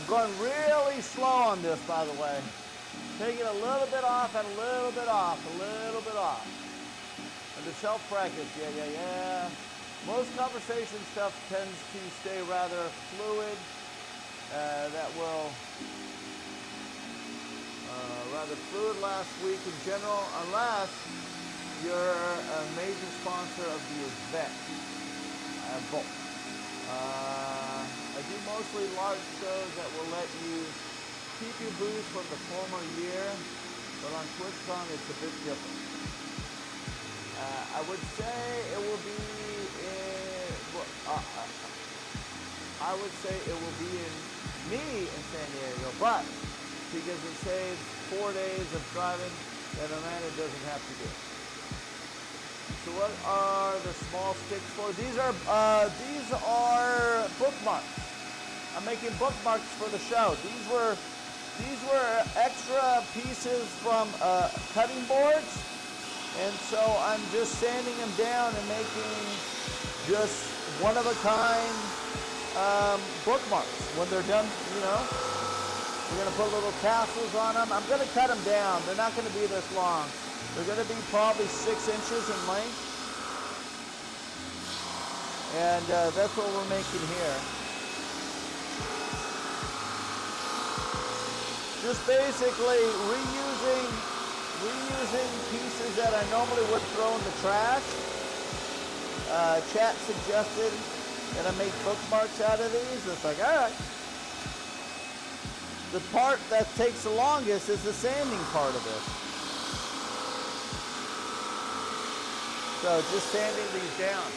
I'm going really slow on this, by the way. Taking a little bit off and a little bit off, a little bit off. And the self-practice, yeah. Most conversation stuff tends to stay rather fluid. That will rather fluid last week in general, unless you're a major sponsor of the event. I have both. I do mostly large shows that will let you keep your booth from the former year, but on TwitchCon it's a bit different. I would say it will be in, I would say it will be in me in San Diego, but because it saves 4 days of driving that Amanda doesn't have to do. So what are the small sticks for? These are bookmarks. I'm making bookmarks for the show. These were extra pieces from cutting boards, and so I'm just sanding them down and making just one of a kind bookmarks. When they're done, you know, we're gonna put little tassels on them. I'm gonna cut them down. They're not gonna be this long. They're gonna be probably 6 inches in length, and that's what we're making here. Just basically reusing pieces that I normally would throw in the trash. Chat suggested that I make bookmarks out of these. It's like, all right. The part that takes the longest is the sanding part of this. So just sanding these down.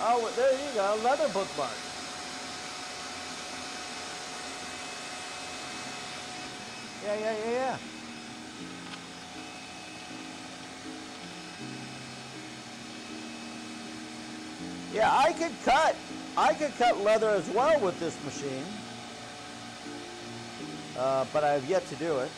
Oh, well, there you go, leather bookmark. Yeah. Yeah, I could cut leather as well with this machine, but I have yet to do it.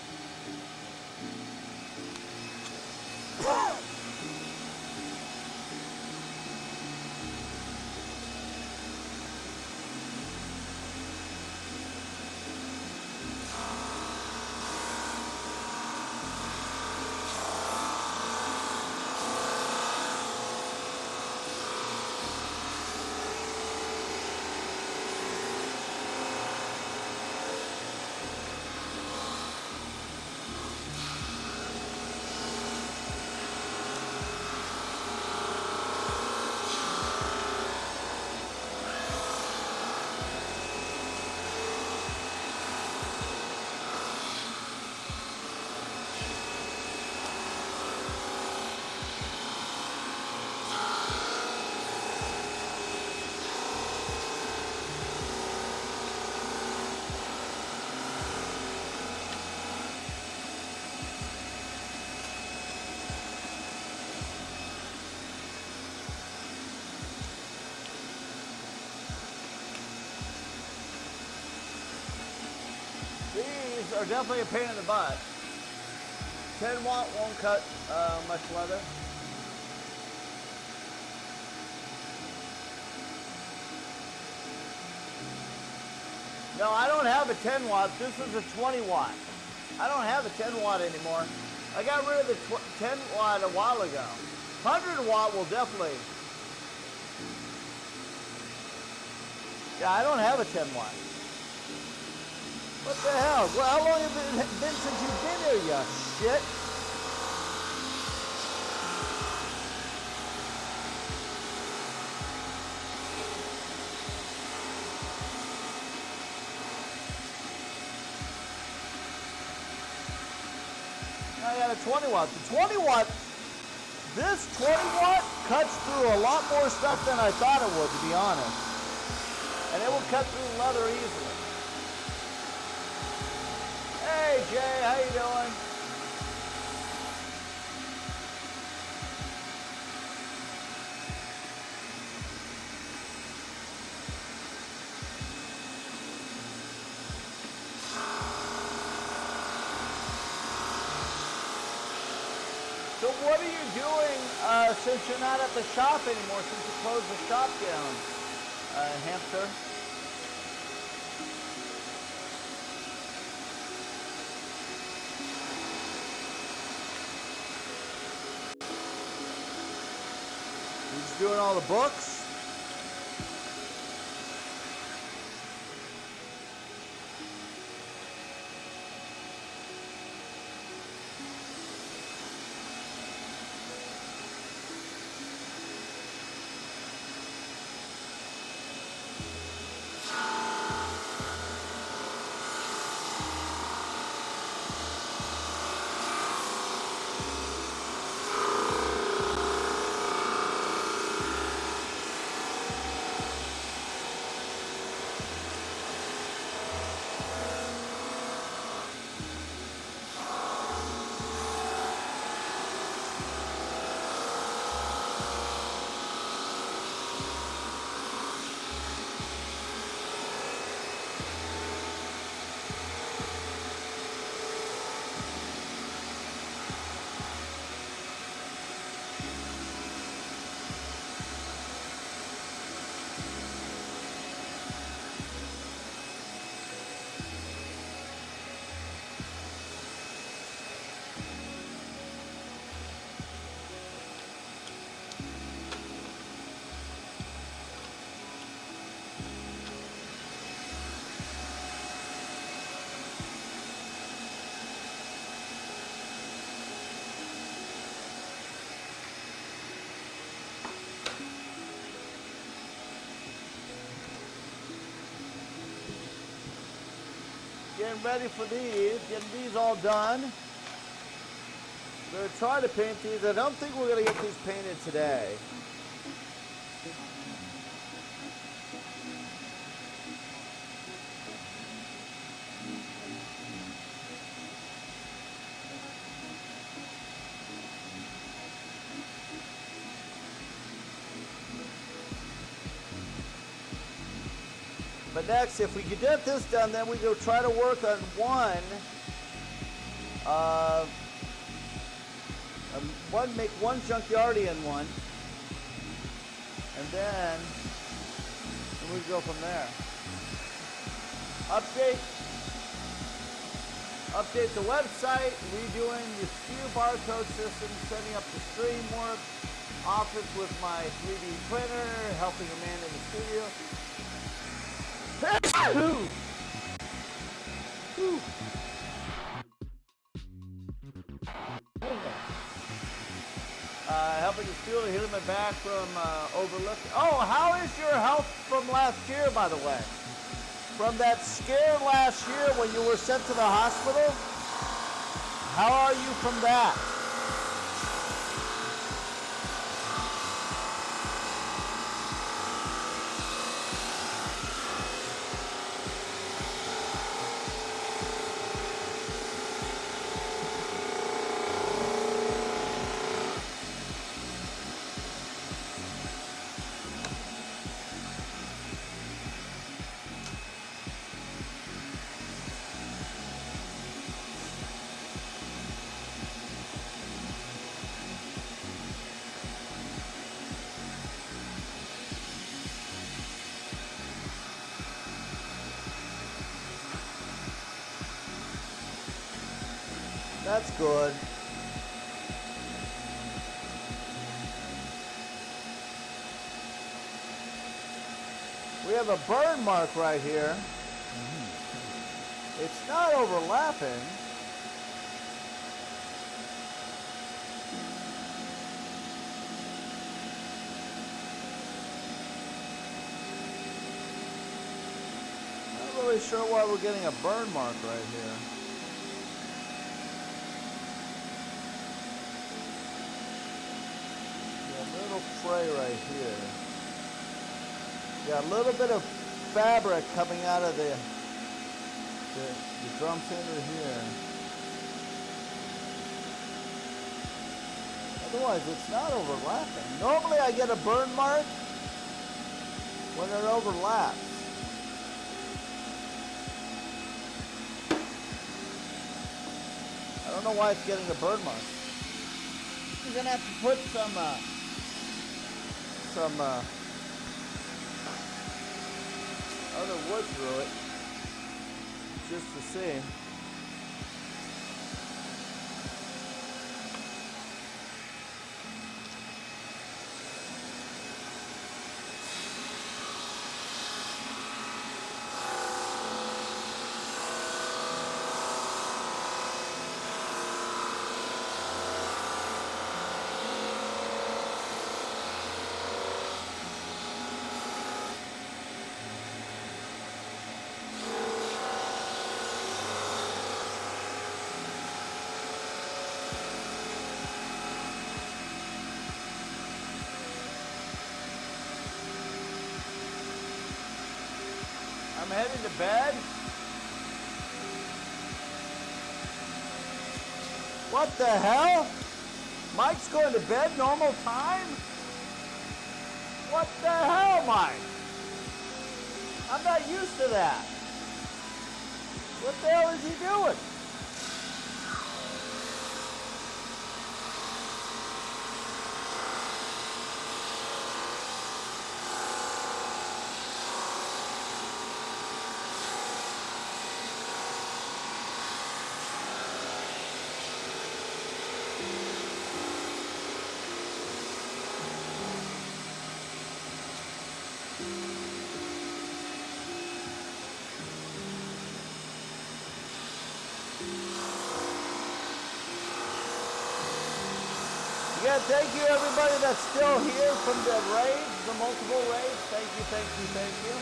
These are definitely a pain in the butt. 10 watt won't cut much leather. No, I don't have a 10 watt. This is a 20 watt. I don't have a 10 watt anymore. I got rid of the 10 watt a while ago. 100 watt will definitely. Yeah, I don't have a 10 watt. What the hell? Well, how long have it been since you've been here, you shit? I got a 20 watt. The 20 watt, this 20 watt cuts through a lot more stuff than I thought it would, to be honest. And it will cut through leather easily. Hey Jay, how you doing? So So what are you doing since you're not at the shop anymore, since you closed the shop down, Hamster? You just doing all the books? Getting ready for these, getting these all done. We're going to try to paint these. I don't think we're going to get these painted today. But next, if we could get this done, then we go try to work on make one Junkyardian one, and then we go from there. Update the website, redoing the SKU barcode system, setting up the stream work, office with my 3D printer, helping a man in the studio. Helping the studio, healing my back from overlooking. Oh, how is your health from last year, by the way? From that scare last year when you were sent to the hospital? How are you from that? That's good. We have a burn mark right here. It's not overlapping. Not really sure why we're getting a burn mark right here. Fray right here. Yeah, a little bit of fabric coming out of the drum sander here. Otherwise, it's not overlapping. Normally, I get a burn mark when it overlaps. I don't know why it's getting a burn mark. I'm gonna have to put some other wood through it just to see. I'm heading to bed. What the hell? Mike's going to bed normal time? What the hell, Mike? I'm not used to that. What the hell is he doing? Yeah, thank you everybody that's still here from the raids, the multiple raids. Thank you, thank you, thank you.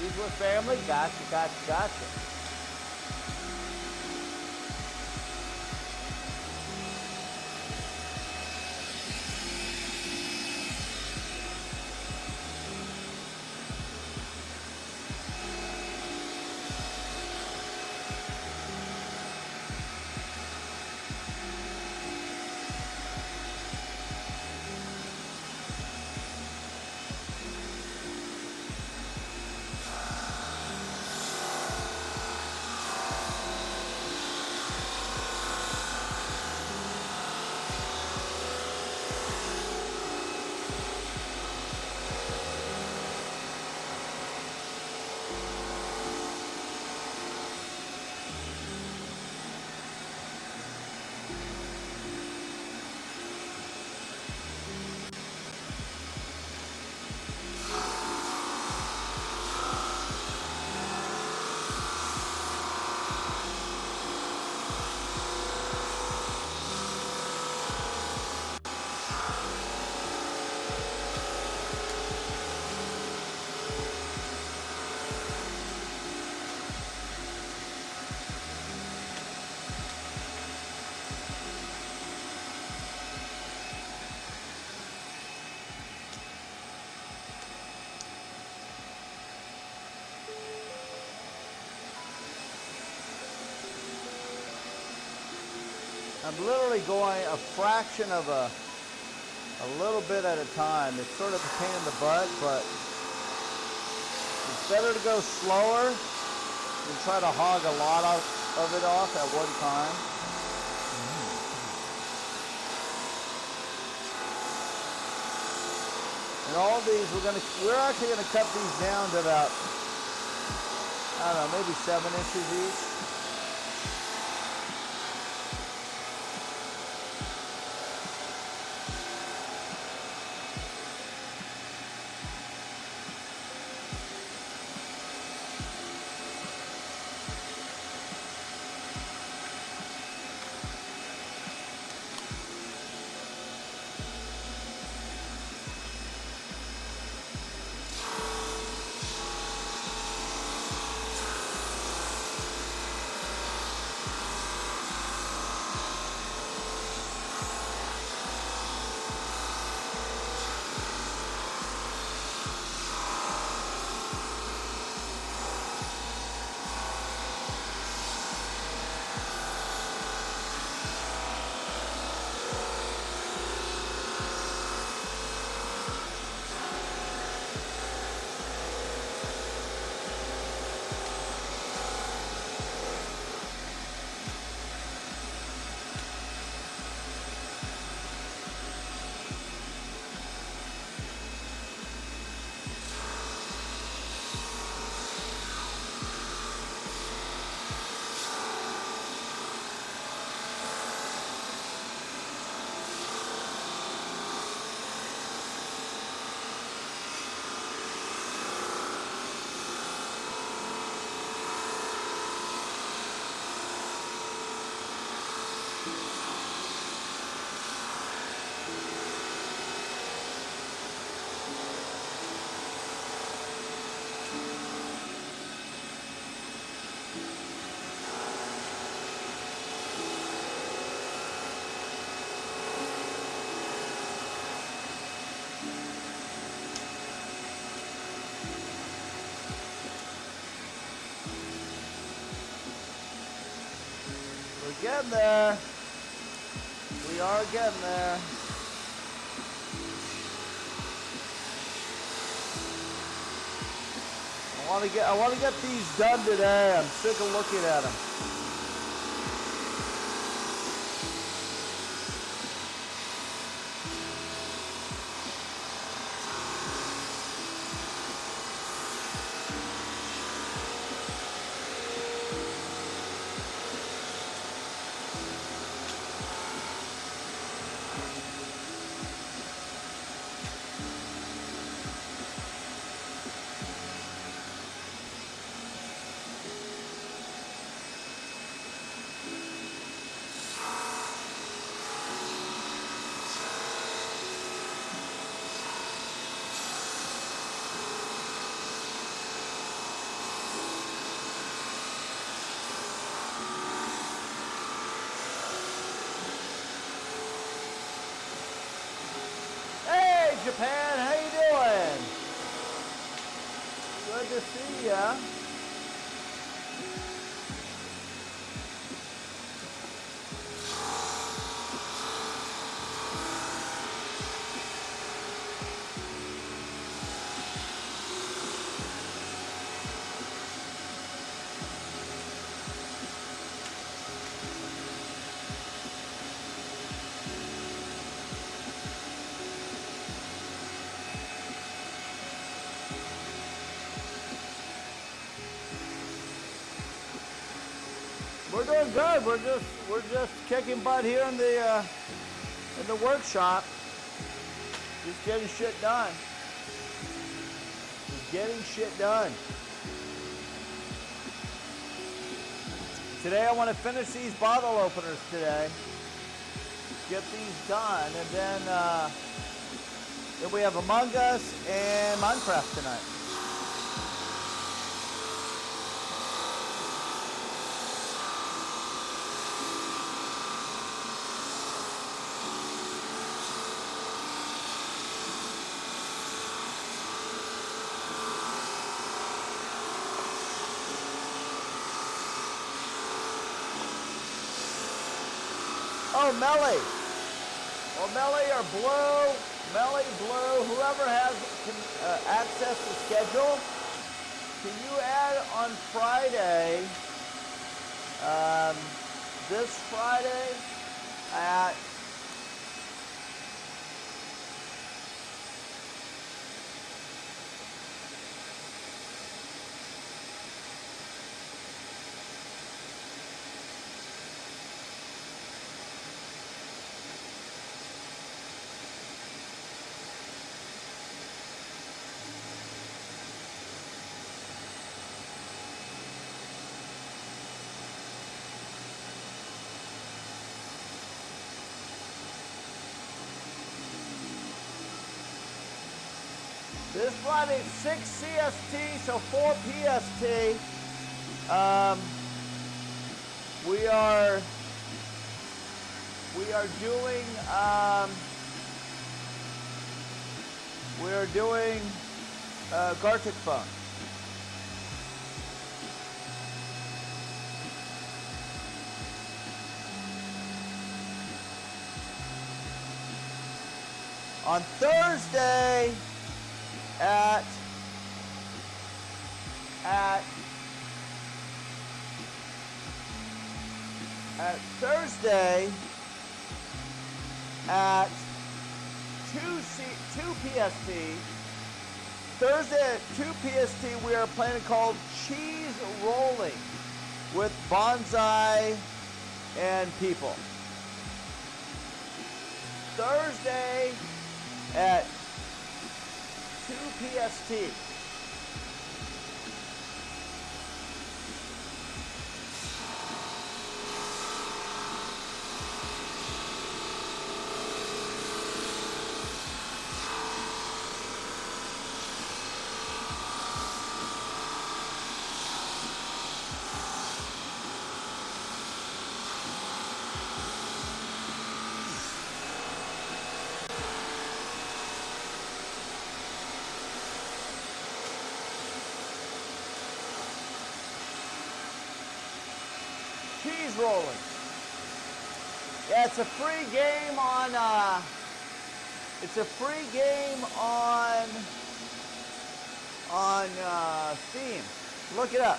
He's with family? Gotcha, gotcha, gotcha. I'm literally going a fraction of a little bit at a time. It's sort of a pain in the butt, but it's better to go slower than try to hog a lot of it off at one time. And all these, we're actually gonna cut these down to about, I don't know, maybe 7 inches each. getting there. We are getting there. I want to get these done today. I'm sick of looking at them. Japan, how you doing? Good to see ya. We're doing good. We're just kicking butt here in the workshop. Just getting shit done. Just getting shit done. Today I want to finish these bottle openers today. Get these done, and then we have Among Us and Minecraft tonight. Oh, Melly. Or Melly or Blue. Melly, Blue, whoever has access to schedule, can you add on Friday, this Friday at this Friday, 6 CST, so 4 PST. We are doing Gartic Phone. On Thursday at Thursday at 2 PST. Thursday at 2 PST, we are playing called Cheese Rolling with Bonsai and People. Thursday at 2 PST. Cheese rolling. Yeah, it's a free game on, Steam. Look it up.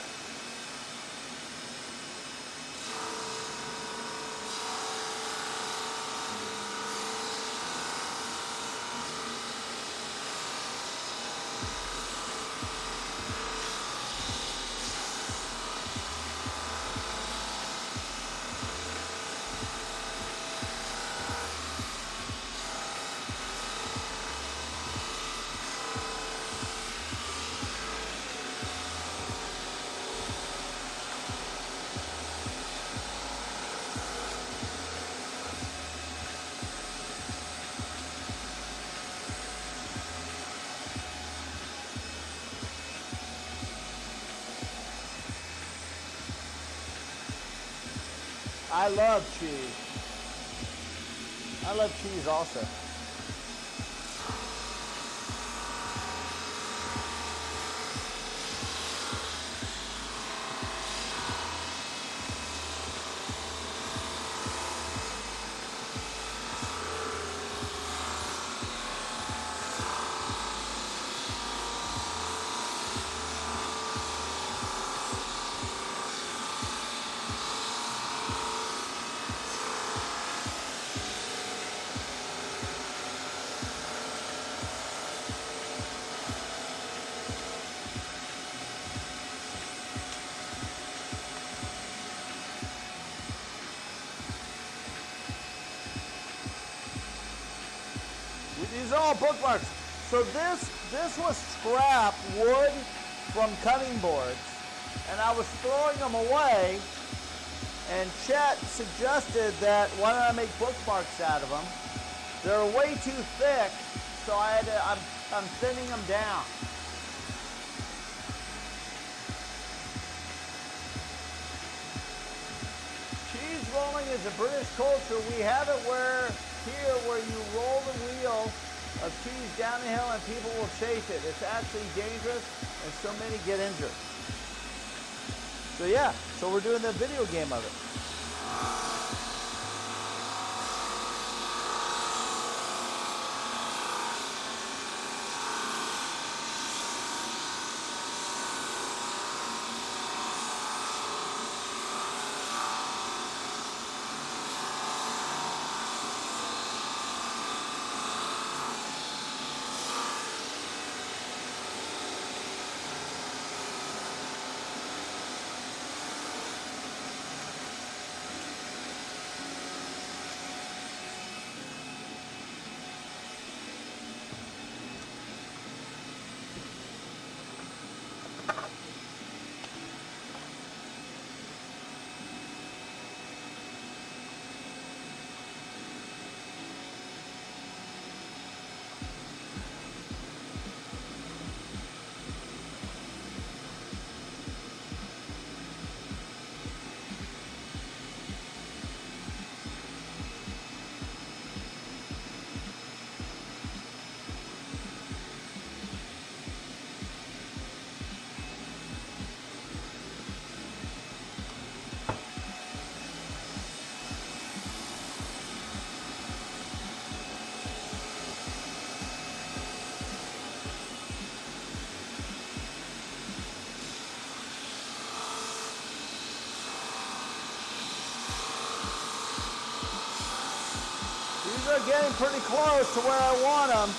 I love cheese. I love cheese also. These are all bookmarks. So this was scrap wood from cutting boards, and I was throwing them away. And Chet suggested that why don't I make bookmarks out of them? They're way too thick, so I'm thinning them down. Cheese rolling is a British culture. We have it where you roll the wheel of cheese down the hill and people will chase it. It's actually dangerous and so many get injured. So yeah, so we're doing the video game of it. These are getting pretty close to where I want them.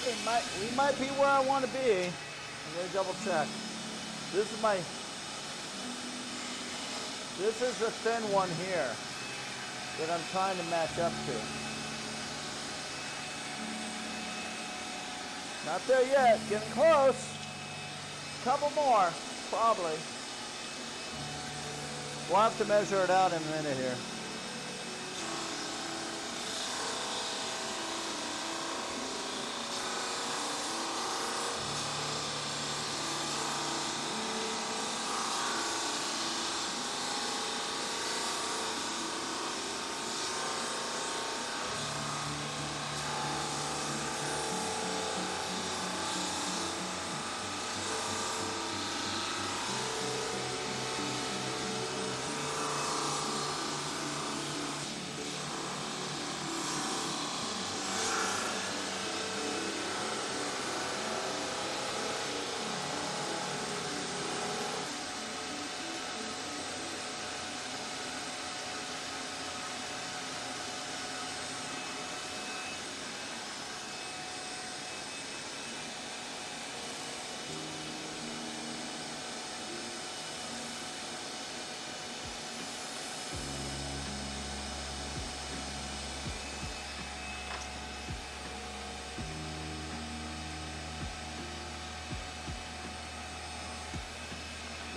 we might be where I want to be. I'm gonna double check. This is the thin one here that I'm trying to match up to. Not there yet, getting close. Couple more, probably. We'll have to measure it out in a minute here.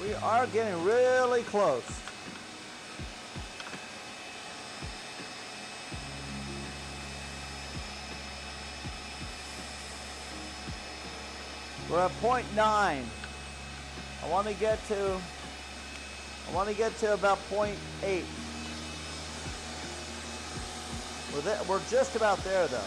We are getting really close. We're at 0.9. I want to get to about 0.8. We're just about there though.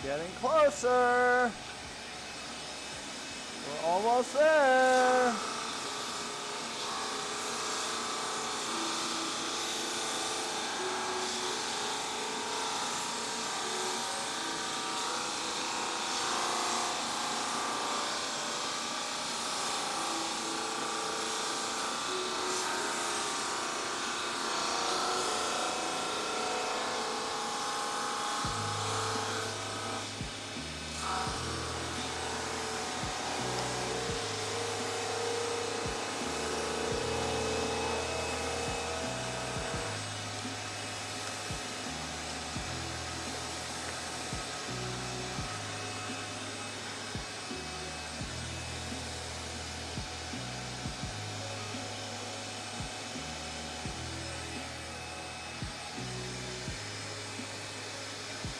Getting closer. We're almost there.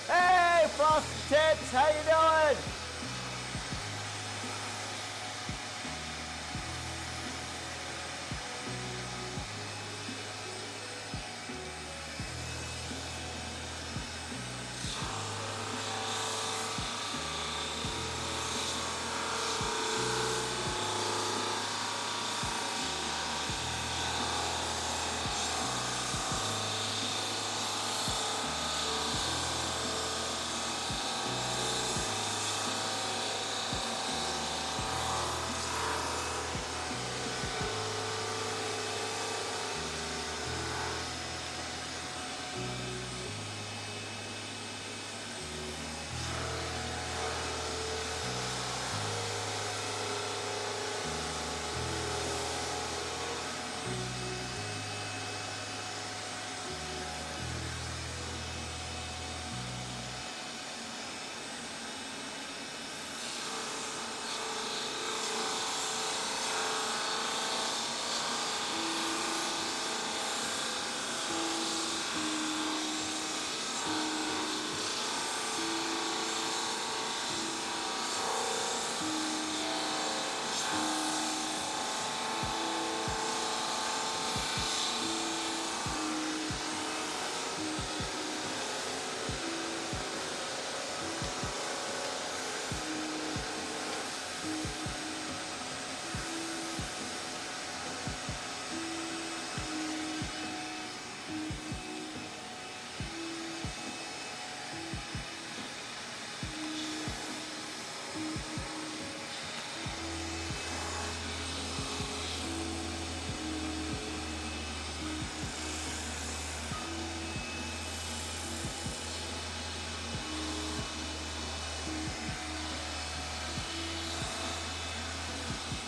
Hey, Frosty Tits, how you doing?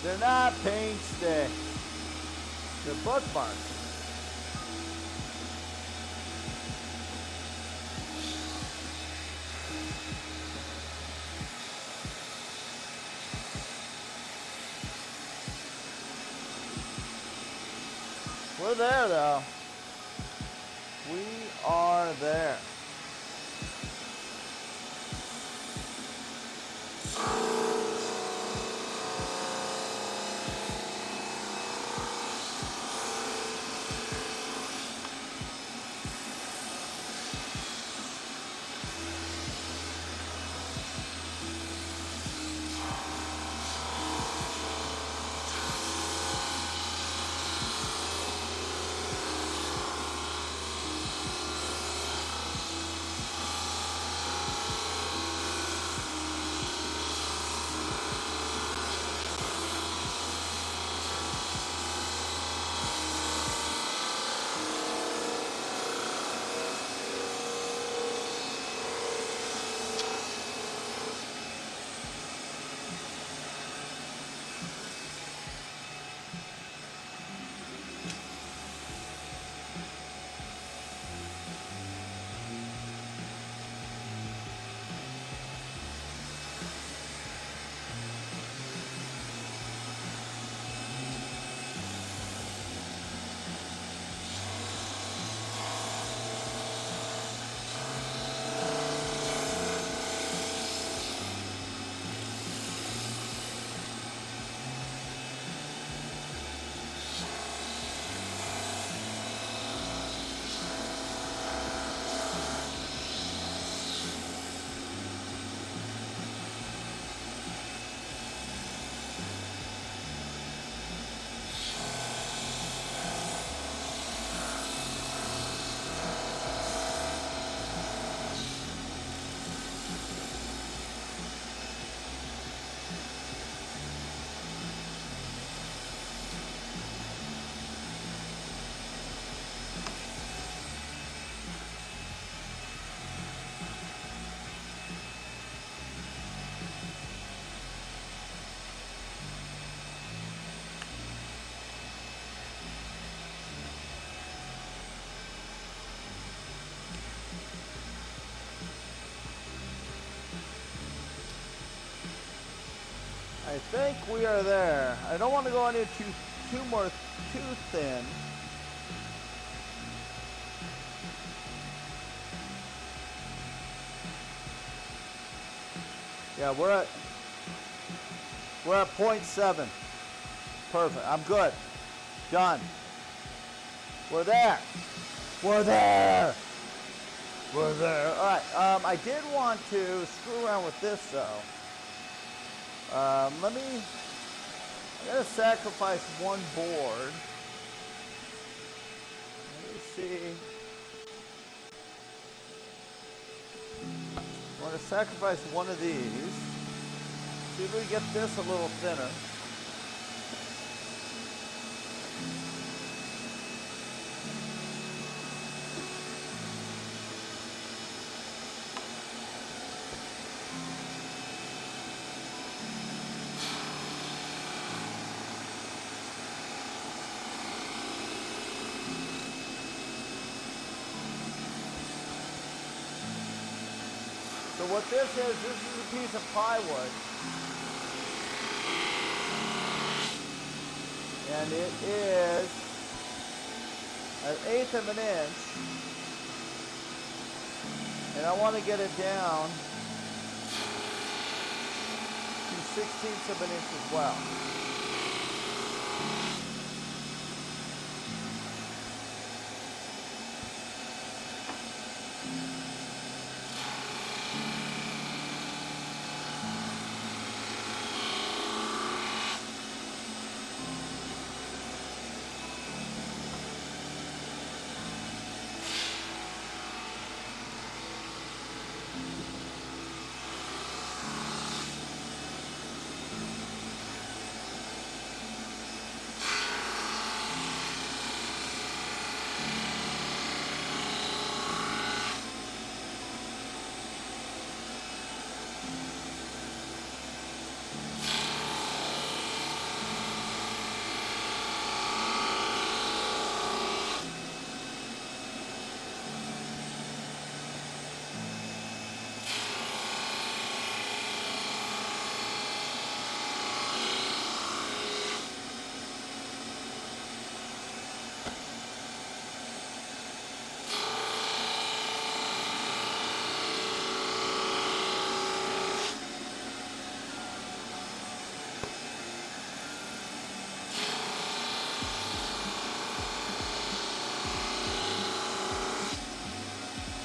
They're not paint sticks. They're bookmarks. We're there, though. We are there. I think we are there. I don't want to go any too thin. Yeah, we're at 0.7. Perfect. I'm good. Done. We're there. We're there. We're there. All right. I did want to screw around with this though. I gotta sacrifice one board. Let me see. I want to sacrifice one of these. See if we can get this a little thinner. So what this is a piece of plywood. And it is 1/8 of an inch. And I want to get it down to 1/16 of an inch as well.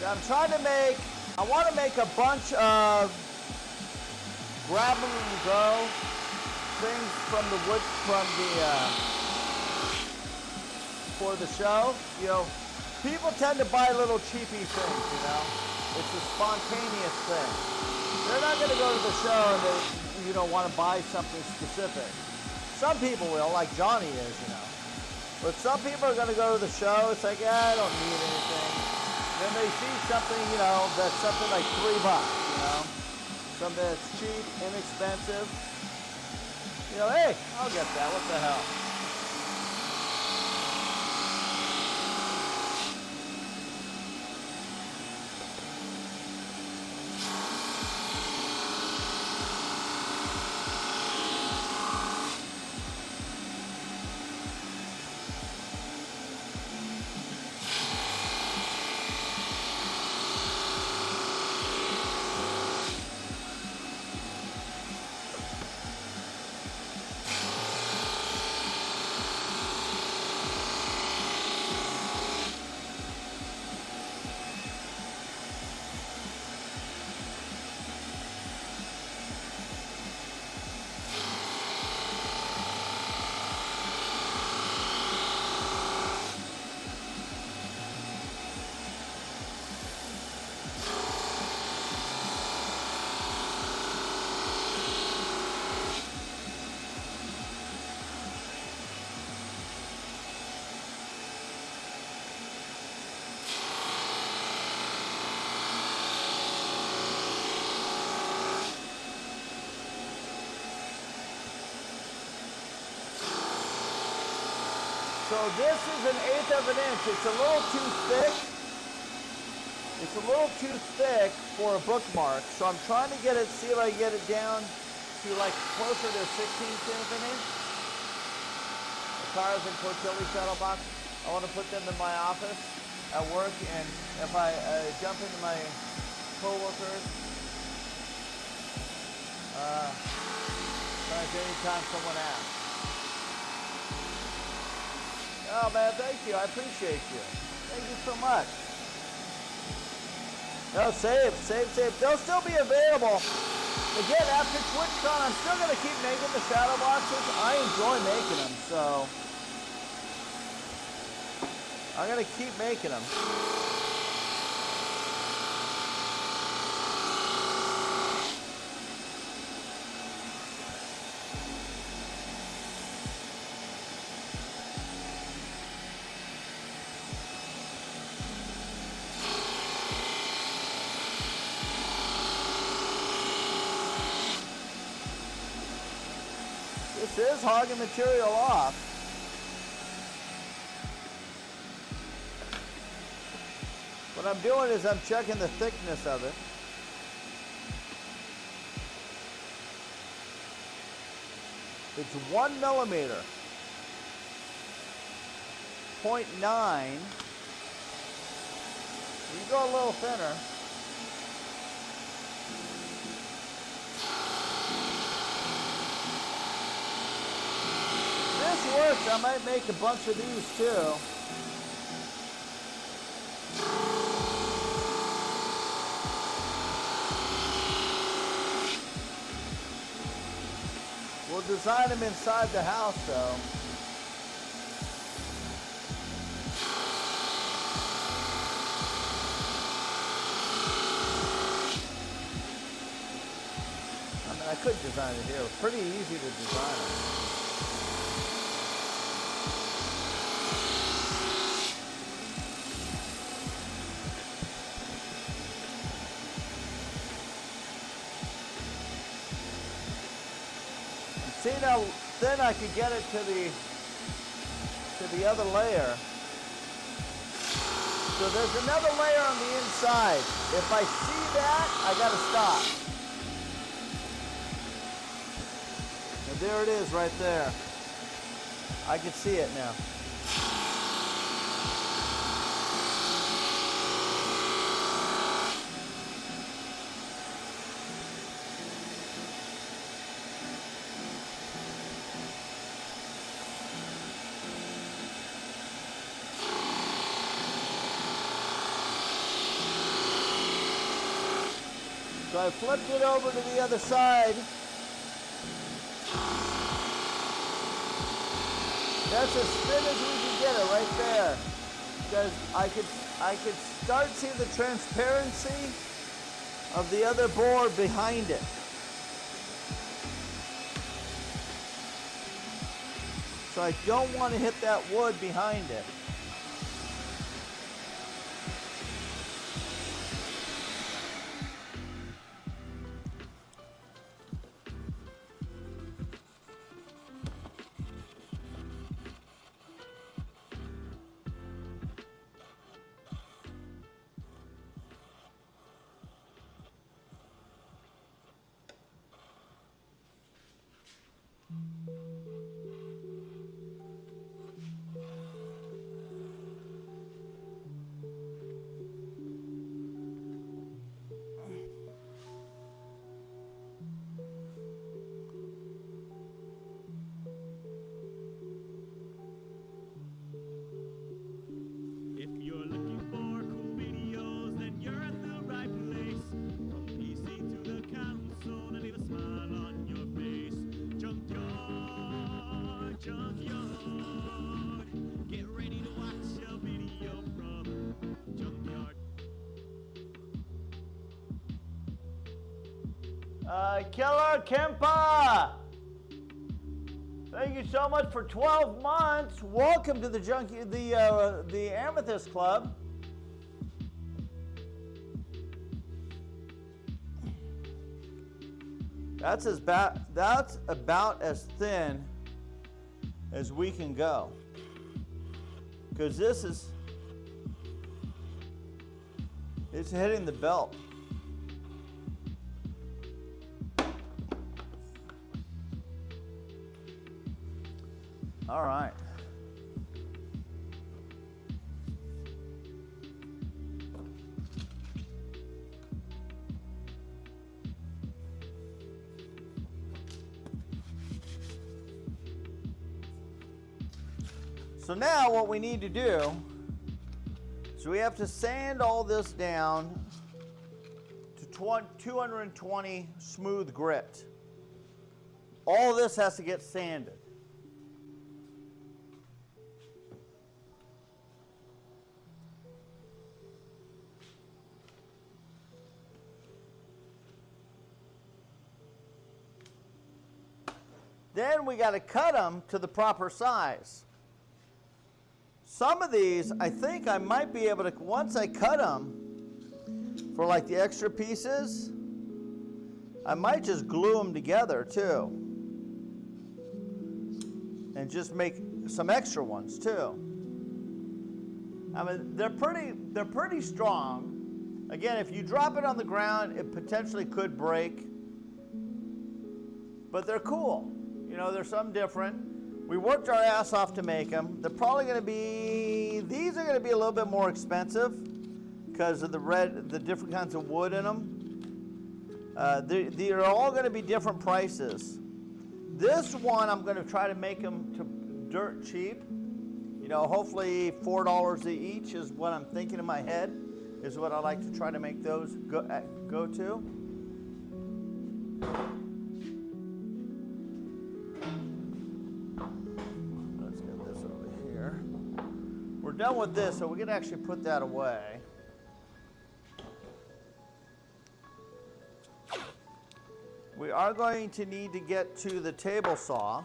I'm trying to make, I want to make a bunch of grab 'em and go things from the wood, for the show. You know, people tend to buy little cheapy things, you know. It's a spontaneous thing. They're not going to go to the show and they, you know, want to buy something specific. Some people will, like Johnny is, you know. But some people are going to go to the show. It's like, I don't need anything. Then they see something, you know, that's something like $3, you know. Something that's cheap, inexpensive. You know, hey, I'll get that. What the hell? So this is 1/8 of an inch. It's a little too thick. It's a little too thick for a bookmark. So I'm trying to get it, see if I can get it down to like closer to 1/16 of an inch. The cars and Portilli shuttle box. I want to put them in my office at work, and if I jump into my coworkers, anytime someone asks. Oh man, thank you. I appreciate you. Thank you so much. No, save. They'll still be available. Again, after TwitchCon, I'm still going to keep making the shadow boxes. I enjoy making them, so I'm going to keep making them. This is hogging material off. What I'm doing is I'm checking the thickness of it. It's 1 millimeter. 0.9. You go a little thinner. This works. I might make a bunch of these too. We'll design them inside the house though. I mean, I could design it here. It's pretty easy to design it. See now, then I could get it to the other layer. So there's another layer on the inside. If I see that, I gotta stop. And there it is right there. I can see it now. So I flipped it over to the other side. That's as thin as we can get it right there. Because I could start seeing the transparency of the other board behind it. So I don't want to hit that wood behind it. If you're looking for cool videos, then you're at the right place. From PC to the console, and leave a smile on your face. Junkyard, junkyard. Get ready to watch a video from Junkyard. Killer Kempa! Thank you so much for 12 months. Welcome to the the Amethyst Club. That's about as thin as we can go. Because it's hitting the belt. All right. So now what we need to do is we have to sand all this down to 220 smooth grit. All this has to get sanded. Then we got to cut them to the proper size. Some of these, I think I might be able to, once I cut them for like the extra pieces, I might just glue them together too. And just make some extra ones too. I mean, they're pretty strong. Again, if you drop it on the ground, it potentially could break. But they're cool. You know, they're something different. We worked our ass off to make them. They're probably going to be, these are going to be a little bit more expensive because of the different kinds of wood in them. They are all going to be different prices. This one, I'm going to try to make them to dirt cheap. You know, hopefully $4 each is what I'm thinking in my head, is what I like to try to make those go to. We're done with this, so we can actually put that away. We are going to need to get to the table saw.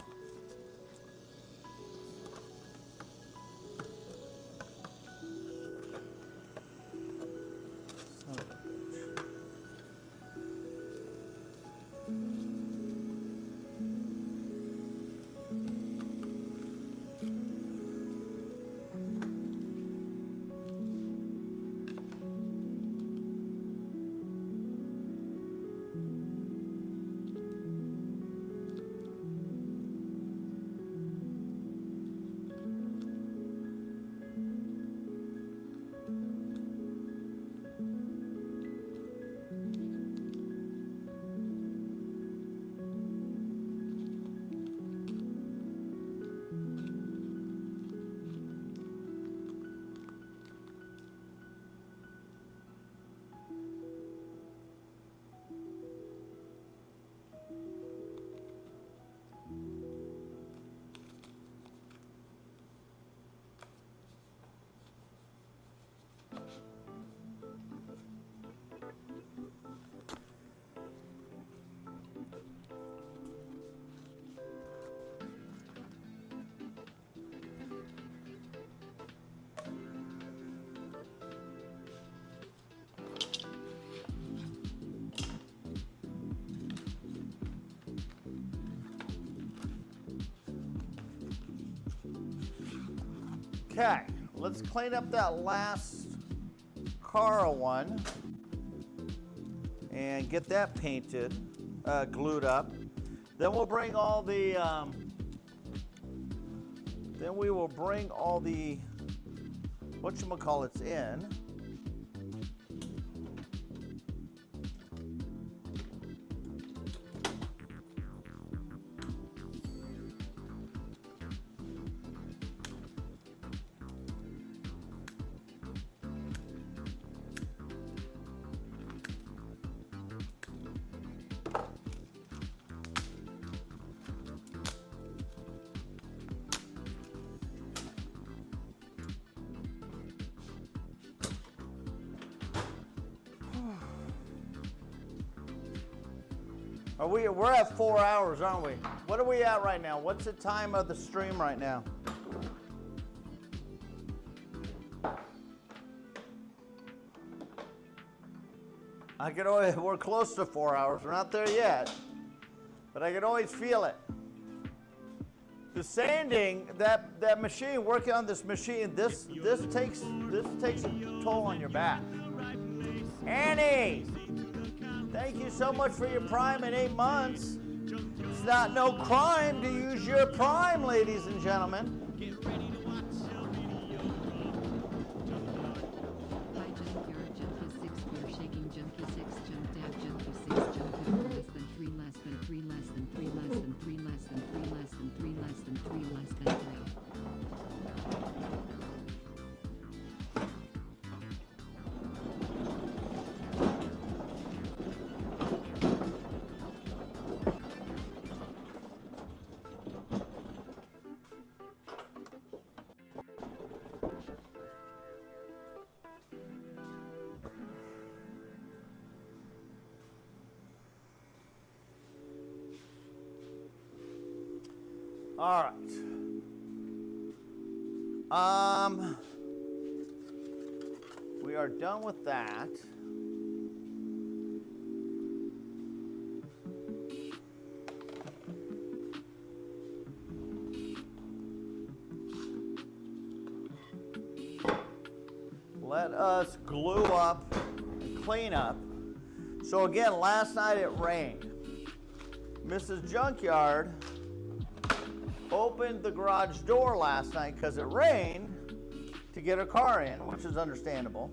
Okay, let's clean up that last Cara one and get that painted, glued up. Then we'll bring all the, then we will bring all the, whatchamacallits in. We're at 4 hours, aren't we? What are we at right now? What's the time of the stream right now? We're close to 4 hours. We're not there yet, but I can always feel it. The sanding, that machine, working on this machine, this takes a toll on your back. Annie! Thank you so much for your Prime in 8 months. It's not no crime to use your Prime, ladies and gentlemen. Hi Junkyard Junkie 6 Beer Shaking Junkie 6 Junk Dad Junkie 6 Junkie less than 3 less than 3 less than 3 less than 3 less than 3 less than 3 less than 3 less than 3. All right. We are done with that. Let us glue up and clean up. So again, last night it rained. Mrs. Junkyard opened the garage door last night because it rained to get her car in, which is understandable.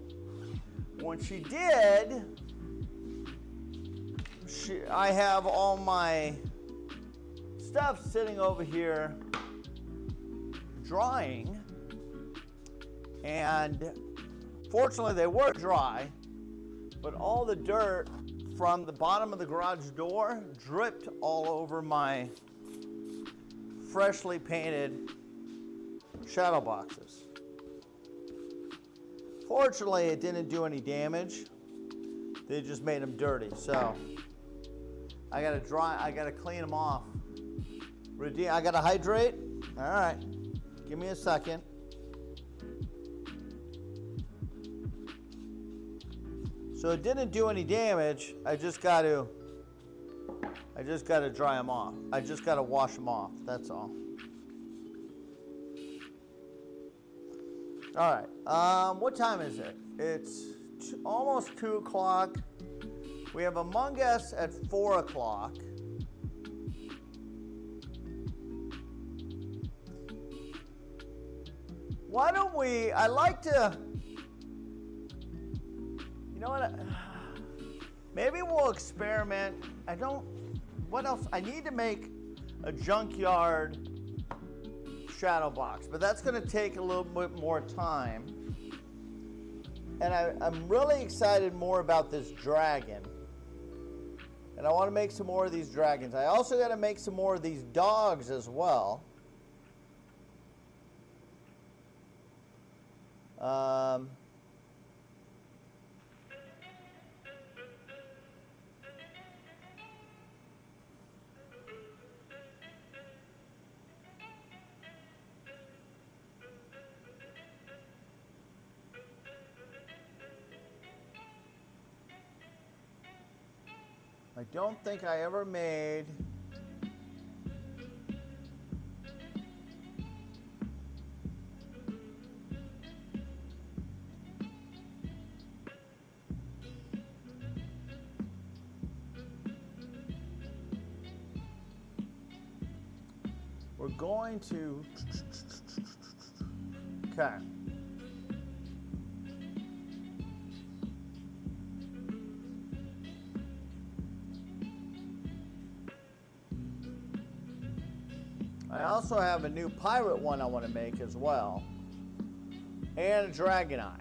When she did, I have all my stuff sitting over here drying, and fortunately they were dry, but all the dirt from the bottom of the garage door dripped all over my freshly painted shadow boxes. Fortunately, it didn't do any damage. They just made them dirty. So I gotta clean them off. I gotta hydrate. All right, give me a second. So it didn't do any damage. I just gotta dry them off. I just gotta wash them off, that's all. All right, what time is it? It's almost 2 o'clock. We have Among Us at 4 o'clock. Why don't we, I like to, you know what, maybe we'll experiment. What else? I need to make a junkyard shadow box, but that's going to take a little bit more time. And I'm really excited more about this dragon. And I want to make some more of these dragons. I also got to make some more of these dogs as well. I don't think I ever made going to, okay. I also have a new pirate one I want to make as well, and a dragon eye.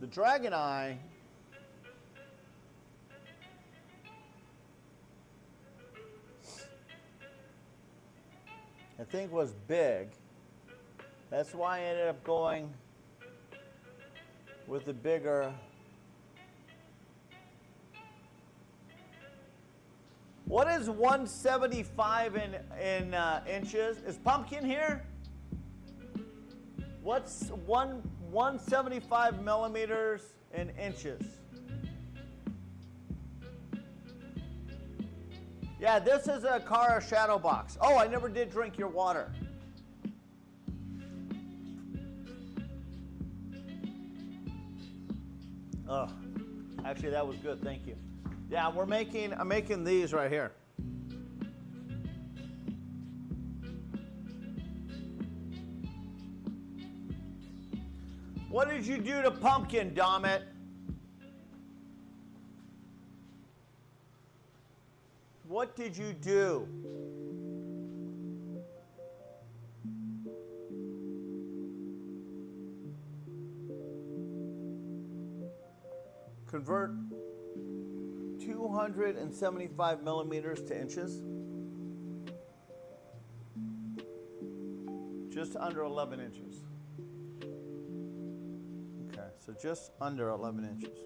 The dragon eye I think was big. That's why I ended up going with the bigger. What is 175 in inches? Is Pumpkin here? What's 175 millimeters in inches? Yeah, this is a Kara shadow box. Oh, I never did drink your water. Oh, actually that was good, thank you. Yeah, I'm making these right here. What did you do to Pumpkin, Dammit? What did you do? Convert 275 millimeters to inches. Just under 11 inches. Okay, so just under 11 inches.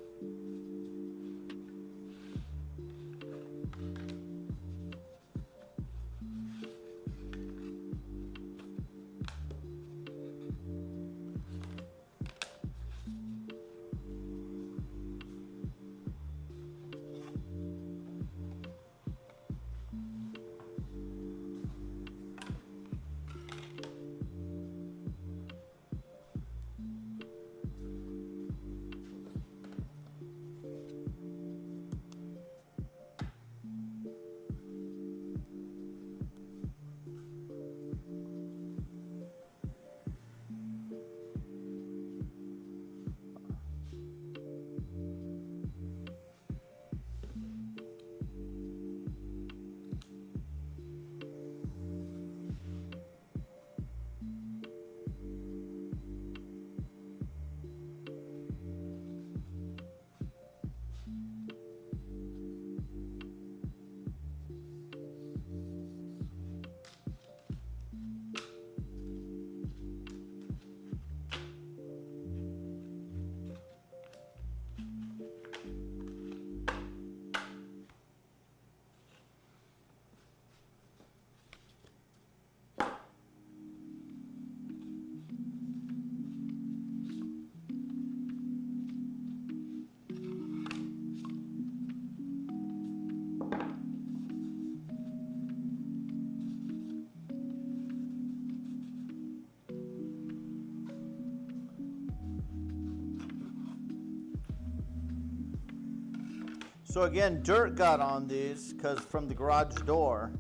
So again, dirt got on these because from the garage door.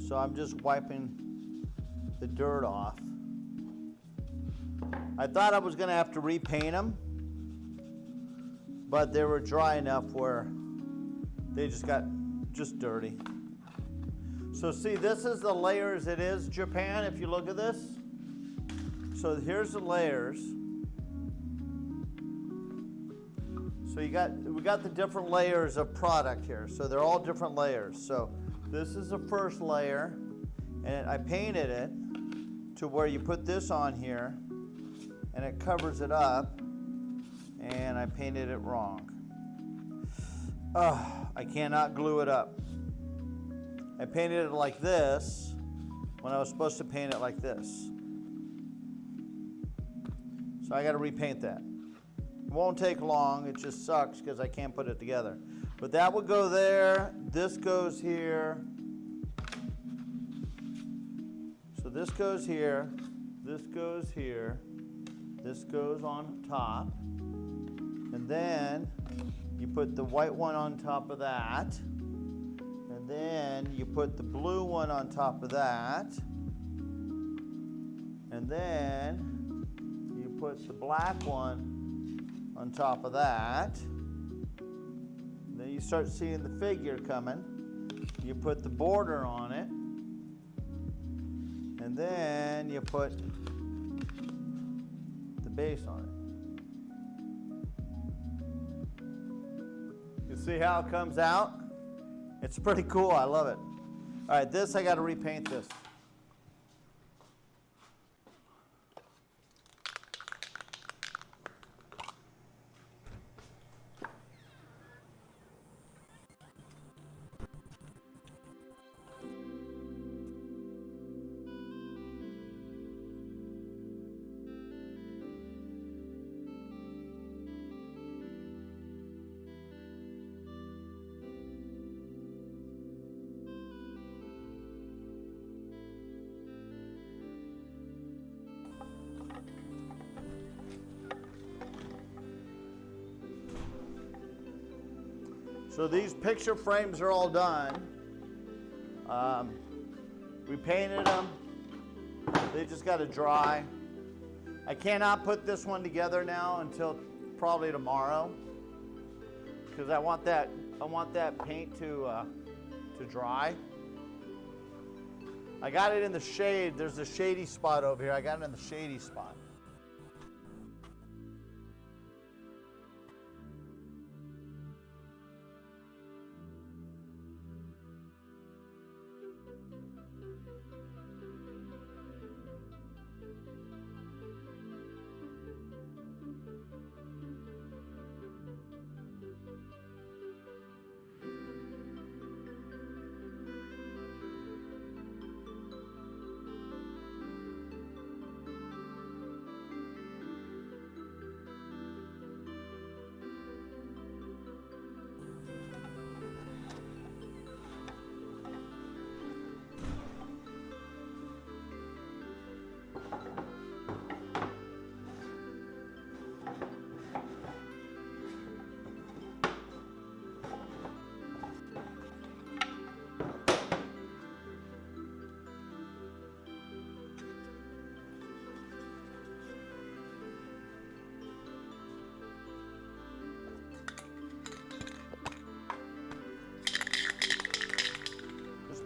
So I'm just wiping the dirt off. I thought I was going to have to repaint them, but they were dry enough where they just got dirty. So see, this is the layers it is, Japan, if you look at this. So here's the layers. So we got the different layers of product here. So they're all different layers. So this is the first layer, and I painted it to where you put this on here, and it covers it up, and I painted it wrong. I cannot glue it up. I painted it like this when I was supposed to paint it like this. So I got to repaint that. It won't take long, it just sucks because I can't put it together. But that would go there, this goes here. So this goes here, this goes here, this goes on top. And then you put the white one on top of that. And then you put the blue one on top of that. And then you put the black one on top of that. And then you start seeing the figure coming. You put the border on it. And then you put the base on it. You see how it comes out? It's pretty cool. I love it. All right, this I got to repaint this. So these picture frames are all done. We painted them. They just got to dry. I cannot put this one together now until probably tomorrow, because I want that paint to dry. I got it in the shade. There's a shady spot over here. I got it in the shady spot.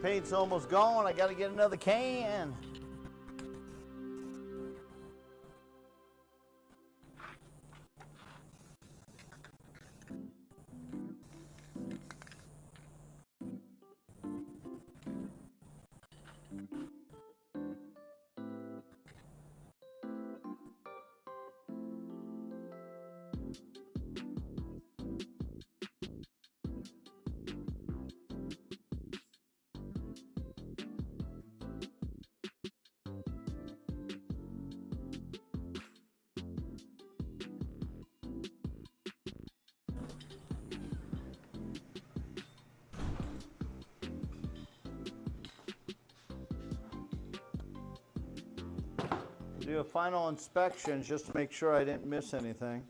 Paint's almost gone. I got to get another can. Do a final inspection just to make sure I didn't miss anything.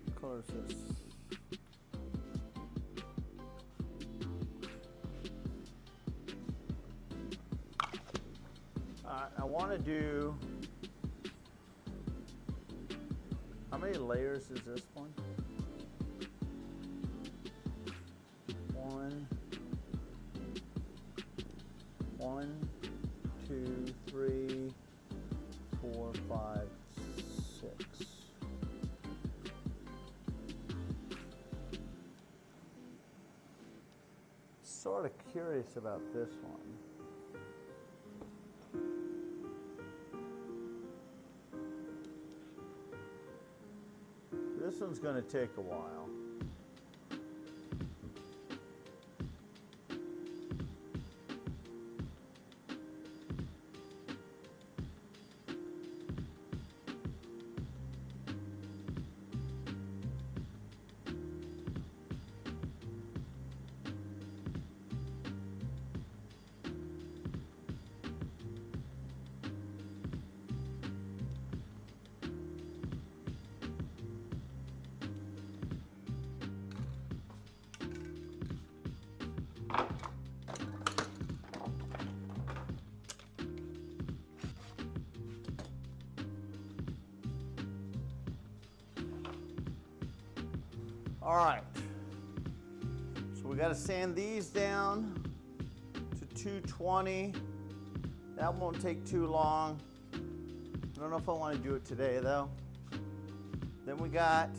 What color is this? I want to do, how many layers is this one? 1, 2, 3, 4, 5, 6. sort of curious about this one. This one's going to take a while. All right, so we got to sand these down to 220. That won't take too long. I don't know if I want to do it today though. Then we got,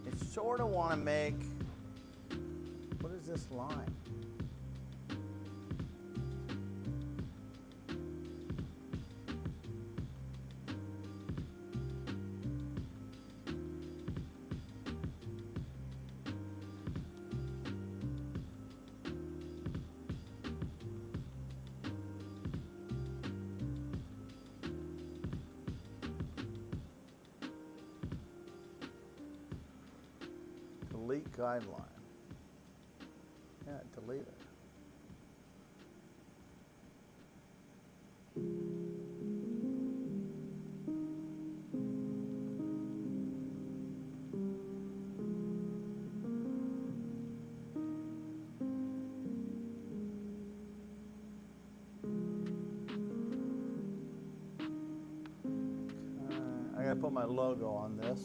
I sort of want to make, what is this line? Delete guideline. Yeah, delete it. I gotta put my logo on this.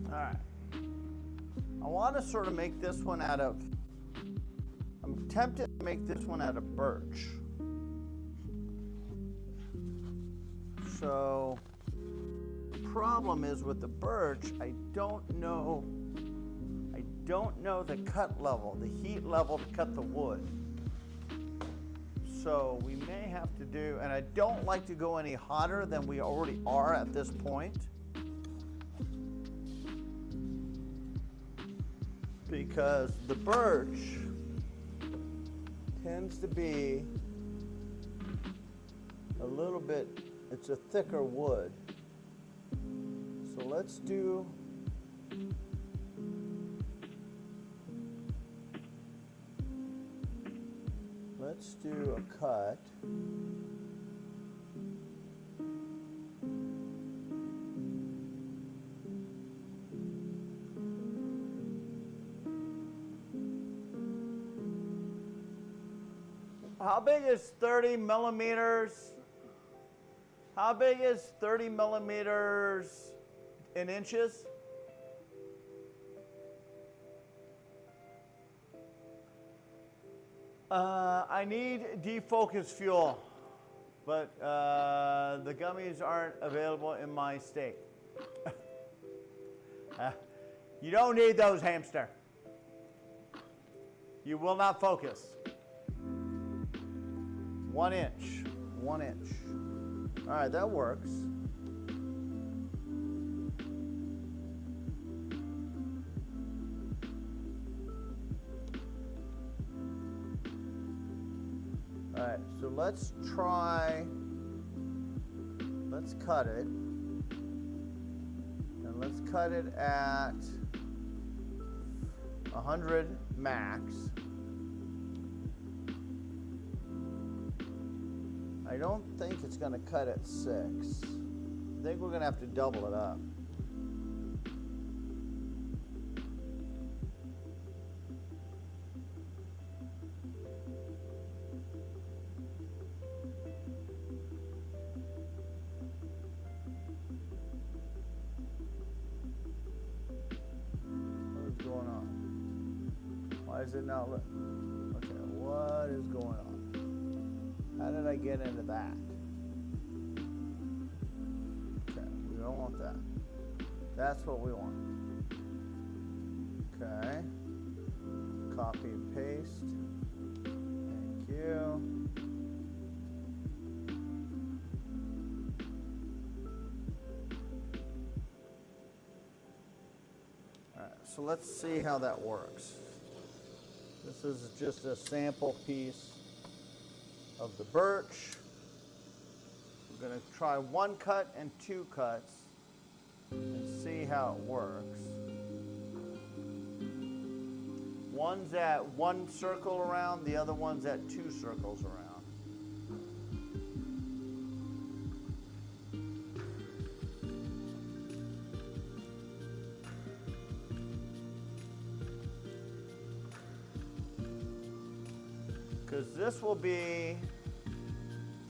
All right. I want to sort of make this one out of, I'm tempted to make this one out of birch. So the problem is with the birch, I don't know the cut level, the heat level to cut the wood. So we may have to do, and I don't like to go any hotter than we already are at this point. Because the birch tends to be a little bit, it's a thicker wood. So let's do, a cut. How big is 30 millimeters? How big is 30 millimeters in inches? I need defocus fuel, but the gummies aren't available in my state. You don't need those, hamster. You will not focus. 1 inch, 1 inch. All right, that works. All right, so let's cut it. And let's cut it at 100 max. I don't think it's going to cut at 6. I think we're going to have to double it up. What's going on? Why is it not? Okay, what is going on? How did I get into that? Okay, we don't want that. That's what we want. Okay. Copy and paste. Thank you. Alright, so let's see how that works. This is just a sample piece of the birch. We're going to try 1 cut and 2 cuts and see how it works. One's at 1 circle around, the other one's at 2 circles around. Because this will be,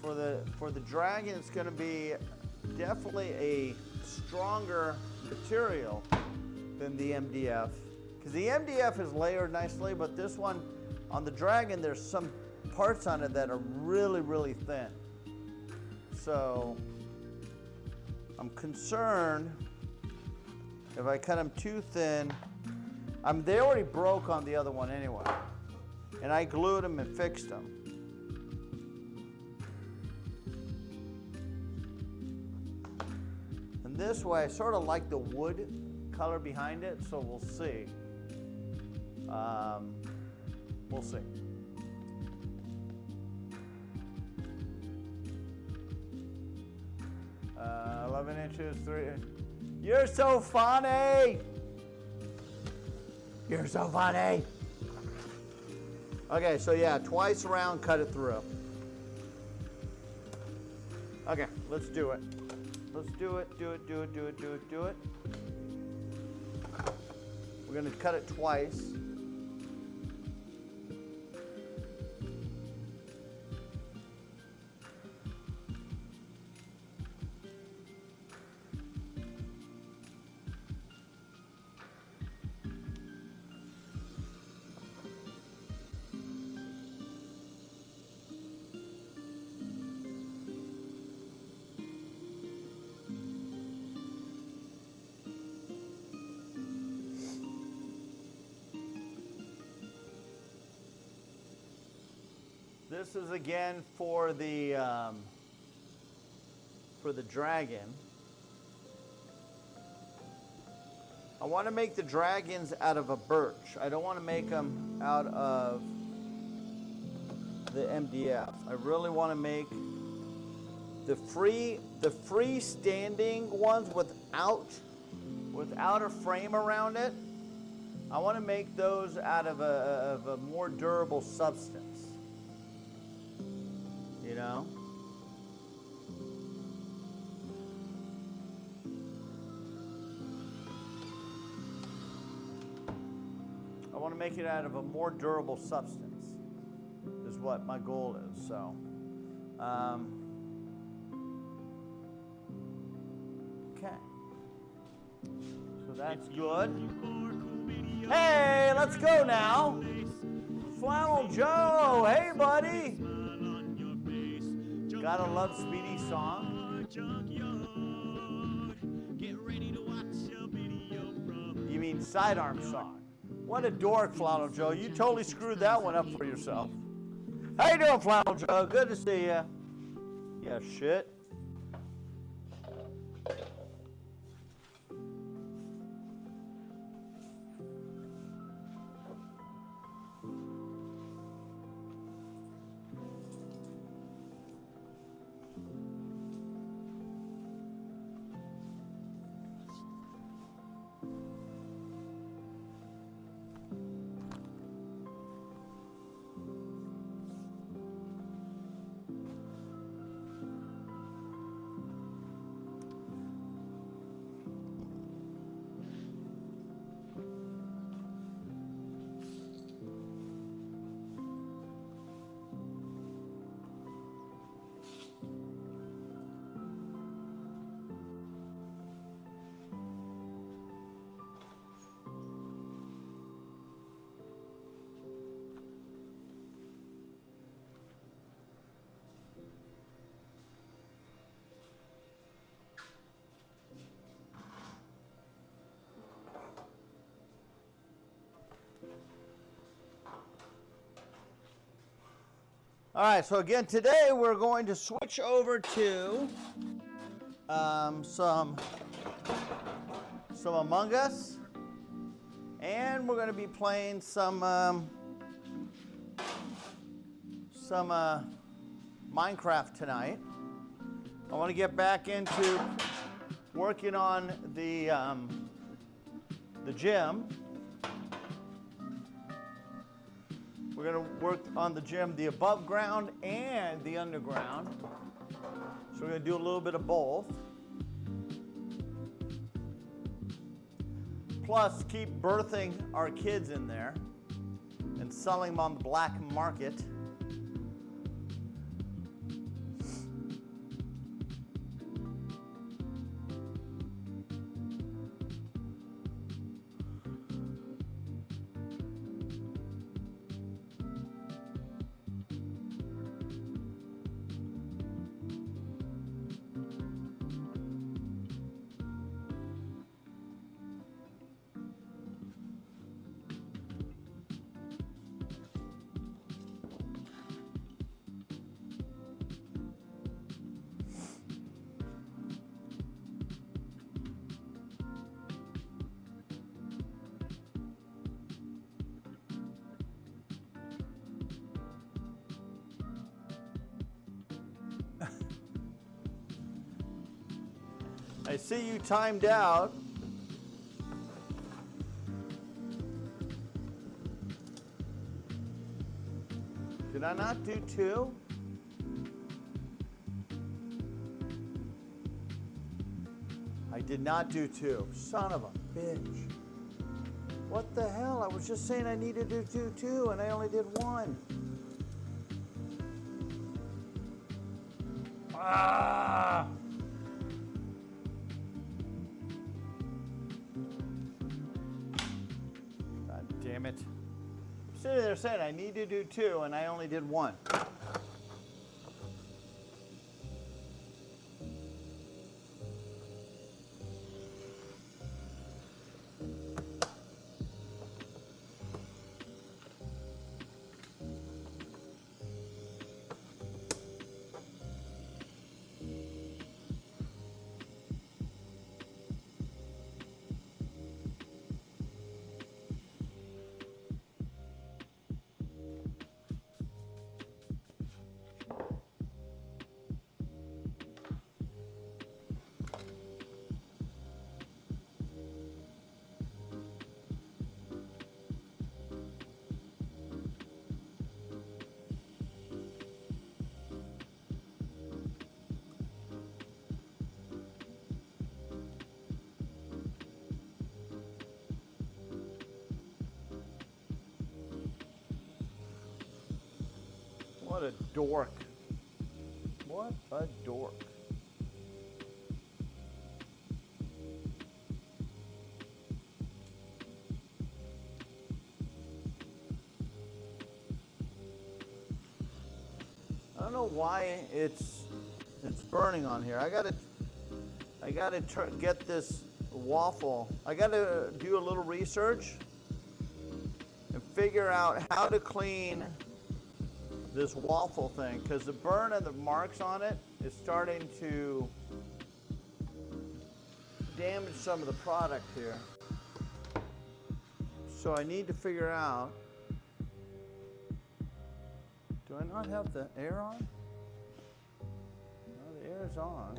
for the dragon, it's going to be definitely a stronger material than the MDF. Because the MDF is layered nicely, but this one, on the dragon, there's some parts on it that are really, really thin. So I'm concerned if I cut them too thin. They already broke on the other one anyway. And I glued them and fixed them. And this way, I sort of like the wood color behind it, so we'll see. We'll see. Uh, 11 inches, 3. You're so funny! You're so funny! Okay, so yeah, twice around, cut it through. Okay, let's do it. Let's do it, do it, do it, do it, do it, do it. We're gonna cut it twice. This is again for the dragon. I want to make the dragons out of a birch. I don't want to make them out of the MDF. I really want to make the freestanding ones without a frame around it. I want to make those out of a more durable substance. You know? I want to make it out of a more durable substance is what my goal is. So, okay. So that's good. Hey, let's go now. Flannel Joe, hey buddy. Gotta love Speedy's song. You mean Sidearm song? What a dork, Flannel Joe. You totally screwed that one up for yourself. How you doing, Flannel Joe? Good to see you. Yeah, shit. All right, so again, today we're going to switch over to some Among Us, and we're going to be playing some Minecraft tonight. I want to get back into working on the gym. We're going to work on the gym, the above ground and the underground. So we're going to do a little bit of both. Plus, keep birthing our kids in there and selling them on the black market. I see you timed out. Did I not do 2? I did not do 2. Son of a bitch. What the hell? I was just saying I needed to do 2 and I only did 1. Ah! Damn it. I'm sitting there saying I need to do 2 and I only did 1. What a dork. What a dork. I don't know why it's burning on here. I gotta get this waffle. I gotta do a little research and figure out how to clean this waffle thing, because the burn and the marks on it is starting to damage some of the product here. So I need to figure out, do I not have the air on? No, the air is on.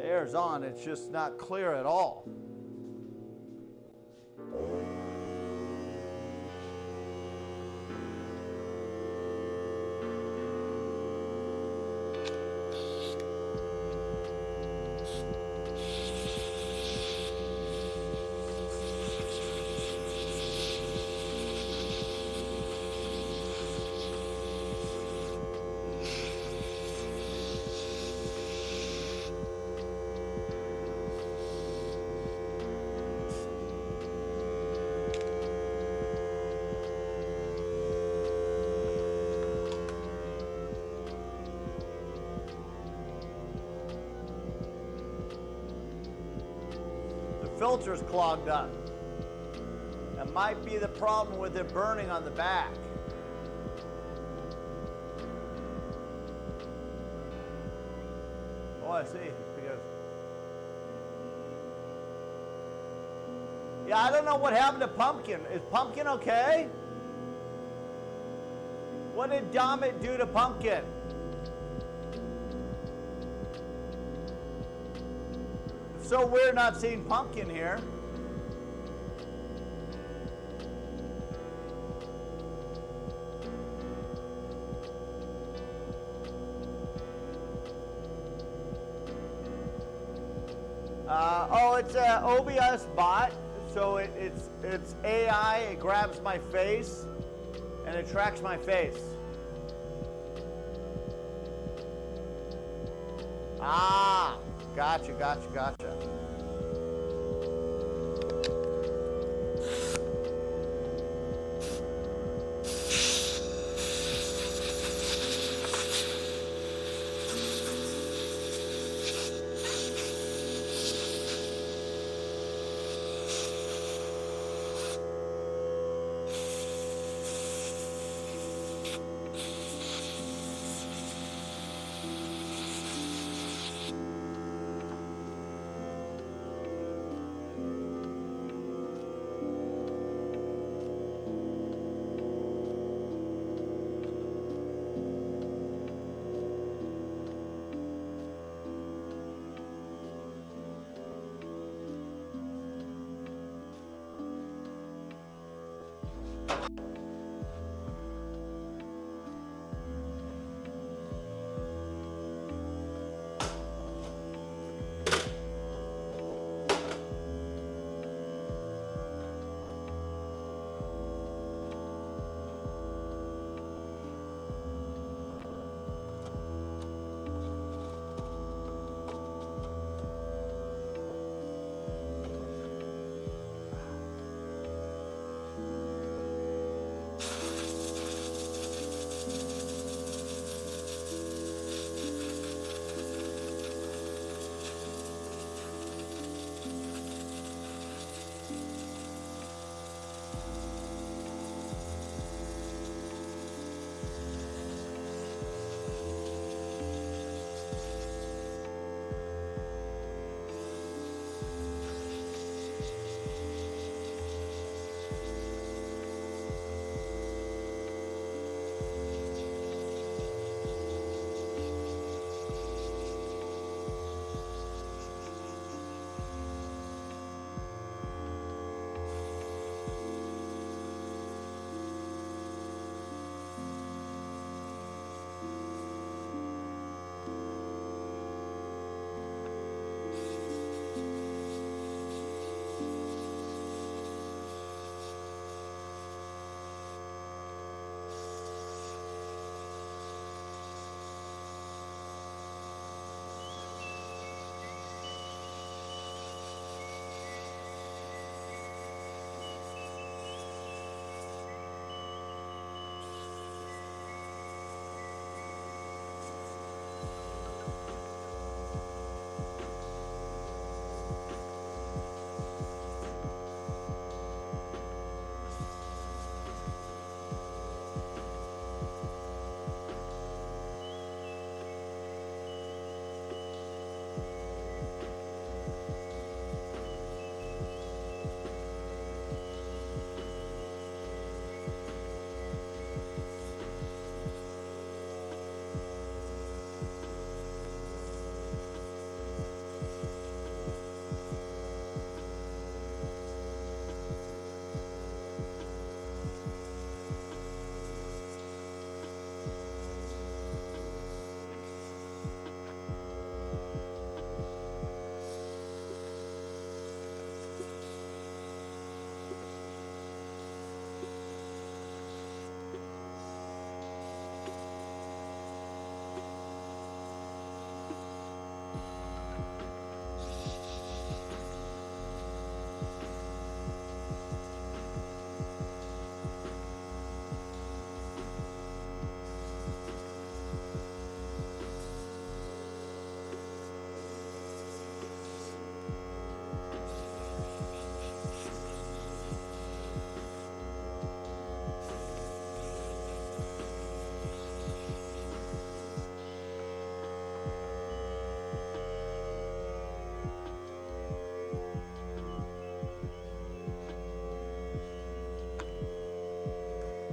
Air's on, it's just not clear at all. filter's clogged up. That might be the problem with it burning on the back. Oh, I see. It's because... Yeah, I don't know what happened to Pumpkin. Is Pumpkin okay? What did Domit do to Pumpkin? It's so weird not seeing Pumpkin here. Oh, it's a OBS bot, so it's AI. It grabs my face, and it tracks my face. Ah, gotcha.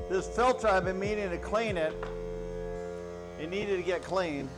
This filter, I've been meaning to clean it. It needed to get cleaned.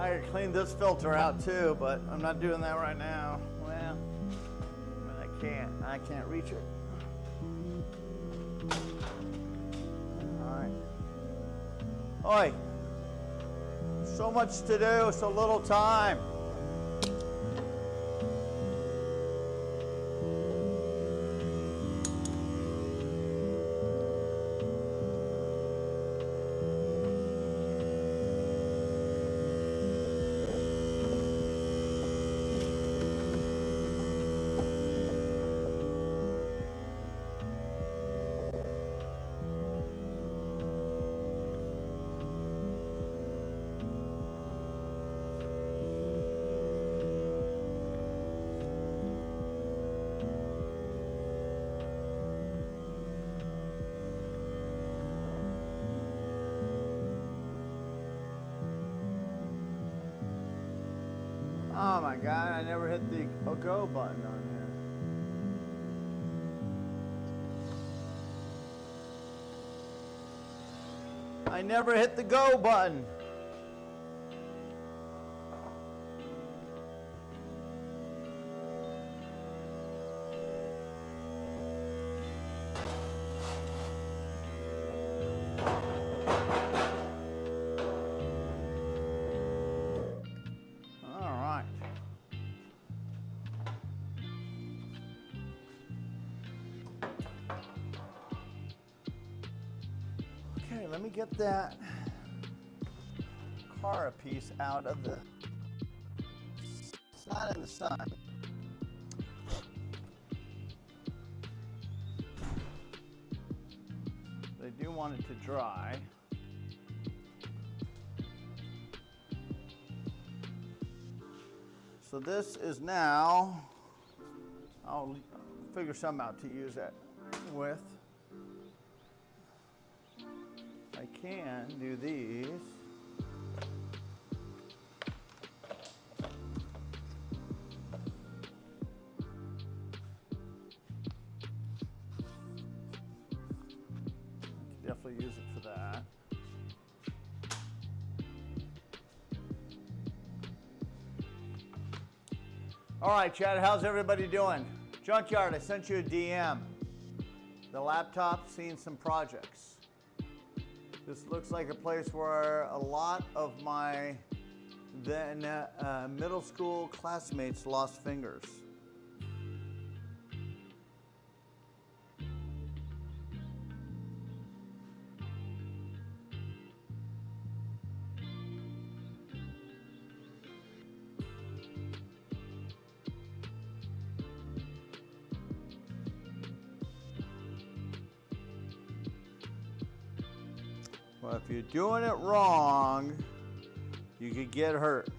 I could clean this filter out too, but I'm not doing that right now. Well, I can't reach it. All right. Oi. So much to do, so little time. Oh my God, I never hit the go button on here. I never hit the go button. Let me get that car piece out of the, it's not in the sun. They do want it to dry. So this is now, I'll figure something out to use that with. I can do these. Definitely use it for that. All right, Chad, how's everybody doing? Junkyard, I sent you a DM. The laptop, seeing some projects. This looks like a place where a lot of my then middle school classmates lost fingers. Well, if you're doing it wrong, you could get hurt.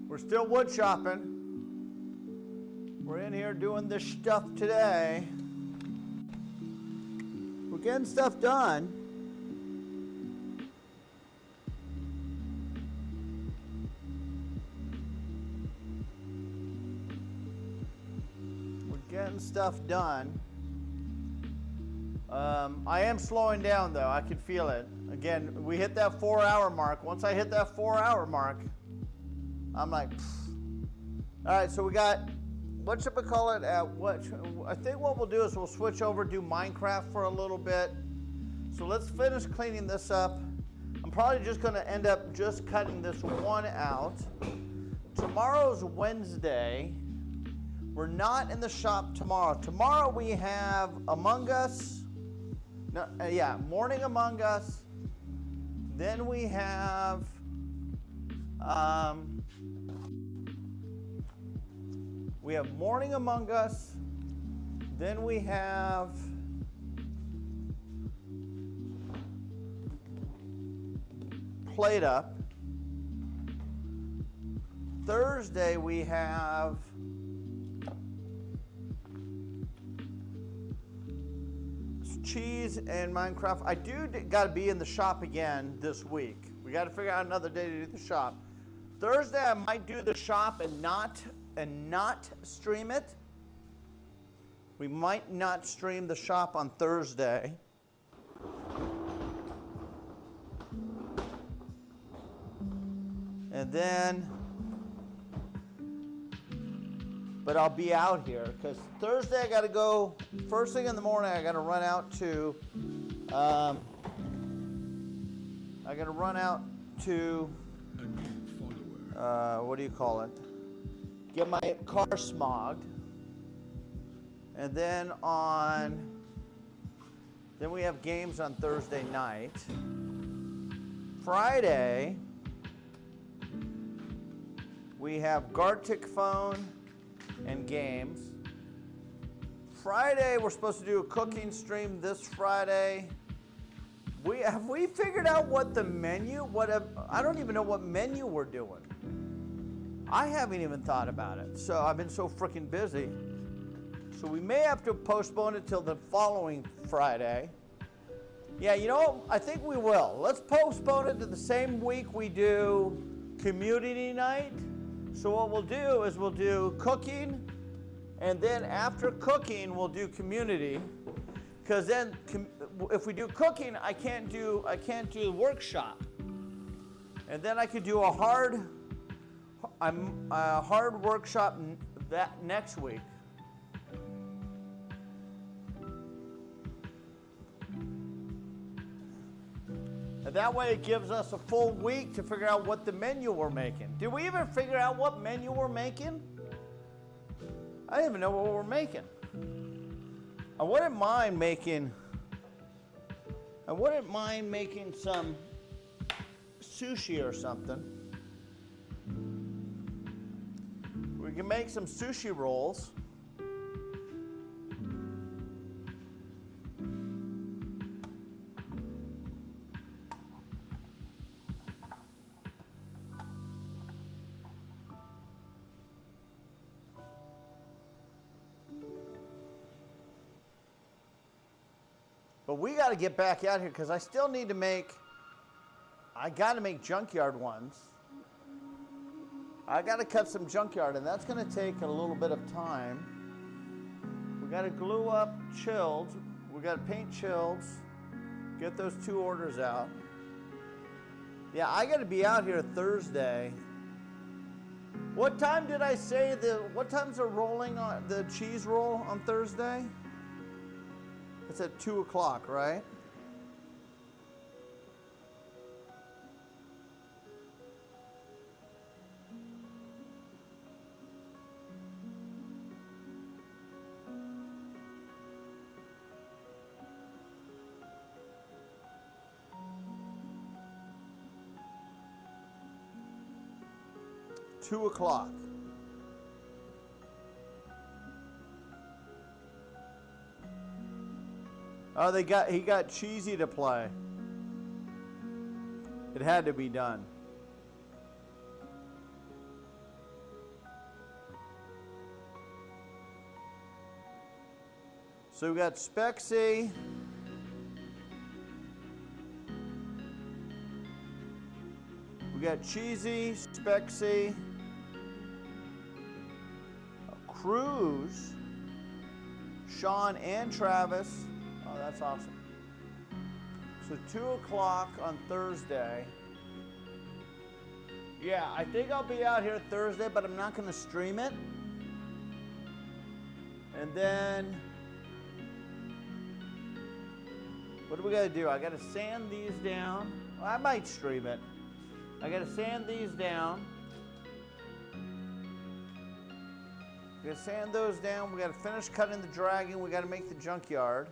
We're still wood shopping. We're in here doing this stuff today. We're getting stuff done. We're getting stuff done. I am slowing down though. I can feel it. Again, we hit that 4-hour mark. Once I hit that 4-hour mark, I'm like, pfft. All right, so we got, what should we call it? I think what we'll do is we'll switch over, do Minecraft for a little bit. So let's finish cleaning this up. I'm probably just gonna end up just cutting this one out. Tomorrow's Wednesday. We're not in the shop tomorrow. Tomorrow we have Among Us. No, morning Among Us. Then we have We have Morning Among Us. Then we have Plate Up. Thursday we have Cheese and Minecraft. I got to be in the shop again this week. We got to figure out another day to do the shop. Thursday I might do the shop and not stream it. We might not stream the shop on Thursday. And then, but I'll be out here because Thursday I got to go, first thing in the morning I got to run out to, A new follower. what do you call it? Get my car smogged. And then then we have games on Thursday night. Friday, we have Gartic Phone and games. Friday, we're supposed to do a cooking stream this Friday. Have we figured out what the menu, I don't even know what menu we're doing. I haven't even thought about it. So I've been so freaking busy. So we may have to postpone it till the following Friday. Yeah, you know, I think we will. Let's postpone it to the same week we do community night. So what we'll do is we'll do cooking, and then after cooking we'll do community. Because then if we do cooking, I can't do the workshop. And then I could do a hard workshop that next week. And that way it gives us a full week to figure out what the menu we're making. Did we even figure out what menu we're making? I didn't even know what we're making. I wouldn't mind making some sushi or something. We can make some sushi rolls. But we got to get back out here because I still need to I got to make junkyard ones. I got to cut some junkyard, and that's going to take a little bit of time. We got to glue up chills. We got to paint chills. Get those 2 orders out. Yeah, I got to be out here Thursday. What time did I say what time's the rolling on the cheese roll on Thursday? It's at 2 o'clock, right? Two o'clock. Oh, he got Cheesy to play. It had to be done. So we got Spexy. We got Cheesy, Spexy, Cruz, Sean and Travis. Oh, that's awesome. So 2 o'clock on Thursday. Yeah, I think I'll be out here Thursday, but I'm not going to stream it. And then, what do we got to do? I got to sand these down. Well, I might stream it. I got to sand these down. We got to sand those down. We got to finish cutting the dragon. We got to make the junkyard.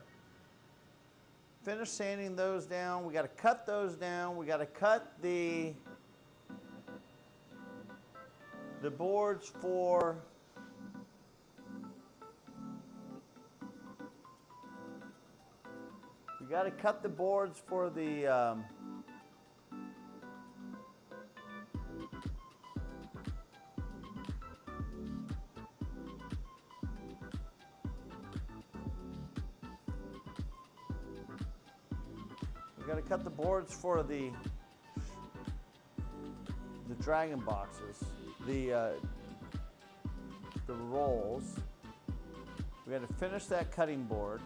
Finish sanding those down. We got to cut those down. We got to cut the boards for got to cut the boards for the dragon boxes, the rolls. We got to finish that cutting board.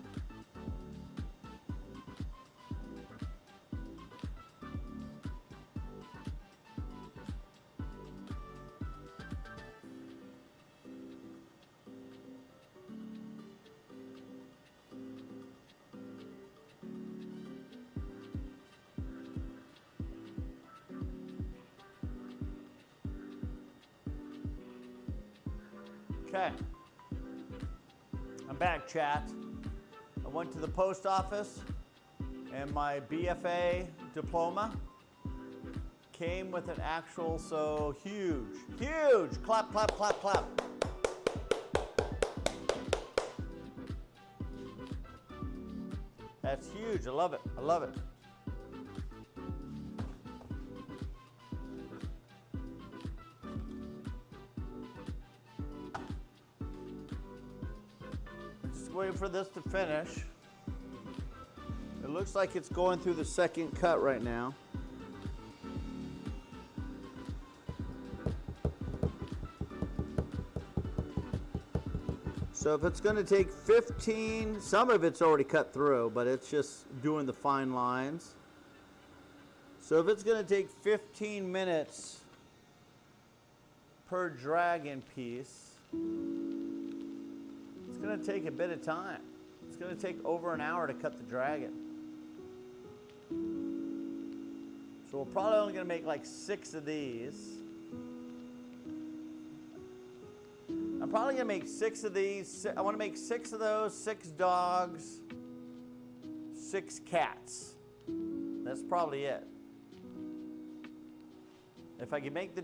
Okay, I'm back, chat. I went to the post office and my BFA diploma came with an actual, so huge, clap, clap, clap, clap. That's huge, I love it, I love it. Waiting for this to finish. It looks like it's going through the second cut right now. So if it's going to take 15, some of it's already cut through, but it's just doing the fine lines. So if it's going to take 15 minutes per dragon piece, it's going to take a bit of time. It's going to take over an hour to cut the dragon. So we're probably only going to make like 6 of these. I'm probably going to make 6 of these. I want to make 6 of those, 6 dogs, 6 cats. That's probably it. If I can make the,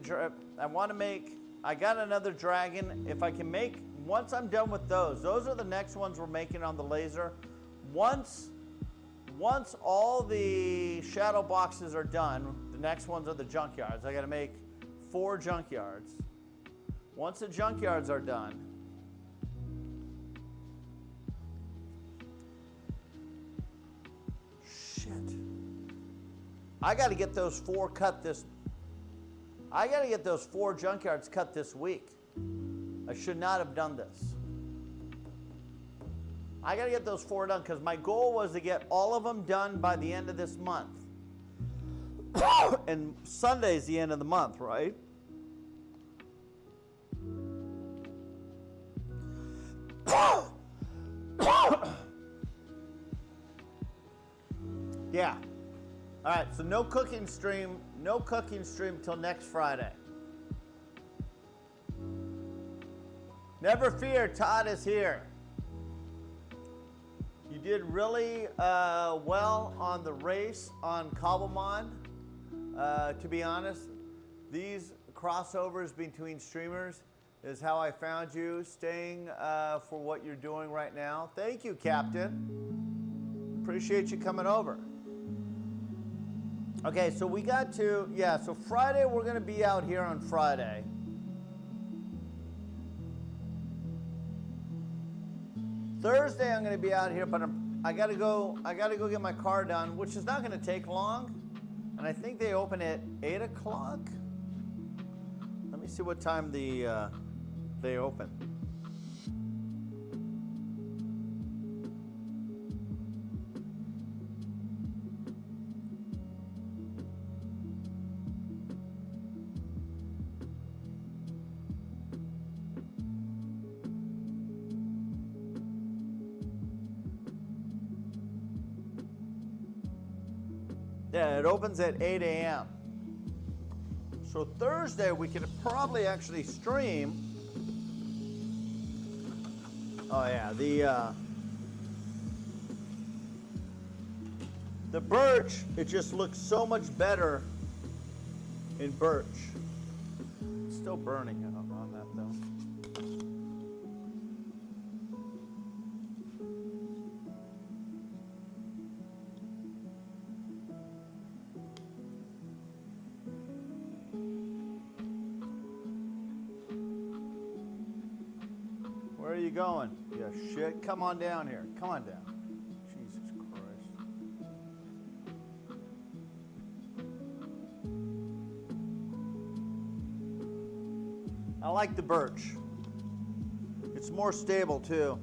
I got another dragon. If I can make, once I'm done with those are the next ones we're making on the laser. Once all the shadow boxes are done, the next ones are the junkyards. I got to make 4 junkyards. Once the junkyards are done, shit, I got to get those 4 cut this. I got to get those 4 junkyards cut this week. I should not have done this. I got to get those 4 done because my goal was to get all of them done by the end of this month. And Sunday's the end of the month, right? Yeah. All right, so no cooking stream till next Friday. Never fear, Todd is here. You did really well on the race on Cobblemon. To be honest, these crossovers between streamers is how I found you, staying for what you're doing right now. Thank you, Captain. Appreciate you coming over. Okay, so we got to, so Friday we're going to be out here on Friday. Thursday I'm going to be out here, but I got to go get my car done, which is not going to take long. And I think they open at 8 o'clock. Let me see what time they open. Yeah, it opens at 8 a.m. So Thursday we could probably actually stream. Oh yeah, the birch, it just looks so much better in birch. It's still burning on that though. going? Yeah, shit. Come on down here. Come on down. Jesus Christ. I like the birch. It's more stable too.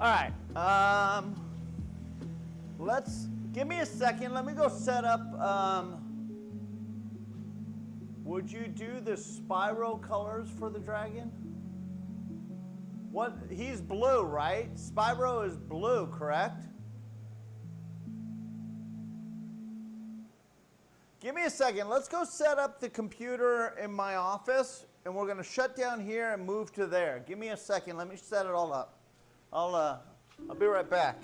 All right. Let's give me a second. Let me go set up. Would you do the Spyro colors for the dragon? What? He's blue, right? Spyro is blue, correct? Give me a second. Let's go set up the computer in my office, and we're going to shut down here and move to there. Give me a second. Let me set it all up. I'll be right back.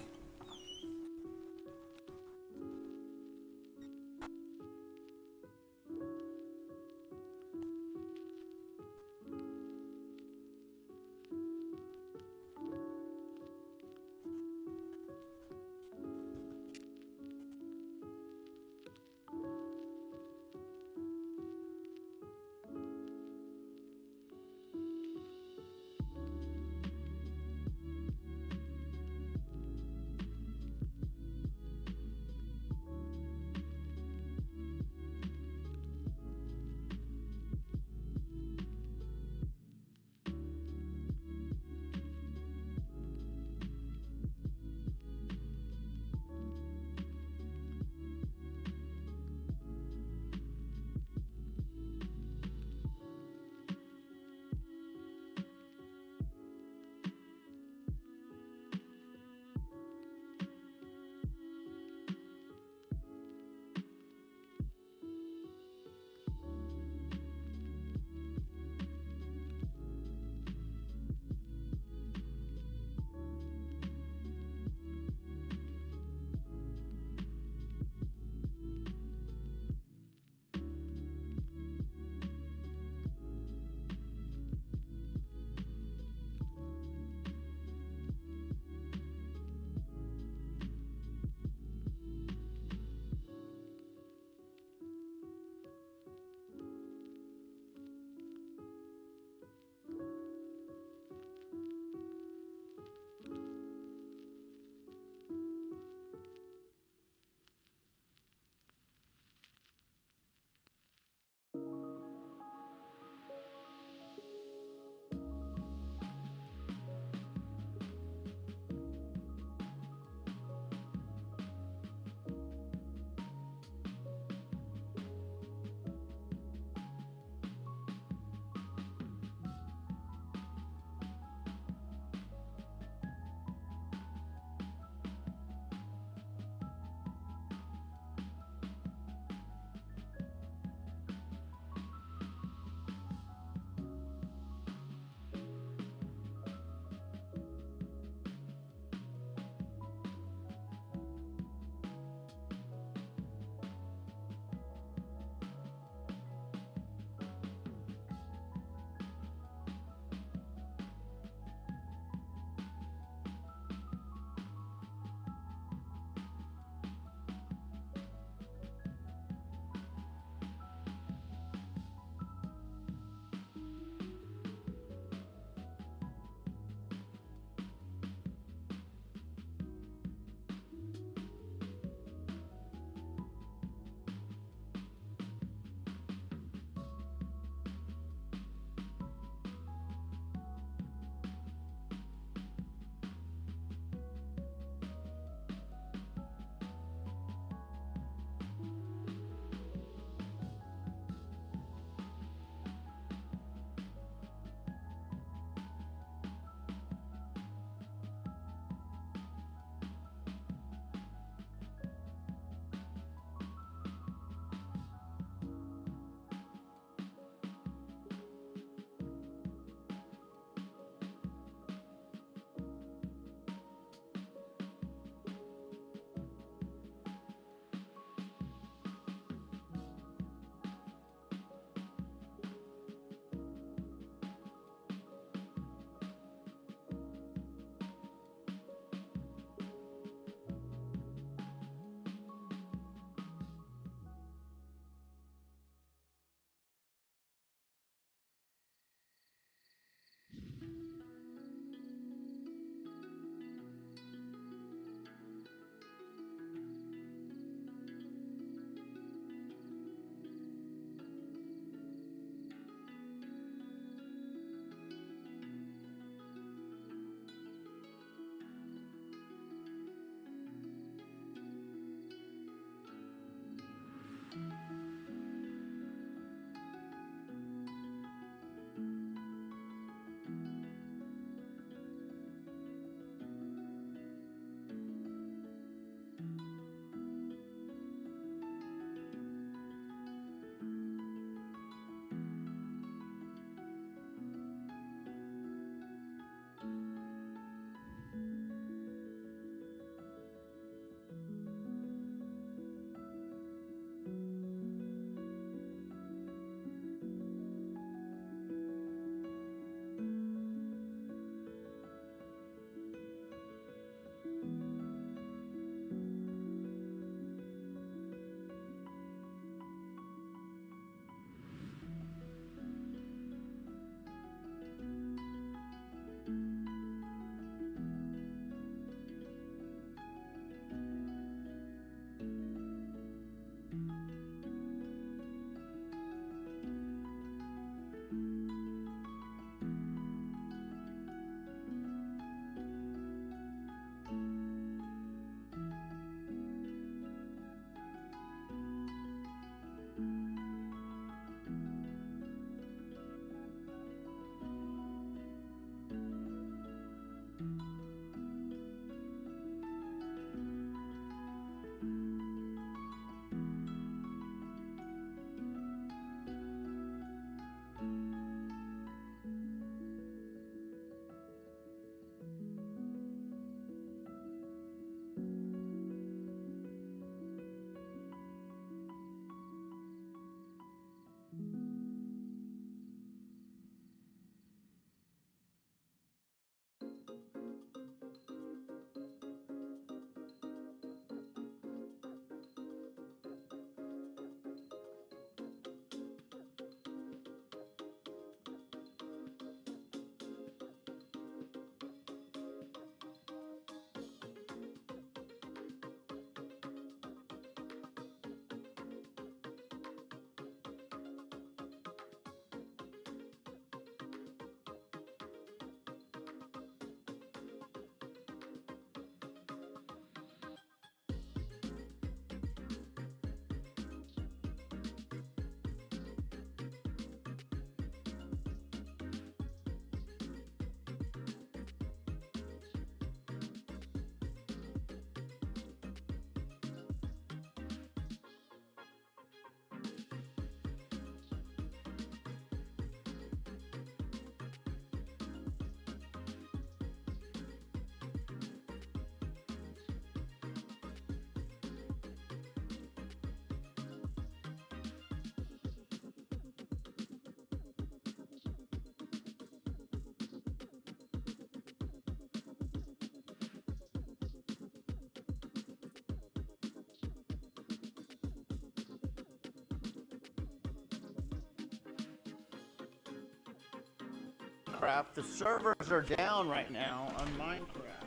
Minecraft, the servers are down right now on Minecraft.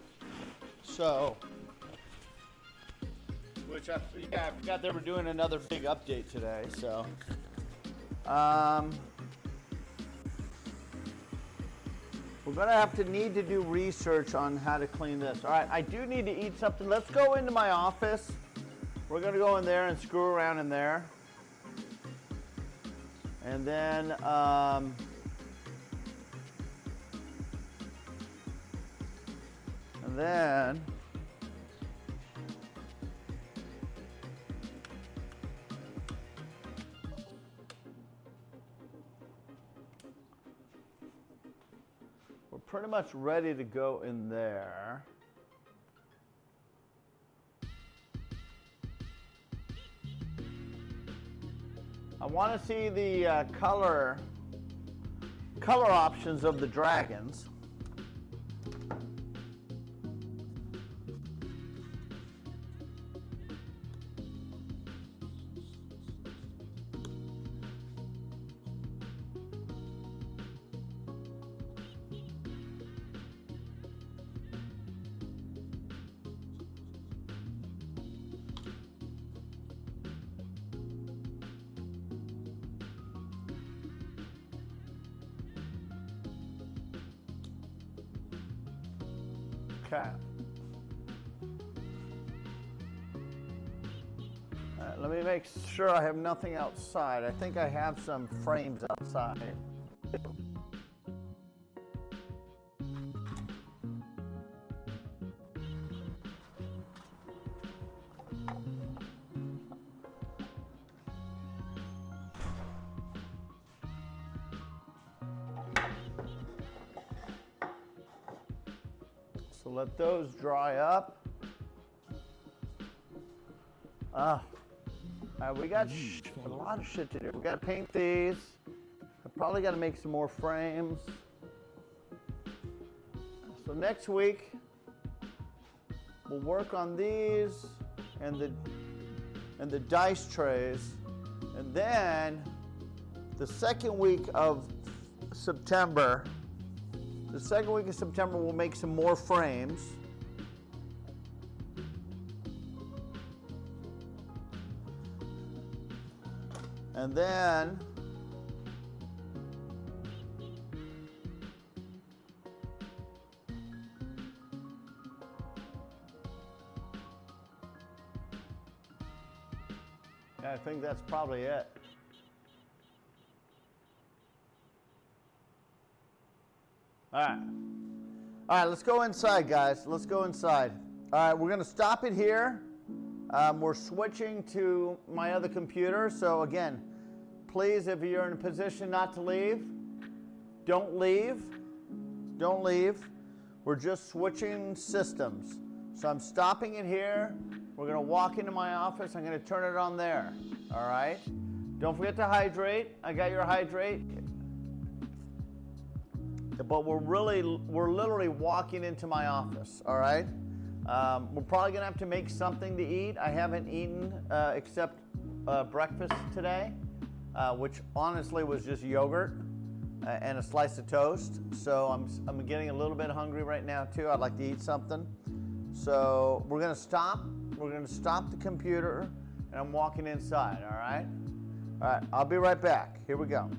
So, which I forgot they were doing another big update today. So, we're gonna need to do research on how to clean this. All right, I do need to eat something. Let's go into my office. We're gonna go in there and screw around in there. And then, we're pretty much ready to go in there. I want to see the color options of the dragons. Okay. Let me make sure I have nothing outside. I think I have some frames outside. So let those dry up. We got a lot of shit to do. We got to paint these. I probably got to make some more frames. So next week, we'll work on these and the dice trays. And then the second week of September, we'll make some more frames. And then I think that's probably it. All right, let's go inside, guys. Let's go inside. All right, we're going to stop it here. We're switching to my other computer. So again, please, if you're in a position not to leave, don't leave. Don't leave. We're just switching systems. So I'm stopping it here. We're going to walk into my office. I'm going to turn it on there. All right? Don't forget to hydrate. I got your hydrate. But we're literally walking into my office. All right? We're probably going to have to make something to eat. I haven't eaten except breakfast today, which honestly was just yogurt and a slice of toast. So I'm getting a little bit hungry right now too. I'd like to eat something. So we're going to stop. We're going to stop the computer, and I'm walking inside. All right? All right. I'll be right back. Here we go.